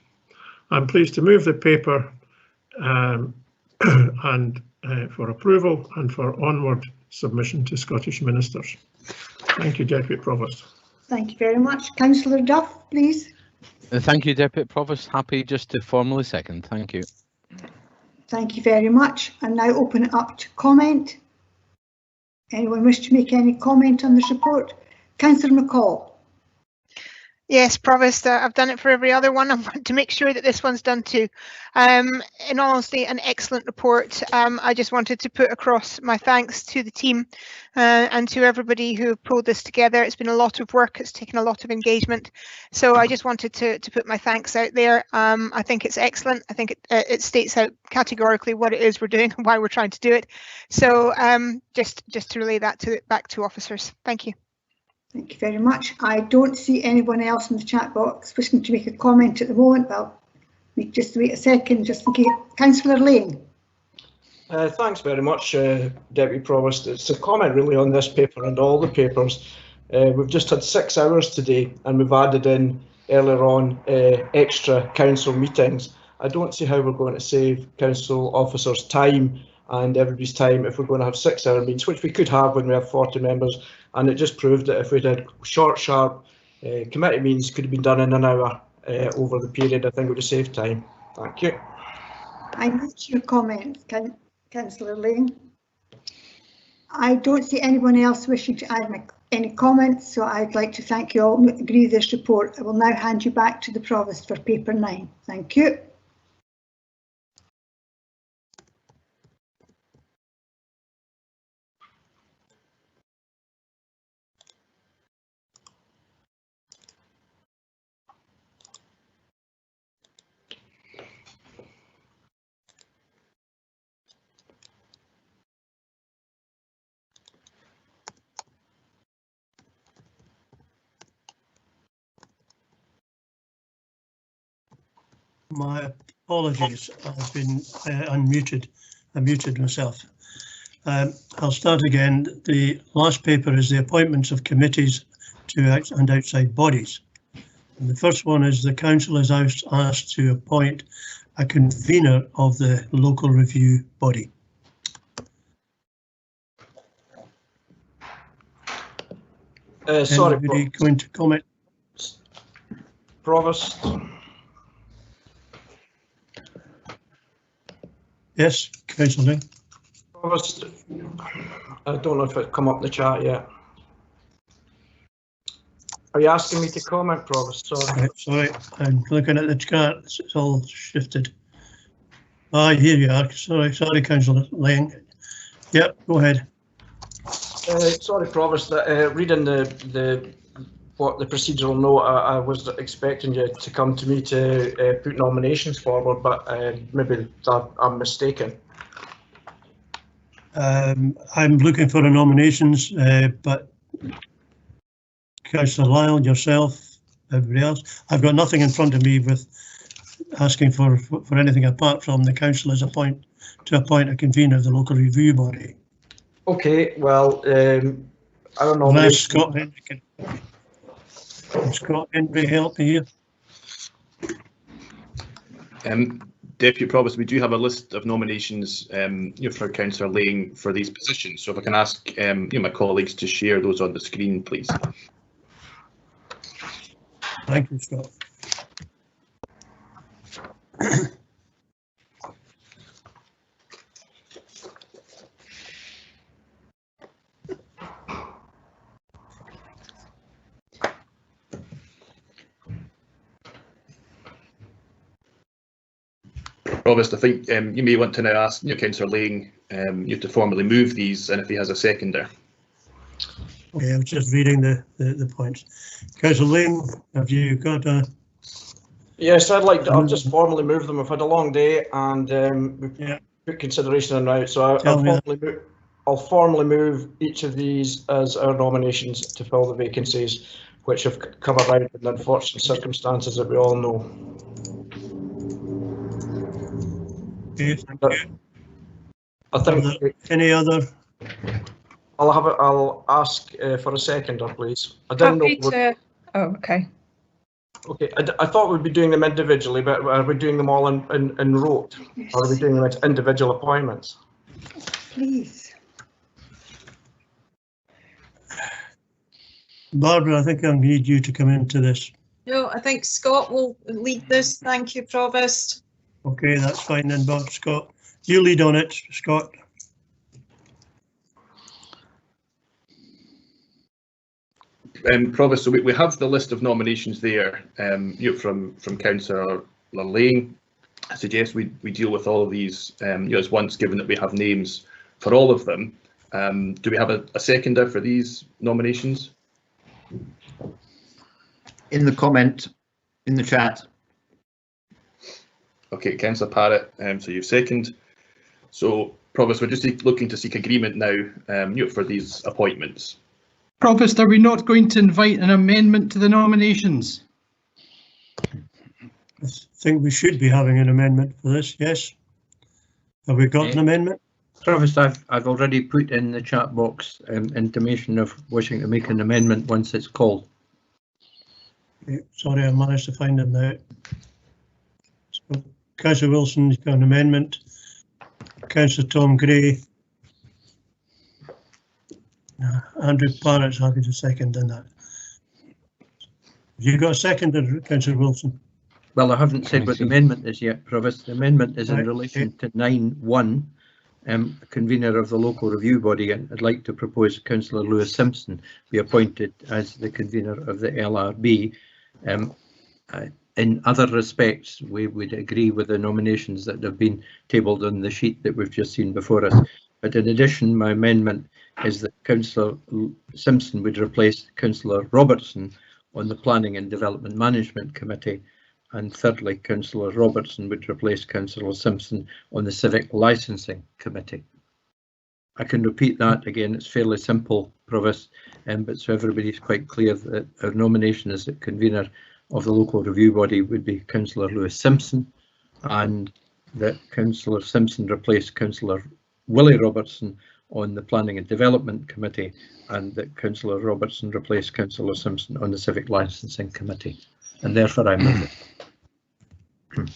I'm pleased to move the paper and for approval and for onward submission to Scottish ministers. Thank you, Deputy Provost. Thank you very much. Councillor Duff, please. Thank you, Deputy Provost. Happy just to formally second. Thank you. Thank you very much. And now open it up to comment. Anyone wish to make any comment on this report? Councillor McCall. Yes, Provost, I've done it for every other one. I want to make sure that this one's done too. In all honesty, an excellent report. I just wanted to put across my thanks to the team and to everybody who pulled this together. It's been a lot of work. It's taken a lot of engagement. So I just wanted to put my thanks out there. I think it's excellent. I think it states out categorically what it is we're doing and why we're trying to do it. So just to relay that back to officers. Thank you. Thank you very much. I don't see anyone else in the chat box wishing to make a comment at the moment. Well, just wait a second, just in case. Councillor Lane. Thanks very much, Deputy Provost. It's a comment really on this paper and all the papers. We've just had 6 hours today and we've added in earlier on extra council meetings. I don't see how we're going to save council officers time and everybody's time if we're going to have 6 hour meetings, which we could have when we have 40 members. And it just proved that if we did short, sharp committee meetings, could have been done in an hour over the period. I think it would have saved time. Thank you. I note your comments, Councillor Lane. I don't see anyone else wishing to add any comments, so I'd like to thank you all and agree with this report. I will now hand you back to the Provost for paper 9. Thank you. My apologies, I've been unmuted. I muted myself. I'll start again. The last paper is the appointments of committees and outside bodies. And the first one is the council is asked to appoint a convener of the local review body. Sorry, anybody going to comment? Provost. Yes, Councillor. Provost, I don't know if it's come up in the chat yet. Are you asking me to comment, Provost? Sorry. Sorry, I'm looking at the chat. It's all shifted. Ah, here you are. Sorry, Councillor Lang. Yep, go ahead. Sorry, Provost. Reading the procedural note, I was expecting you to come to me to put nominations forward, but maybe I'm mistaken. I'm looking for the nominations, but Councillor Lyle, yourself, everybody else. I've got nothing in front of me with asking for anything apart from the council as appoint a convener of the local review body. Okay, well, I don't know. Unless Scott Henry help me here. Deputy Provost, we do have a list of nominations for Councillor Lang for these positions. So if I can ask my colleagues to share those on the screen, please. Thank you, Scott. Provost, I think you may want to now ask Councillor Lang to formally move these, and if he has a seconder. Okay, I was just reading the points. Councillor Lang, have you got a? Yes, I'll just formally move them. We've had a long day and we've put consideration in out, so I'll formally move each of these as our nominations to fill the vacancies, which have come about in unfortunate circumstances that we all know. Okay, thank you. I think any other? I'll ask for a seconder, please. I didn't know. Oh, okay. Okay, I thought we'd be doing them individually, but are we doing them all in rote? Or are we doing them as individual appointments? Please. Barbara, I think I need you to come into this. No, I think Scott will lead this. Thank you, Provost. Okay, that's fine then, Bob. Scott, you lead on it, Scott. Provost, so we have the list of nominations there, from Councillor Lane. I suggest we deal with all of these as once, given that we have names for all of them. Do we have a seconder for these nominations? In the comment, in the chat. Okay, Councillor Parrott, so you've seconded. So, Provost, we're just looking to seek agreement now for these appointments. Provost, are we not going to invite an amendment to the nominations? I think we should be having an amendment for this, yes. Have we got an amendment? Provost, I've already put in the chat box intimation of wishing to make an amendment once it's called. Okay, sorry, I managed to find them now. So, Councillor Wilson, you've got an amendment. Councillor Tom Gray. Andrew Parrott's happy to second in that. Have you got a second, Councillor Wilson? Well, I haven't said what the amendment is yet, Provost. The amendment is in Right, relation to 9.1, convener of the local review body, and I'd like to propose Councillor Lewis Simpson be appointed as the convener of the LRB. In other respects, we would agree with the nominations that have been tabled on the sheet that we've just seen before us. But in addition, my amendment is that Councillor Simpson would replace Councillor Robertson on the Planning and Development Management Committee. And thirdly, Councillor Robertson would replace Councillor Simpson on the Civic Licensing Committee. I can repeat that again, it's fairly simple, Provost, but so everybody's quite clear that our nomination as the convener of the local review body would be Councillor Lewis Simpson, and that Councillor Simpson replace Councillor Willie Robertson on the Planning and Development Committee, and that Councillor Robertson replace Councillor Simpson on the Civic Licensing Committee. And therefore I move it.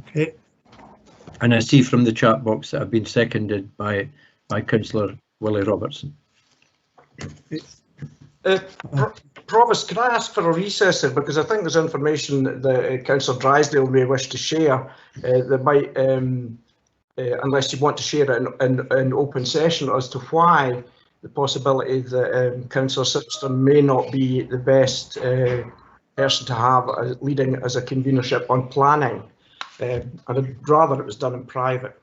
Okay. And I see from the chat box that I've been seconded by Councillor Willie Robertson. Provost, can I ask for a recess here, because I think there's information that Councillor Drysdale may wish to share that might, unless you want to share it in open session, as to why the possibility that Councillor Simpson may not be the best person to have leading as a convenership on planning. And I'd rather it was done in private.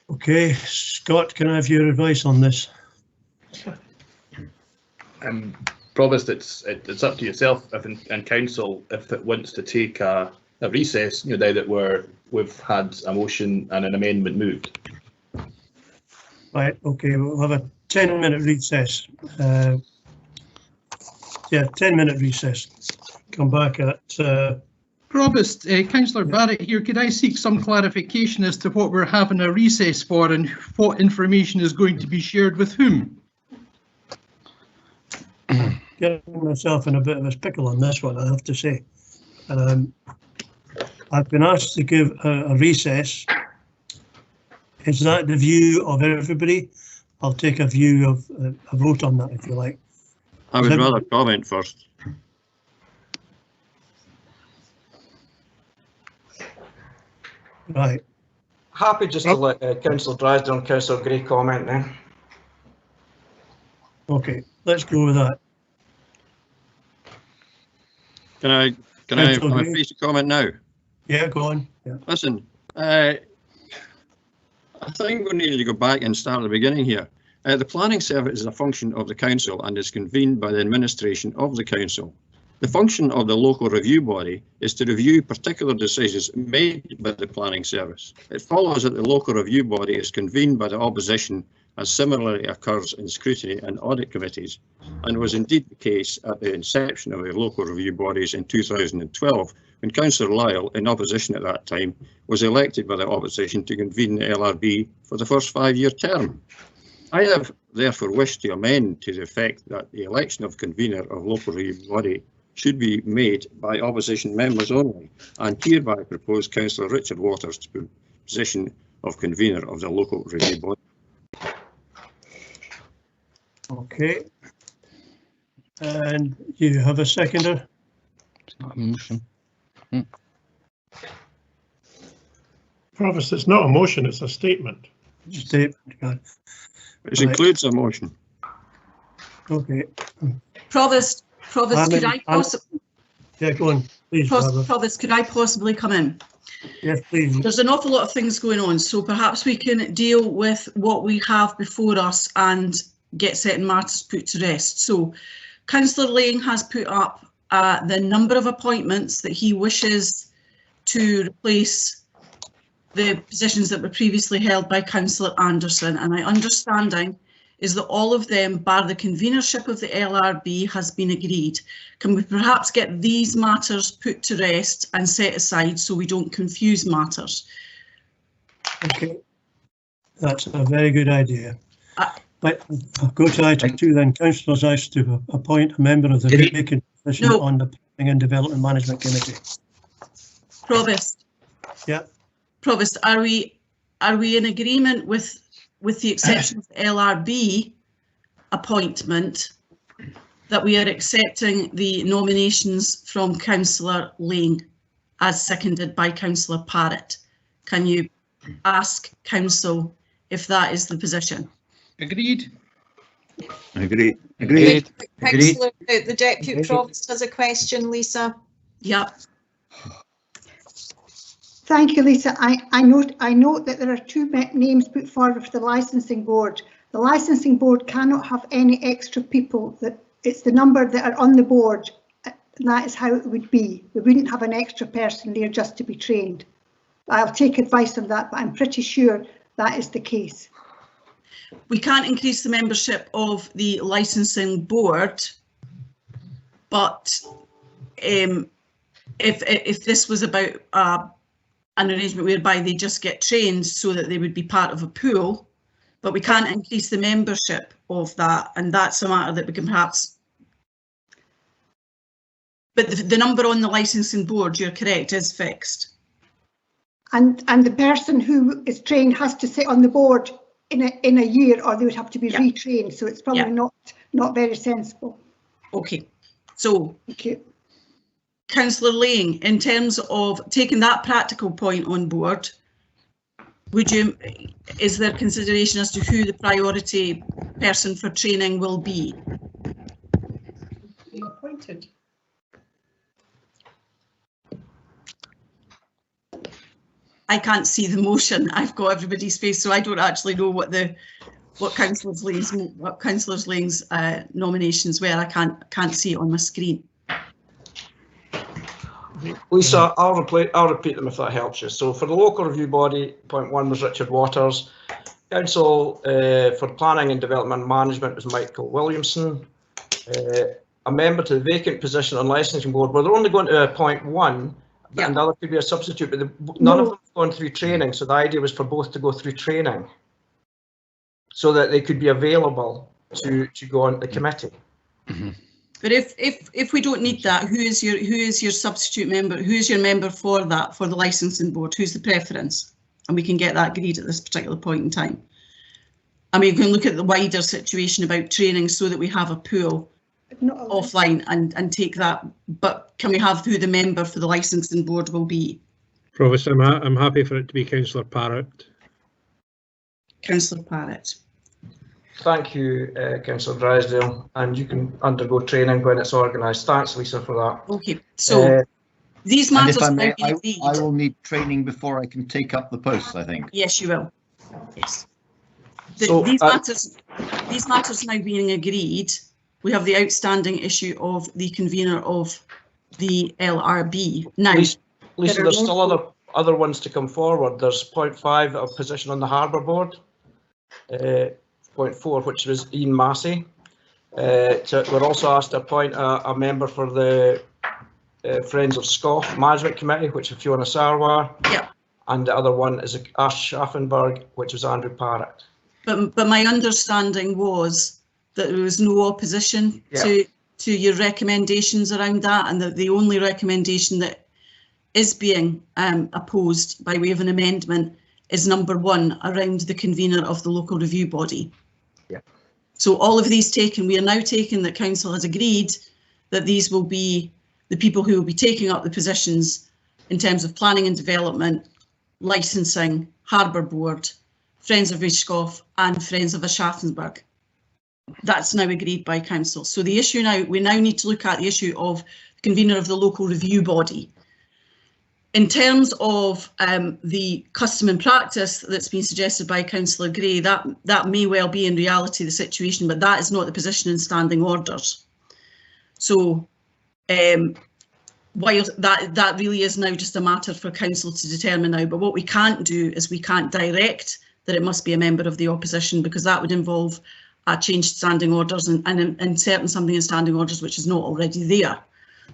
Okay, Scott, can I have your advice on this? Provost, it's up to yourself and council if it wants to take a recess. Now that we've had a motion and an amendment moved. Right. Okay, we'll have a 10-minute recess. 10-minute recess. Come back at. Provost, Councillor Barrett here, could I seek some clarification as to what we're having a recess for and what information is going to be shared with whom? Getting myself in a bit of a pickle on this one, I have to say. I've been asked to give a recess. Is that the view of everybody? I'll take a view of a vote on that if you like. I would rather comment first. Right. Happy just to let Councillor Drysdale and Councillor Gray comment then. Okay, let's go with that. Can I have a free to comment now? Yeah, go on. Yeah. Listen, I think we need to go back and start at the beginning here. The planning service is a function of the council and is convened by the administration of the council. The function of the local review body is to review particular decisions made by the planning service. It follows that the local review body is convened by the opposition, as similarly occurs in scrutiny and audit committees, and was indeed the case at the inception of the local review bodies in 2012, when Councillor Lyle, in opposition at that time, was elected by the opposition to convene the LRB for the first 5-year term. I have therefore wished to amend to the effect that the election of convener of local review body should be made by opposition members only, and hereby propose Councillor Richard Waters to the position of convener of the local review body. Okay. And you have a seconder? It's not a motion. Provost, it's not a motion, it's a statement. Statement. Which includes a motion. Okay. Provost, could I possibly? Yeah, go on, please. Provost, could I possibly come in? Yes, please. There's an awful lot of things going on, so perhaps we can deal with what we have before us and get certain matters put to rest. So, Councillor Lang has put up the number of appointments that he wishes to replace the positions that were previously held by Councillor Anderson, and my understanding is that all of them, bar the convenership of the LRB, has been agreed. Can we perhaps get these matters put to rest and set aside so we don't confuse matters? Okay, that's a very good idea. But I'll go to item 2 then. Councillors asked to appoint a member of the vacant position on the Planning and Development Management Committee. Provost. Yeah. Provost, are we in agreement with the exception of the LRB appointment that we are accepting the nominations from Councillor Lang as seconded by Councillor Parrott? Can you ask Council if that is the position? Agreed. Agreed. Councillor, the Deputy Provost has a question, Lisa. Yeah. Thank you, Lisa. I note that there are 2 names put forward for the licensing board. The licensing board cannot have any extra people. That it's the number that are on the board. That is how it would be. We wouldn't have an extra person there just to be trained. I'll take advice on that, but I'm pretty sure that is the case. We can't increase the membership of the licensing board, but if this was about an arrangement whereby they just get trained so that they would be part of a pool, but we can't increase the membership of that, and that's a matter that we can perhaps. But the number on the licensing board, you're correct, is fixed. And the person who is trained has to sit on the board in a year, or they would have to be retrained. So it's probably not very sensible. Okay. So. Thank you. Councillor Lang, in terms of taking that practical point on board, is there consideration as to who the priority person for training will be? Be appointed. I can't see the motion. I've got everybody's face, so I don't actually know what Councillor Lang's nominations were. I can't see it on my screen. Lisa, I'll repeat them if that helps you. So for the local review body, point 1 was Richard Waters. Council for Planning and Development Management was Michael Williamson. A member to the vacant position on licensing board, well, they're only going to appoint 1, and the other could be a substitute, but none of them have gone through training. So the idea was for both to go through training so that they could be available to go on the committee. Mm-hmm. But if we don't need that, who is your substitute member? Who is your member for that, for the licensing board? Who's the preference? And we can get that agreed at this particular point in time. I mean, we can look at the wider situation about training so that we have a pool offline and take that. But can we have who the member for the licensing board will be? Provost, I'm happy for it to be Councillor Parrott. Councillor Parrott. Thank you, Councillor Drysdale, and you can undergo training when it's organised. Thanks, Lisa, for that. Okay, so these matters. If I may, I will need training before I can take up the post, I think. Yes, you will. Yes. These matters now being agreed, we have the outstanding issue of the convener of the LRB. Now, Lisa, there's still other ones to come forward. There's point 5, a position on the Harbour Board. Point 4, which was Ian Massey. We're also asked to appoint a member for the Friends of Scoff Management Committee, which is Fiona Sarwar. Yeah. And the other one is Ash Schaffenberg, which was Andrew Parrott. But my understanding was that there was no opposition to your recommendations around that, and that the only recommendation that is being opposed by way of an amendment is number 1 around the convener of the local review body. Yeah. So all of these taken, we are now taking that council has agreed that these will be the people who will be taking up the positions in terms of planning and development, licensing, harbour board, Friends of Rishkoff and Friends of Aschaffenburg. That's now agreed by council. So the issue now, we now need to look at the issue of the convener of the local review body. In terms of the custom and practice that's been suggested by Councillor Gray, that may well be in reality the situation, but that is not the position in standing orders. So while that really is now just a matter for council to determine now, but what we can't do is we can't direct that it must be a member of the opposition, because that would involve a changed standing orders and inserting something in standing orders which is not already there.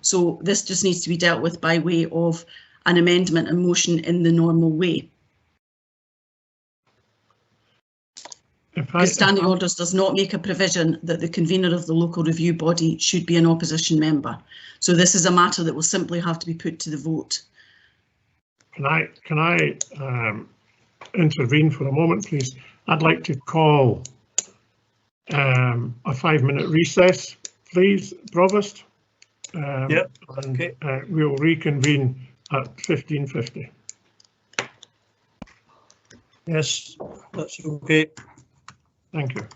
So this just needs to be dealt with by way of an amendment and motion in the normal way. Because standing orders does not make a provision that the convener of the local review body should be an opposition member. So this is a matter that will simply have to be put to the vote. Can I intervene for a moment, please? I'd like to call a 5-minute recess, please, Provost. Yep. And okay. We'll reconvene at 15:50. Yes, that's okay. Thank you.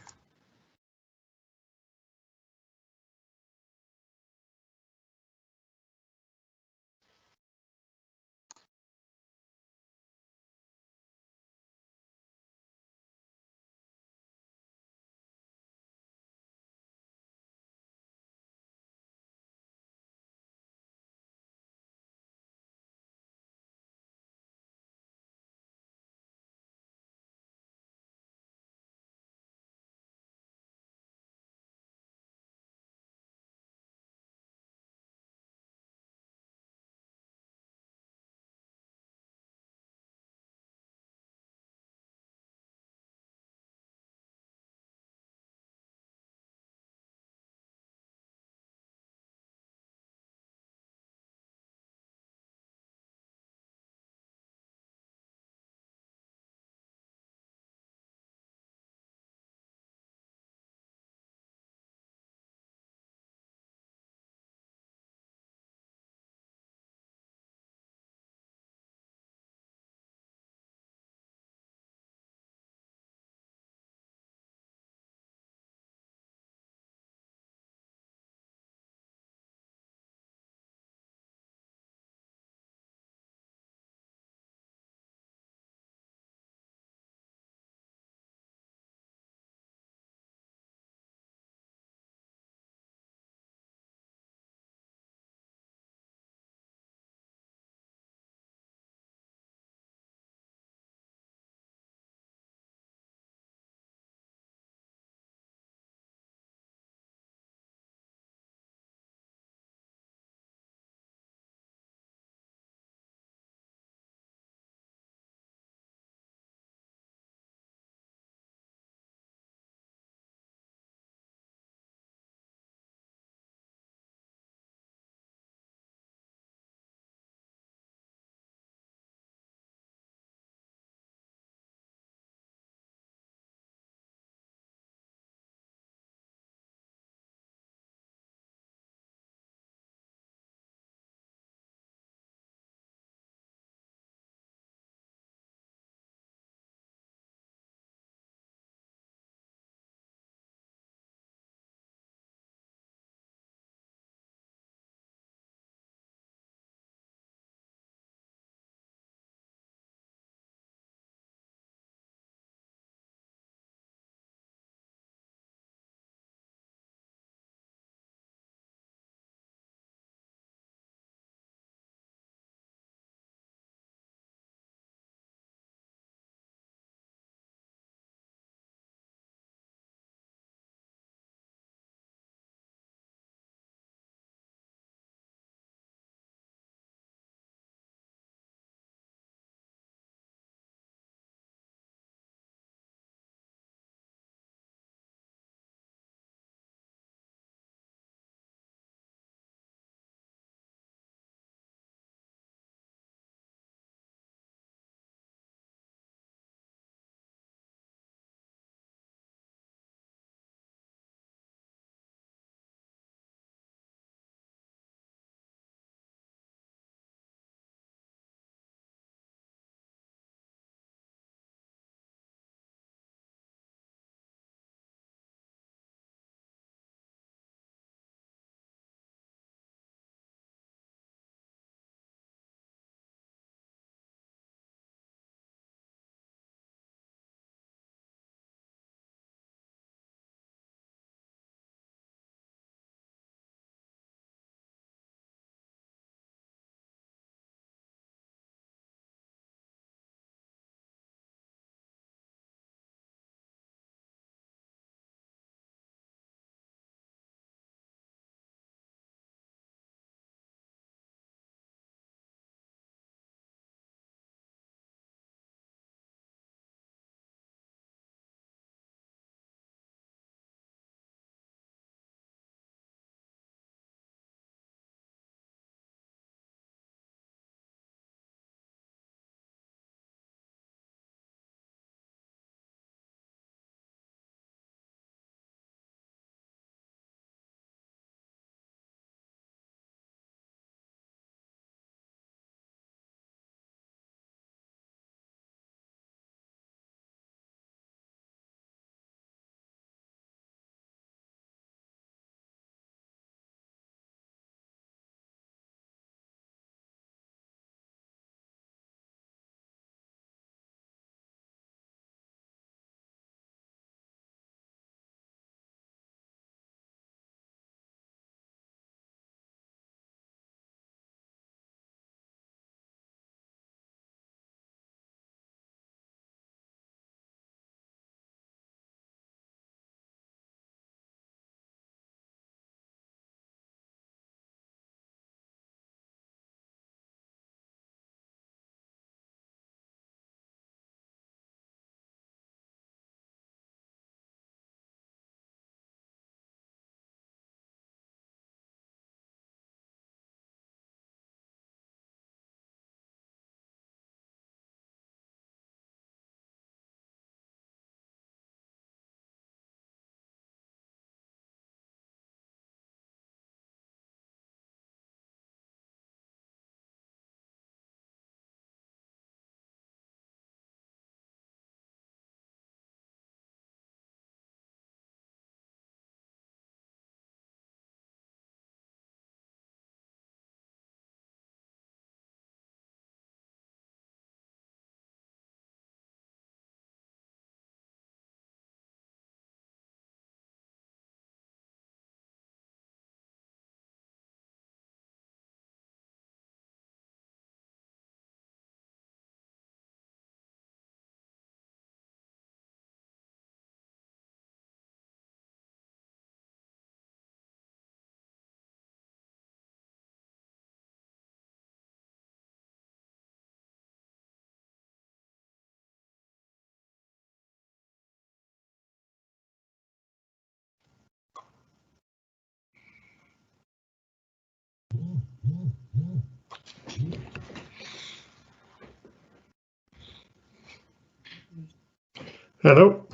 Hello.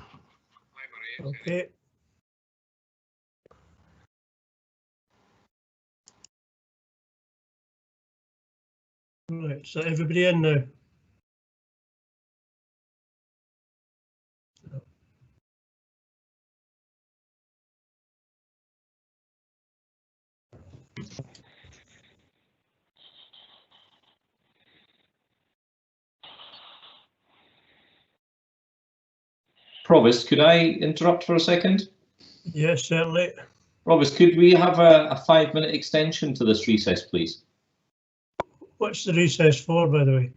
Okay. Right, so everybody in now? Provost, could I interrupt for a second? Yes, certainly. Provost, could we have a 5-minute extension to this recess, please? What's the recess for, by the way?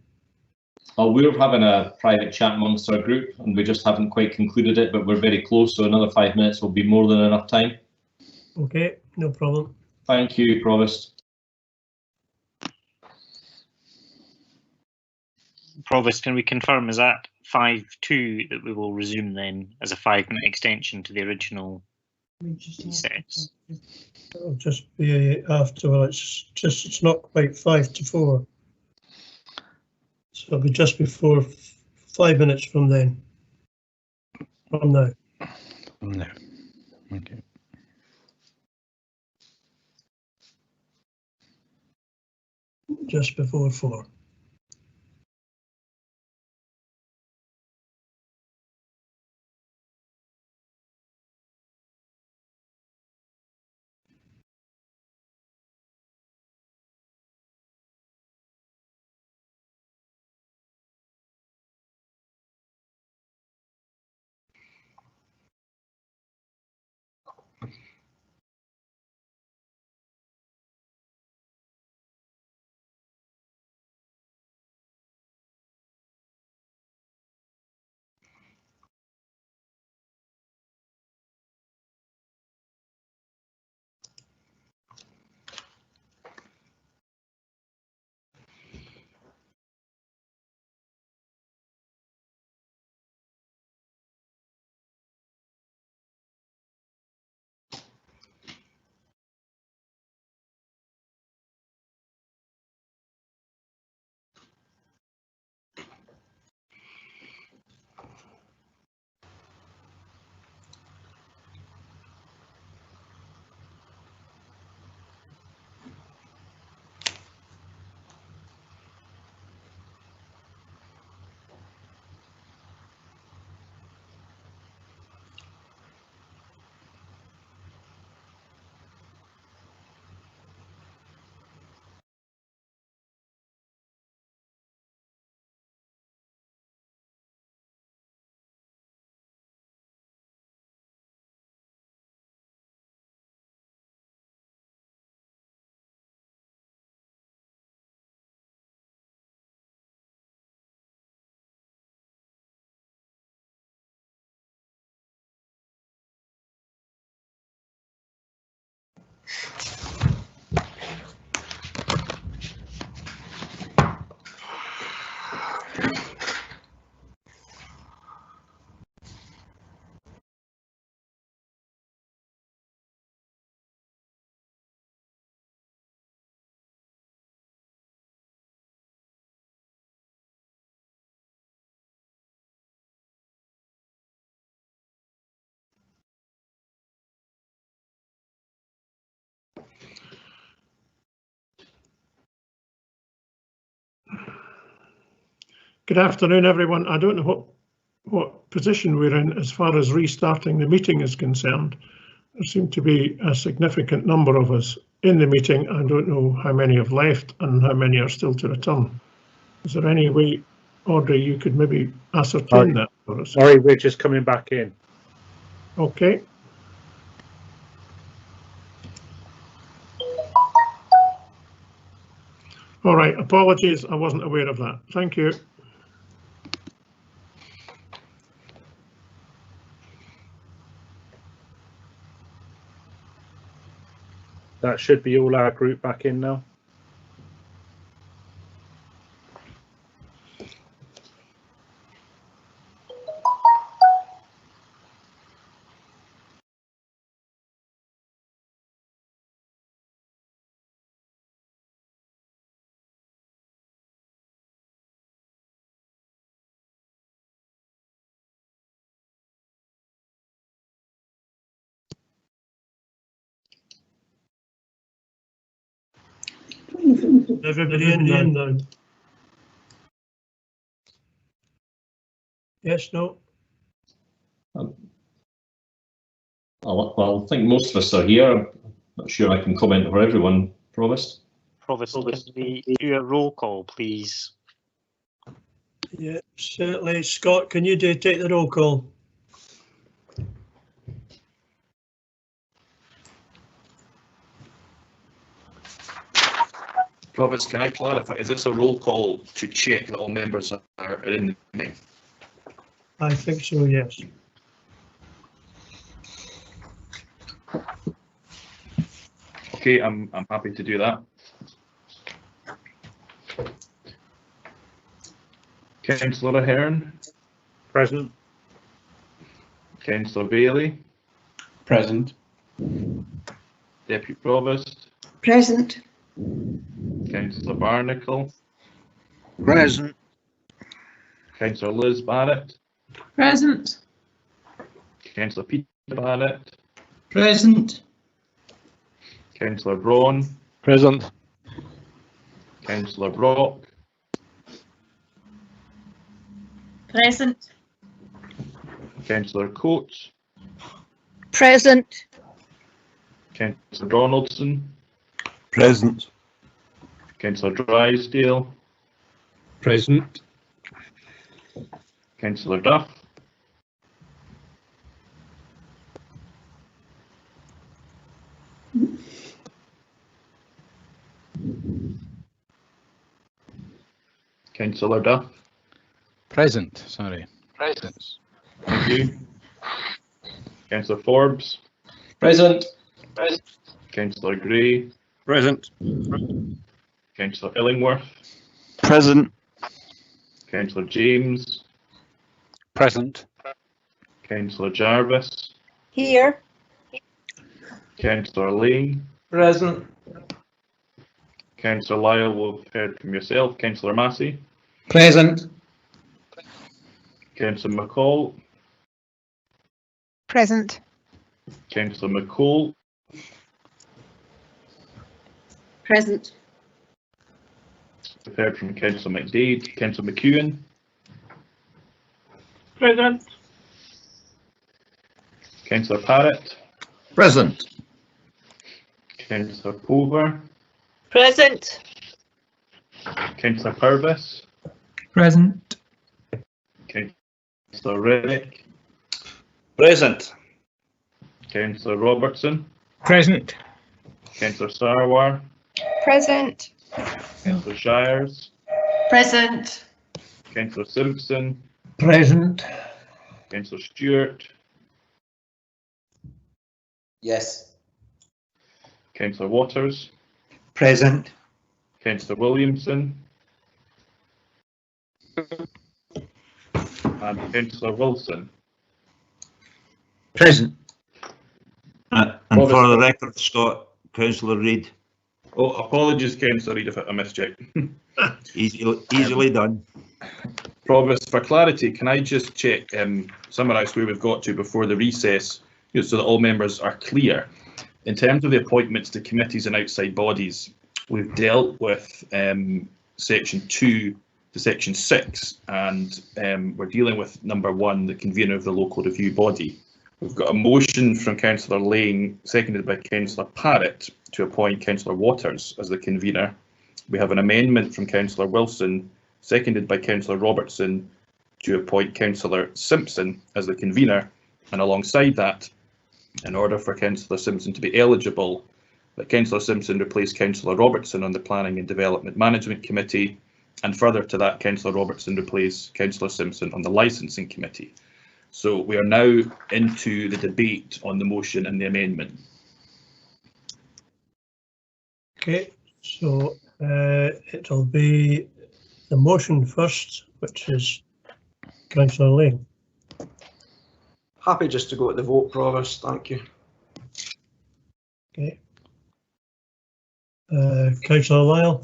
Oh, we're having a private chat amongst our group and we just haven't quite concluded it, but we're very close, so another 5 minutes will be more than enough time. Okay, no problem. Thank you, Provost. Provost, can we confirm, is that 5-2 that we will resume then as a 5-minute extension to the original recess? It'll just be after, well, it's not quite 5 to 4. So it'll be just before 5 minutes from then. From now. From now. Okay. Just before 4. Good afternoon, everyone. I don't know what position we're in as far as restarting the meeting is concerned. There seem to be a significant number of us in the meeting. I don't know how many have left and how many are still to return. Is there any way, Audrey, you could maybe ascertain that for us? Sorry, we're just coming back in. Okay. All right, apologies, I wasn't aware of that. Thank you. That should be all our group back in now. Everybody in now? Yes, no? Well, I think most of us are here. I'm not sure I can comment for everyone, Provost. Provost, can we do a roll call, please? Yeah, certainly. Scott, can you take the roll call? Provost, can I clarify, is this a roll call to check that all members are in the meeting? I think so, yes. Okay, I'm happy to do that. Councillor Ahern. Present. Councillor Bailey. Present. Deputy Provost. Present. Councillor Barnacle. Present. Councillor Liz Barrett. Present. Councillor Peter Barrett. Present. Councillor Braun. Present. Councillor Brock. Present. Councillor Coates. Present. Councillor Donaldson. Present. Councillor Drysdale. Present. Councillor Duff. Councillor Duff. Present, sorry. Present. Thank you. Councillor Forbes. Present. Present. Councillor Gray. Present. Councillor Illingworth. Present. Councillor James. Present. Councillor Jarvis. Here. Councillor Lane. Present. Councillor Lyle, we've heard from yourself. Councillor Massey. Present. Councillor McCall. Present. Councillor McCall. Present. We've heard from Councillor McDade. Councillor McEwen. Present. Councillor Parrott. Present. Councillor Pover. Present. Councillor Purvis. Present. Councillor Reddick. Present. Councillor Robertson. Present. Councillor Sarwar. Present. Councillor Shires. Present. Councillor Simpson. Present. Councillor Stewart. Yes. Councillor Waters. Present. Councillor Williamson. And Councillor Wilson. Present. And for the record, Scott, Councillor Reid. Oh, apologies, Councillor Reid, if I mischecked. Easily done. Provost, for clarity, can I just check, summarise where we've got to before the recess, so that all members are clear. In terms of the appointments to committees and outside bodies, we've dealt with section 2 to section 6, and we're dealing with number 1, the convener of the local review body. We've got a motion from Councillor Lane, seconded by Councillor Parrott, to appoint Councillor Waters as the convener. We have an amendment from Councillor Wilson, seconded by Councillor Robertson, to appoint Councillor Simpson as the convener. And alongside that, in order for Councillor Simpson to be eligible, that Councillor Simpson replace Councillor Robertson on the Planning and Development Management Committee, and further to that, Councillor Robertson replace Councillor Simpson on the Licensing Committee. So we are now into the debate on the motion and the amendment. Okay, so it'll be the motion first, which is Councillor Lane. Happy just to go to the vote, Provost. Thank you. Okay. Councillor Lyle.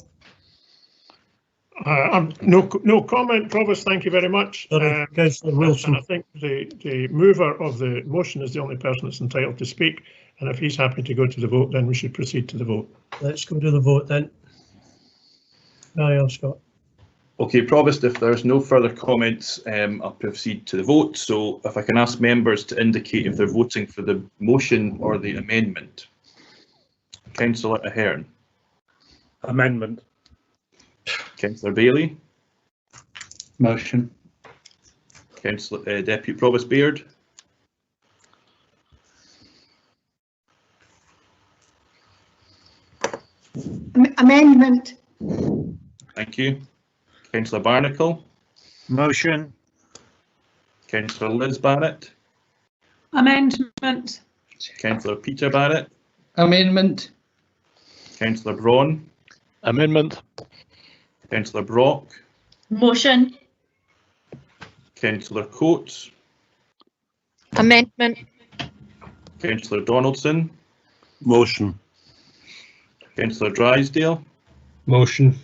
No comment, Provost. Thank you very much. Councillor Wilson. I think the mover of the motion is the only person that's entitled to speak, and if he's happy to go to the vote, then we should proceed to the vote. Let's go to the vote then. Carry on, Scott. Okay, Provost, if there's no further comments, I'll proceed to the vote. So if I can ask members to indicate if they're voting for the motion or the amendment. Councillor Ahern. Amendment. Councillor Bailey. Motion. Councillor Deputy Provost Baird. Amendment. Thank you. Councillor Barnacle. Motion. Councillor Liz Barrett. Amendment. Councillor Peter Barrett. Amendment. Councillor Braun. Amendment. Councillor Brock. Motion. Councillor Coates. Amendment. Councillor Donaldson. Motion. Councillor Drysdale. Motion.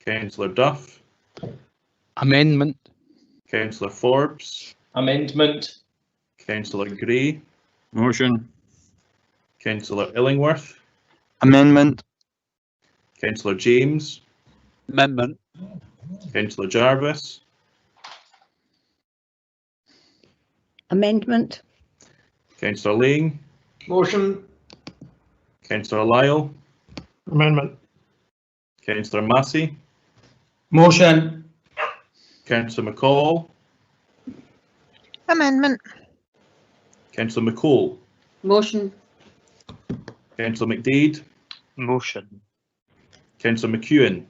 Councillor Duff. Amendment. Councillor Forbes. Amendment. Councillor Gray. Motion. Councillor Illingworth. Amendment. Councillor James. Amendment. Councillor Jarvis. Amendment. Councillor Lang. Motion. Councillor Lyle. Amendment. Councillor Massey. Motion. Councillor McCall. Amendment. Councillor McCall. Motion. Councillor McDade. Motion. Councillor McEwen.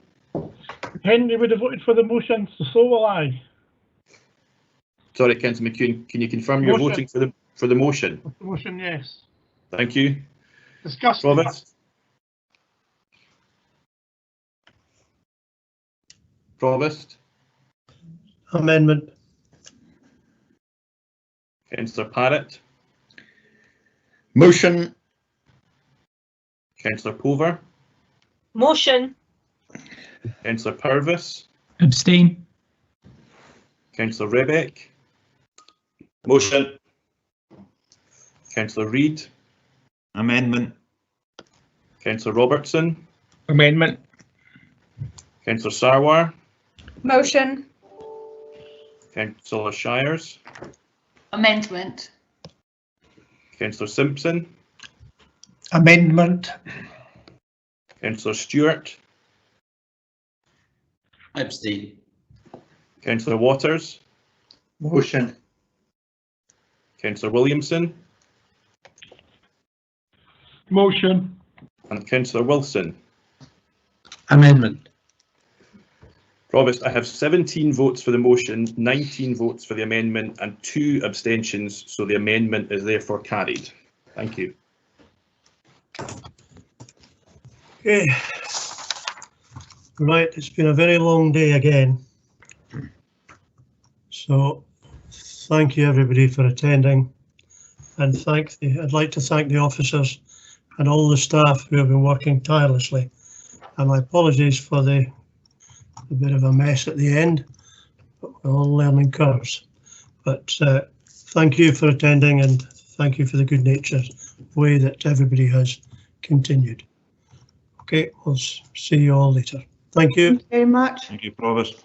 Henry would have voted for the motion, so will I. Sorry, Councillor McEwen, can you confirm you're Motion. voting for the motion? Motion, yes. Thank you. Disgusting. Provost. Provost. Amendment. Councillor Parrott. Motion. Councillor Pover. Motion. Councillor Purvis. Abstain. Councillor Rebeck. Motion. Councillor Reid. Amendment. Councillor Robertson. Amendment. Councillor Sarwar. Motion. Councillor Shires. Amendment. Councillor Simpson. Amendment. Councillor Stewart. Abstain. Councillor Waters. Motion. Councillor Williamson. Motion. And Councillor Wilson. Amendment. Provost, I have 17 votes for the motion, 19 votes for the amendment and 2 abstentions, so the amendment is therefore carried. Thank you. Okay. Right, it's been a very long day again. So thank you everybody for attending, and I'd like to thank the officers and all the staff who have been working tirelessly. And my apologies for the bit of a mess at the end, but we're all learning curves. But thank you for attending, and thank you for the good natured way that everybody has continued. Okay, we'll see you all later. Thank you. Thank you very much. Thank you, Provost.